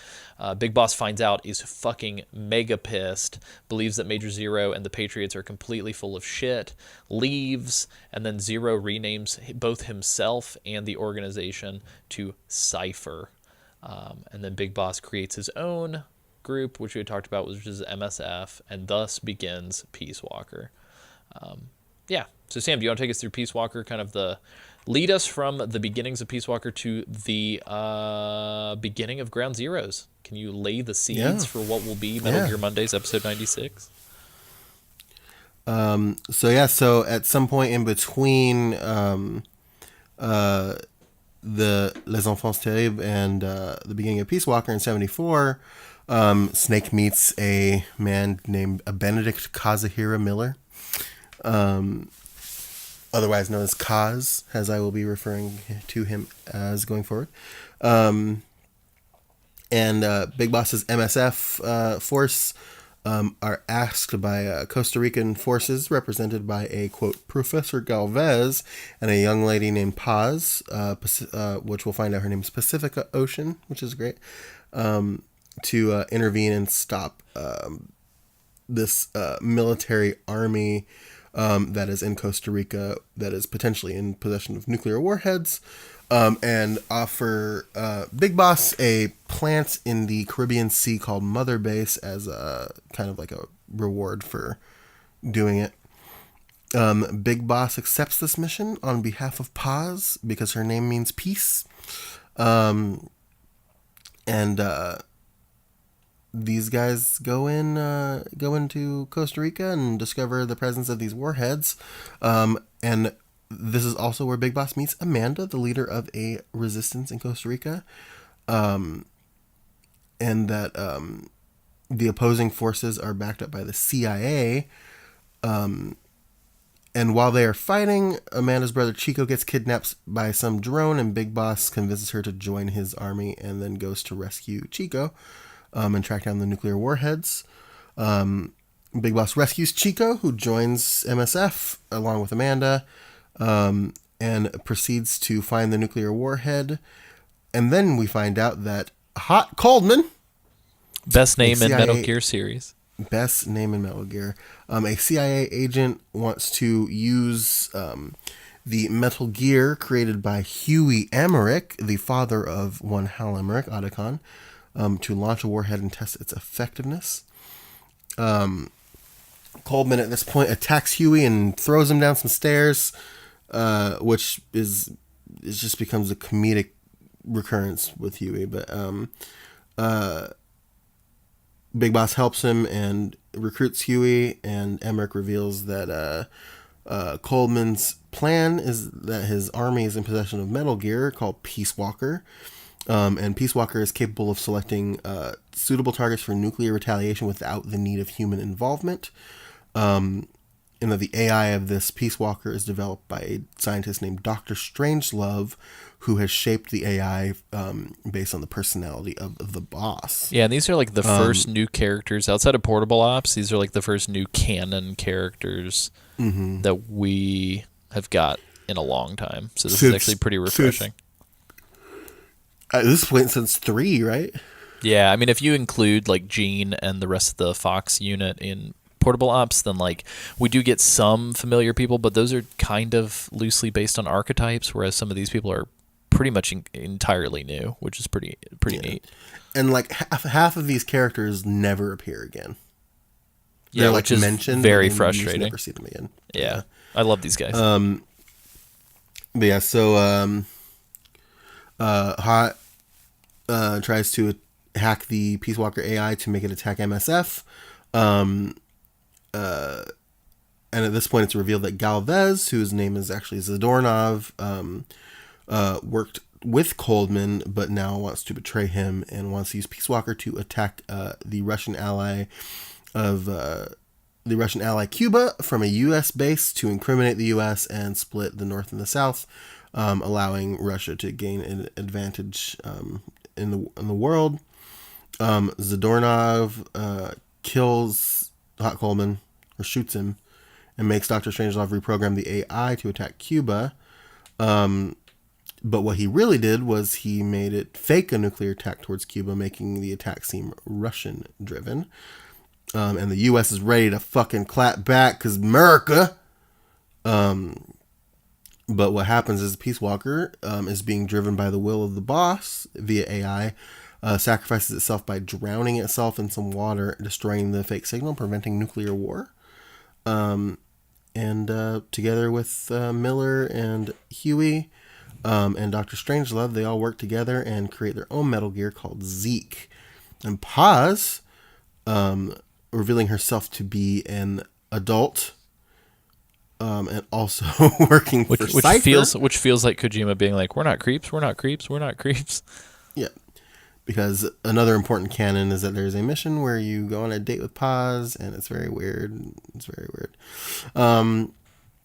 Big Boss finds out, is fucking mega pissed, believes that Major Zero and the Patriots are completely full of shit, leaves, and then Zero renames both himself and the organization to Cypher. And then Big Boss creates his own group, which we had talked about, which is MSF, and thus begins Peace Walker. Yeah. So Sam, do you want to take us through Peace Walker, kind of lead us from the beginnings of Peace Walker to the beginning of Ground Zeroes? Can you lay the seeds for what will be Metal Gear Mondays episode 96? So at some point in between the Les Enfants Terribles and the beginning of Peace Walker in 74, Snake meets a man named Benedict Kazuhira Miller, otherwise known as Kaz, as I will be referring to him as going forward. And Big Boss's MSF force are asked by Costa Rican forces represented by a, quote, Professor Galvez and a young lady named Paz, which we'll find out her name is Pacifica Ocean, which is great, to intervene and stop this military army that is in Costa Rica that is potentially in possession of nuclear warheads, and offer Big Boss a plant in the Caribbean Sea called Mother Base as a kind of like a reward for doing it. Big Boss accepts this mission on behalf of Paz because her name means peace. And these guys go into Costa Rica and discover the presence of these warheads. And this is also where Big Boss meets Amanda, the leader of a resistance in Costa Rica. And that the opposing forces are backed up by the CIA. And while they are fighting, Amanda's brother Chico gets kidnapped by some drone, and Big Boss convinces her to join his army and then goes to rescue Chico and track down the nuclear warheads. Big Boss rescues Chico, who joins MSF along with Amanda, and proceeds to find the nuclear warhead. And then we find out that Hot Coldman, best name in CIA Metal Gear series. Best name in Metal Gear. A CIA agent wants to use the Metal Gear created by Huey Emmerich, the father of one Hal Emmerich, Otacon, to launch a warhead and test its effectiveness. Coldman at this point attacks Huey and throws him down some stairs, which just becomes a comedic recurrence with Huey. But Big Boss helps him and recruits Huey, and Emmerich reveals that Coldman's plan is that his army is in possession of Metal Gear called Peace Walker, and Peace Walker is capable of selecting suitable targets for nuclear retaliation without the need of human involvement. And that the AI of this Peace Walker is developed by a scientist named Dr. Strangelove, who has shaped the AI based on the personality of the boss. Yeah, and these are like the first new characters outside of Portable Ops. These are like the first new canon characters that we have got in a long time. So this is actually pretty refreshing. At this point, since 3, right? Yeah, I mean, if you include like Gene and the rest of the Fox unit in Portable Ops, then like we do get some familiar people, but those are kind of loosely based on archetypes, whereas some of these people are pretty much entirely new, which is pretty neat. And like half of these characters never appear again. Yeah, They're, which is mentioned, very and frustrating. You just never see them again. Yeah, I love these guys. But yeah, so Hot tries to hack the Peace Walker AI to make it attack MSF. And at this point, it's revealed that Galvez, whose name is actually Zadornov, worked with Coldman, but now wants to betray him and wants to use Peace Walker to attack the Russian ally Cuba from a U.S. base to incriminate the U.S. and split the North and the South, allowing Russia to gain an advantage in the world. Zadornov kills Hot Coleman, or shoots him, and makes Dr. Strangelove reprogram the AI to attack Cuba. But what he really did was he made it fake a nuclear attack towards Cuba, making the attack seem Russian-driven. And the U.S. is ready to fucking clap back because America. But what happens is Peace Walker is being driven by the will of the boss via AI, sacrifices itself by drowning itself in some water, destroying the fake signal, preventing nuclear war. And together with Miller and Huey and Dr. Strangelove, they all work together and create their own Metal Gear called Zeke. And Paz, revealing herself to be an adult, and also working for Cypher. Which feels like Kojima being like, we're not creeps, we're not creeps, we're not creeps. Yeah. Because another important canon is that there's a mission where you go on a date with Paz, and it's very weird.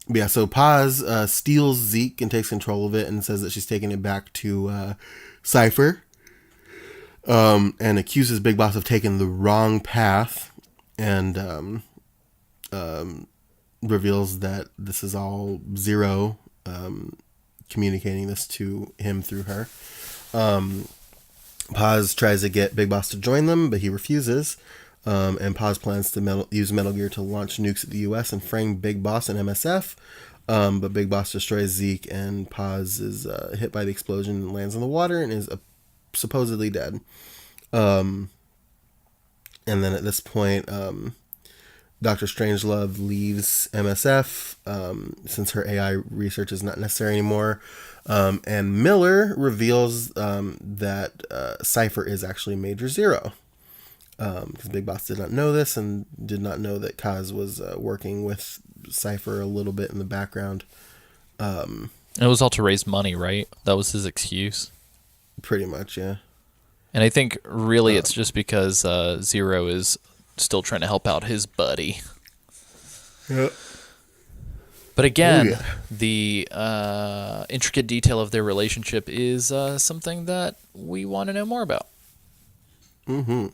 Yeah, so Paz steals Zeke and takes control of it and says that she's taking it back to Cypher, and accuses Big Boss of taking the wrong path, and reveals that this is all Zero communicating this to him through her. Paz tries to get Big Boss to join them, but he refuses. And Paz plans to use Metal Gear to launch nukes at the U.S. and frame Big Boss and MSF. But Big Boss destroys Zeke, and Paz is hit by the explosion and lands in the water and is supposedly dead. And then at this point, Dr. Strangelove leaves MSF since her AI research is not necessary anymore. And Miller reveals that Cypher is actually Major Zero. Because Big Boss did not know this and did not know that Kaz was working with Cypher a little bit in the background. It was all to raise money, right? That was his excuse. Pretty much, yeah. And I think really it's just because Zero is still trying to help out his buddy. Yep. But again, Ooh, yeah. the intricate detail of their relationship is something that we want to know more about. Mm-hmm.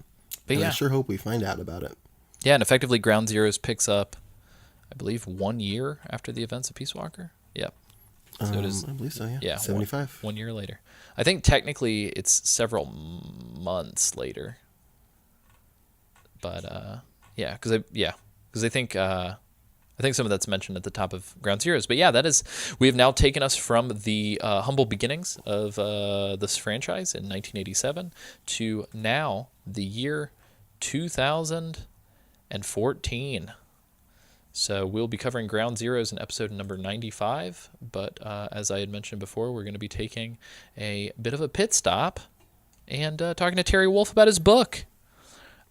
But And yeah. I sure hope we find out about it. Yeah, and effectively Ground Zeroes picks up, I believe, 1 year after the events of Peace Walker. Yep. So it is, I believe so, yeah. yeah, 75. 1 year later. I think technically it's several months later. But yeah, because I think some of that's mentioned at the top of Ground Zeroes. But yeah, we have now taken us from the humble beginnings of this franchise in 1987 to now the year 2014. So we'll be covering Ground Zeroes in episode number 95. But as I had mentioned before, we're going to be taking a bit of a pit stop and talking to Terry Wolf about his book.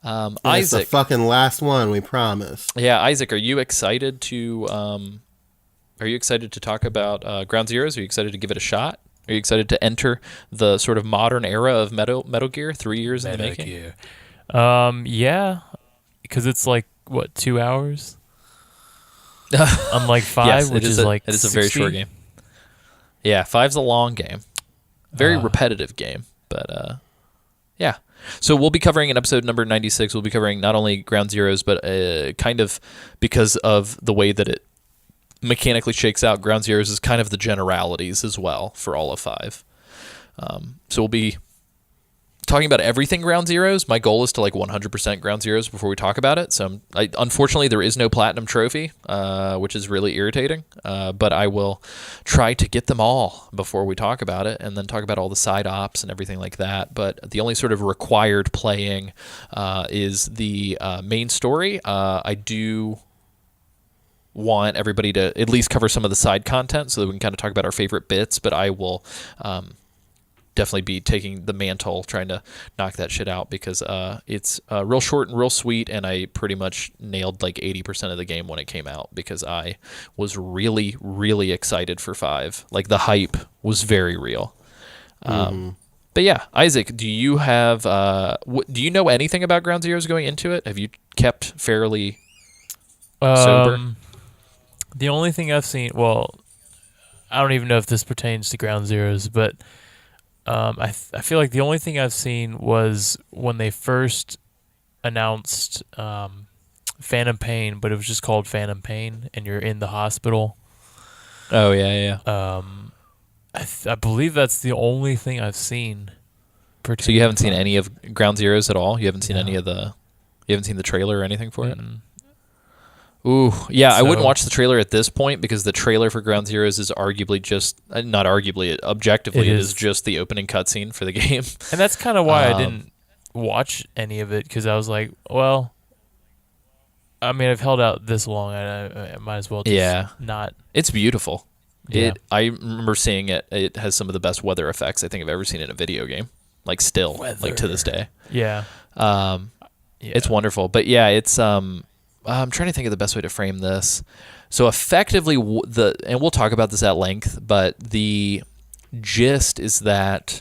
It's Isaac, the fucking last one, we promise. yeah, Isaac, are you excited to talk about Ground Zeroes? Are you excited to give it a shot? Are you excited to enter the sort of modern era of Metal Gear? 3 years in the making. Gear. Yeah, because it's like what 2 hours. Unlike 5, Yes, which is like it is a very 60. short game. Yeah, 5's a long game, very repetitive game, but yeah. So we'll be covering in episode number 96. We'll be covering not only Ground Zeroes, but kind of because of the way that it mechanically shakes out, Ground Zeroes is kind of the generalities as well for all of 5. So we'll be talking about everything Ground Zeroes. My goal is to like 100% Ground Zeroes before we talk about it. So unfortunately, there is no platinum trophy, which is really irritating. But I will try to get them all before we talk about it, and then talk about all the side ops and everything like that. But the only sort of required playing is the main story. I do want everybody to at least cover some of the side content so that we can kind of talk about our favorite bits. But I will definitely be taking the mantle, trying to knock that shit out, because it's real short and real sweet, and I pretty much nailed like 80% of the game when it came out, because I was really, really excited for 5. Like, the hype was very real. But yeah, Isaac, do you have do you know anything about Ground Zeroes going into it? Have you kept fairly sober? The only thing I've seen, well, I don't even know if this pertains to Ground Zeroes, but I feel like the only thing I've seen was when they first announced Phantom Pain, but it was just called Phantom Pain, and you're in the hospital. Oh, yeah. I believe that's the only thing I've seen. So you haven't seen any of Ground Zeroes at all? You haven't seen you haven't seen the trailer or anything for it? Ooh, yeah, I wouldn't watch the trailer at this point, because the trailer for Ground Zeroes is arguably just, not arguably, objectively, it is just the opening cutscene for the game. And that's kind of why I didn't watch any of it, because I was like, well, I mean, I've held out this long, I might as well just not. It's beautiful. Yeah. I remember seeing it. It has some of the best weather effects I think I've ever seen in a video game. Like, still, like to this day. Yeah. It's wonderful. But yeah, it's I'm trying to think of the best way to frame this. So effectively, and we'll talk about this at length, but the gist is that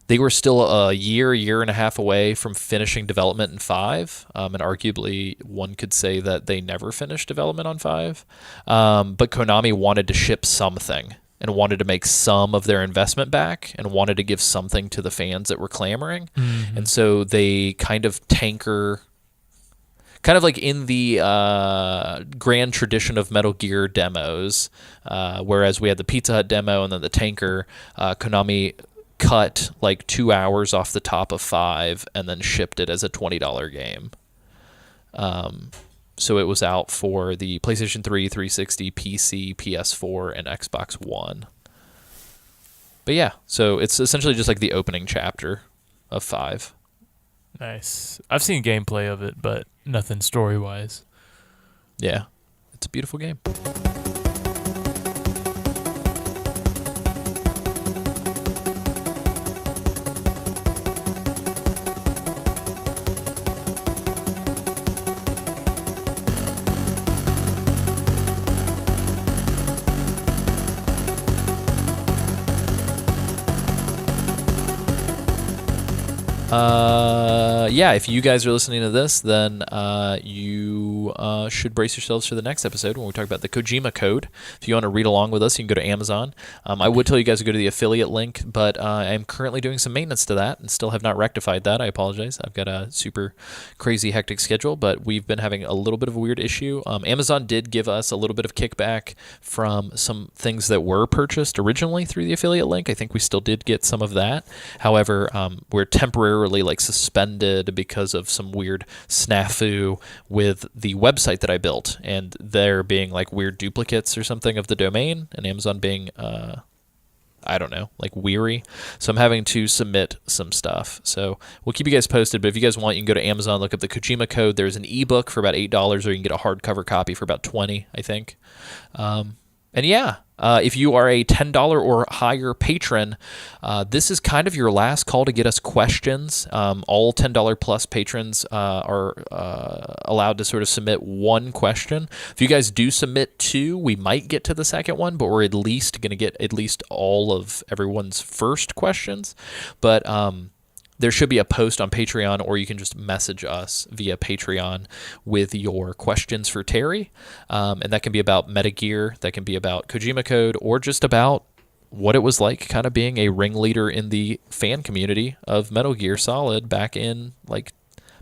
they were still a year and a half away from finishing development in 5, and arguably one could say that they never finished development on 5. But Konami wanted to ship something, and wanted to make some of their investment back, and wanted to give something to the fans that were clamoring. Mm-hmm. And so they kind of kind of like in the grand tradition of Metal Gear demos, whereas we had the Pizza Hut demo and then the tanker, Konami cut like 2 hours off the top of 5 and then shipped it as a $20 game. So it was out for the PlayStation 3, 360, PC, PS4, and Xbox One. But yeah, so it's essentially just like the opening chapter of 5. Nice. I've seen gameplay of it, but nothing story-wise. Yeah, it's a beautiful game. Yeah, if you guys are listening to this, then you should brace yourselves for the next episode when we talk about the Kojima Code. If you want to read along with us, you can go to Amazon. I would tell you guys to go to the affiliate link, but I am currently doing some maintenance to that and still have not rectified that. I apologize. I've got a super crazy, hectic schedule, but we've been having a little bit of a weird issue. Amazon did give us a little bit of kickback from some things that were purchased originally through the affiliate link. I think we still did get some of that. However, we're temporarily suspended because of some weird snafu with the website that I built, and there being weird duplicates or something of the domain, and Amazon being I don't know, weary. So I'm having to submit some stuff. So we'll keep you guys posted, but if you guys want, you can go to Amazon, look up the Kojima Code. There's an ebook for about $8, or you can get a hardcover copy for about $20, I think. And yeah, if you are a $10 or higher patron, this is kind of your last call to get us questions. All $10 plus patrons are allowed to sort of submit one question. If you guys do submit two, we might get to the second one, but we're at least going to get at least all of everyone's first questions. But there should be a post on Patreon, or you can just message us via Patreon with your questions for Terry. And that can be about Metagear, that can be about Kojima Code, or just about what it was like kind of being a ringleader in the fan community of Metal Gear Solid back in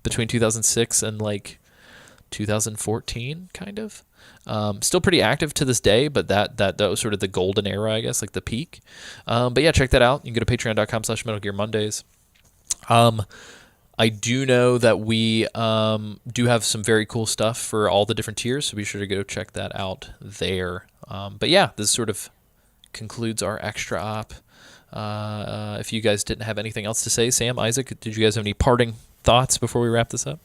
between 2006 and 2014, kind of. Still pretty active to this day, but that was sort of the golden era, I guess, the peak. But yeah, check that out. You can go to patreon.com/Metal Gear Mondays. I do know that we do have some very cool stuff for all the different tiers, so be sure to go check that out there. But yeah, this sort of concludes our extra op. If you guys didn't have anything else to say, Sam, Isaac, did you guys have any parting thoughts before we wrap this up?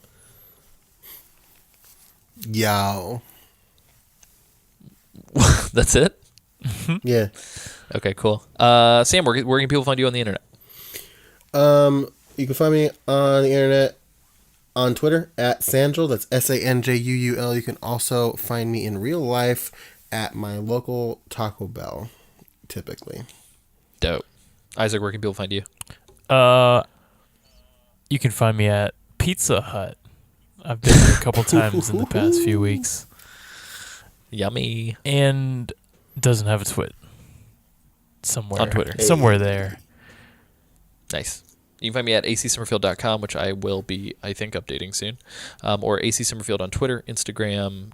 Yow. That's it? Yeah. Okay, cool. Sam, where can people find you on the internet? You can find me on the internet on Twitter at Sanjul. That's Sanjuul. You can also find me in real life at my local Taco Bell, typically. Dope. Isaac, where can people find you? You can find me at Pizza Hut. I've been there a couple times in the past few weeks. Yummy. And doesn't have a twit. Somewhere. On Twitter. Somewhere there. Nice. You can find me at acsummerfield.com, which I will be, I think, updating soon. Or acsummerfield on Twitter, Instagram,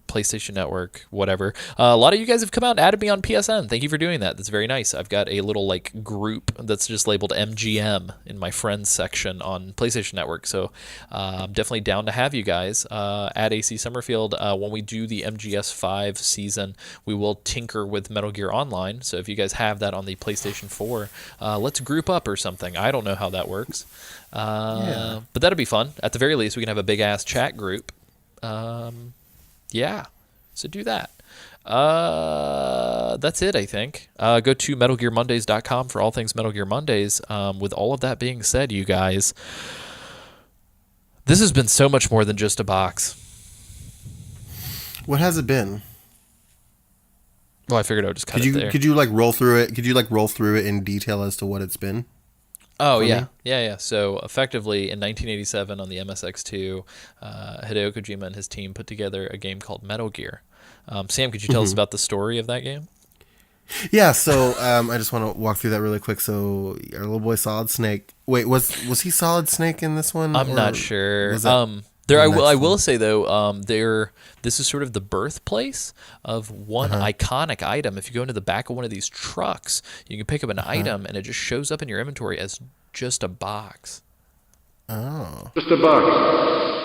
PlayStation Network, whatever. A lot of you guys have come out and added me on PSN. Thank you for doing that. That's very nice. I've got a little group that's just labeled MGM in my friends section on PlayStation Network. So I'm definitely down to have you guys at AC Summerfield. When we do the MGS5 season, we will tinker with Metal Gear Online. So if you guys have that on the PlayStation 4, let's group up or something. I don't know how that works. But that'll be fun. At the very least, we can have a big-ass chat group. Yeah, so do that. That's it, I think. Go to MetalGearMondays.com for all things Metal Gear Mondays. With all of that being said, you guys, this has been so much more than just a box. What has it been? Well, I figured I would just cut it there. Could you roll through it? Could you roll through it in detail as to what it's been? Oh, yeah. Yeah. So effectively, in 1987 on the MSX2, Hideo Kojima and his team put together a game called Metal Gear. Sam, could you tell us about the story of that game? Yeah, so I just want to walk through that really quick. So our little boy Solid Snake. Wait, was he Solid Snake in this one? I'm not sure. I will say though, this is sort of the birthplace of one iconic item. If you go into the back of one of these trucks, you can pick up an item and it just shows up in your inventory as just a box. Oh. Just a box.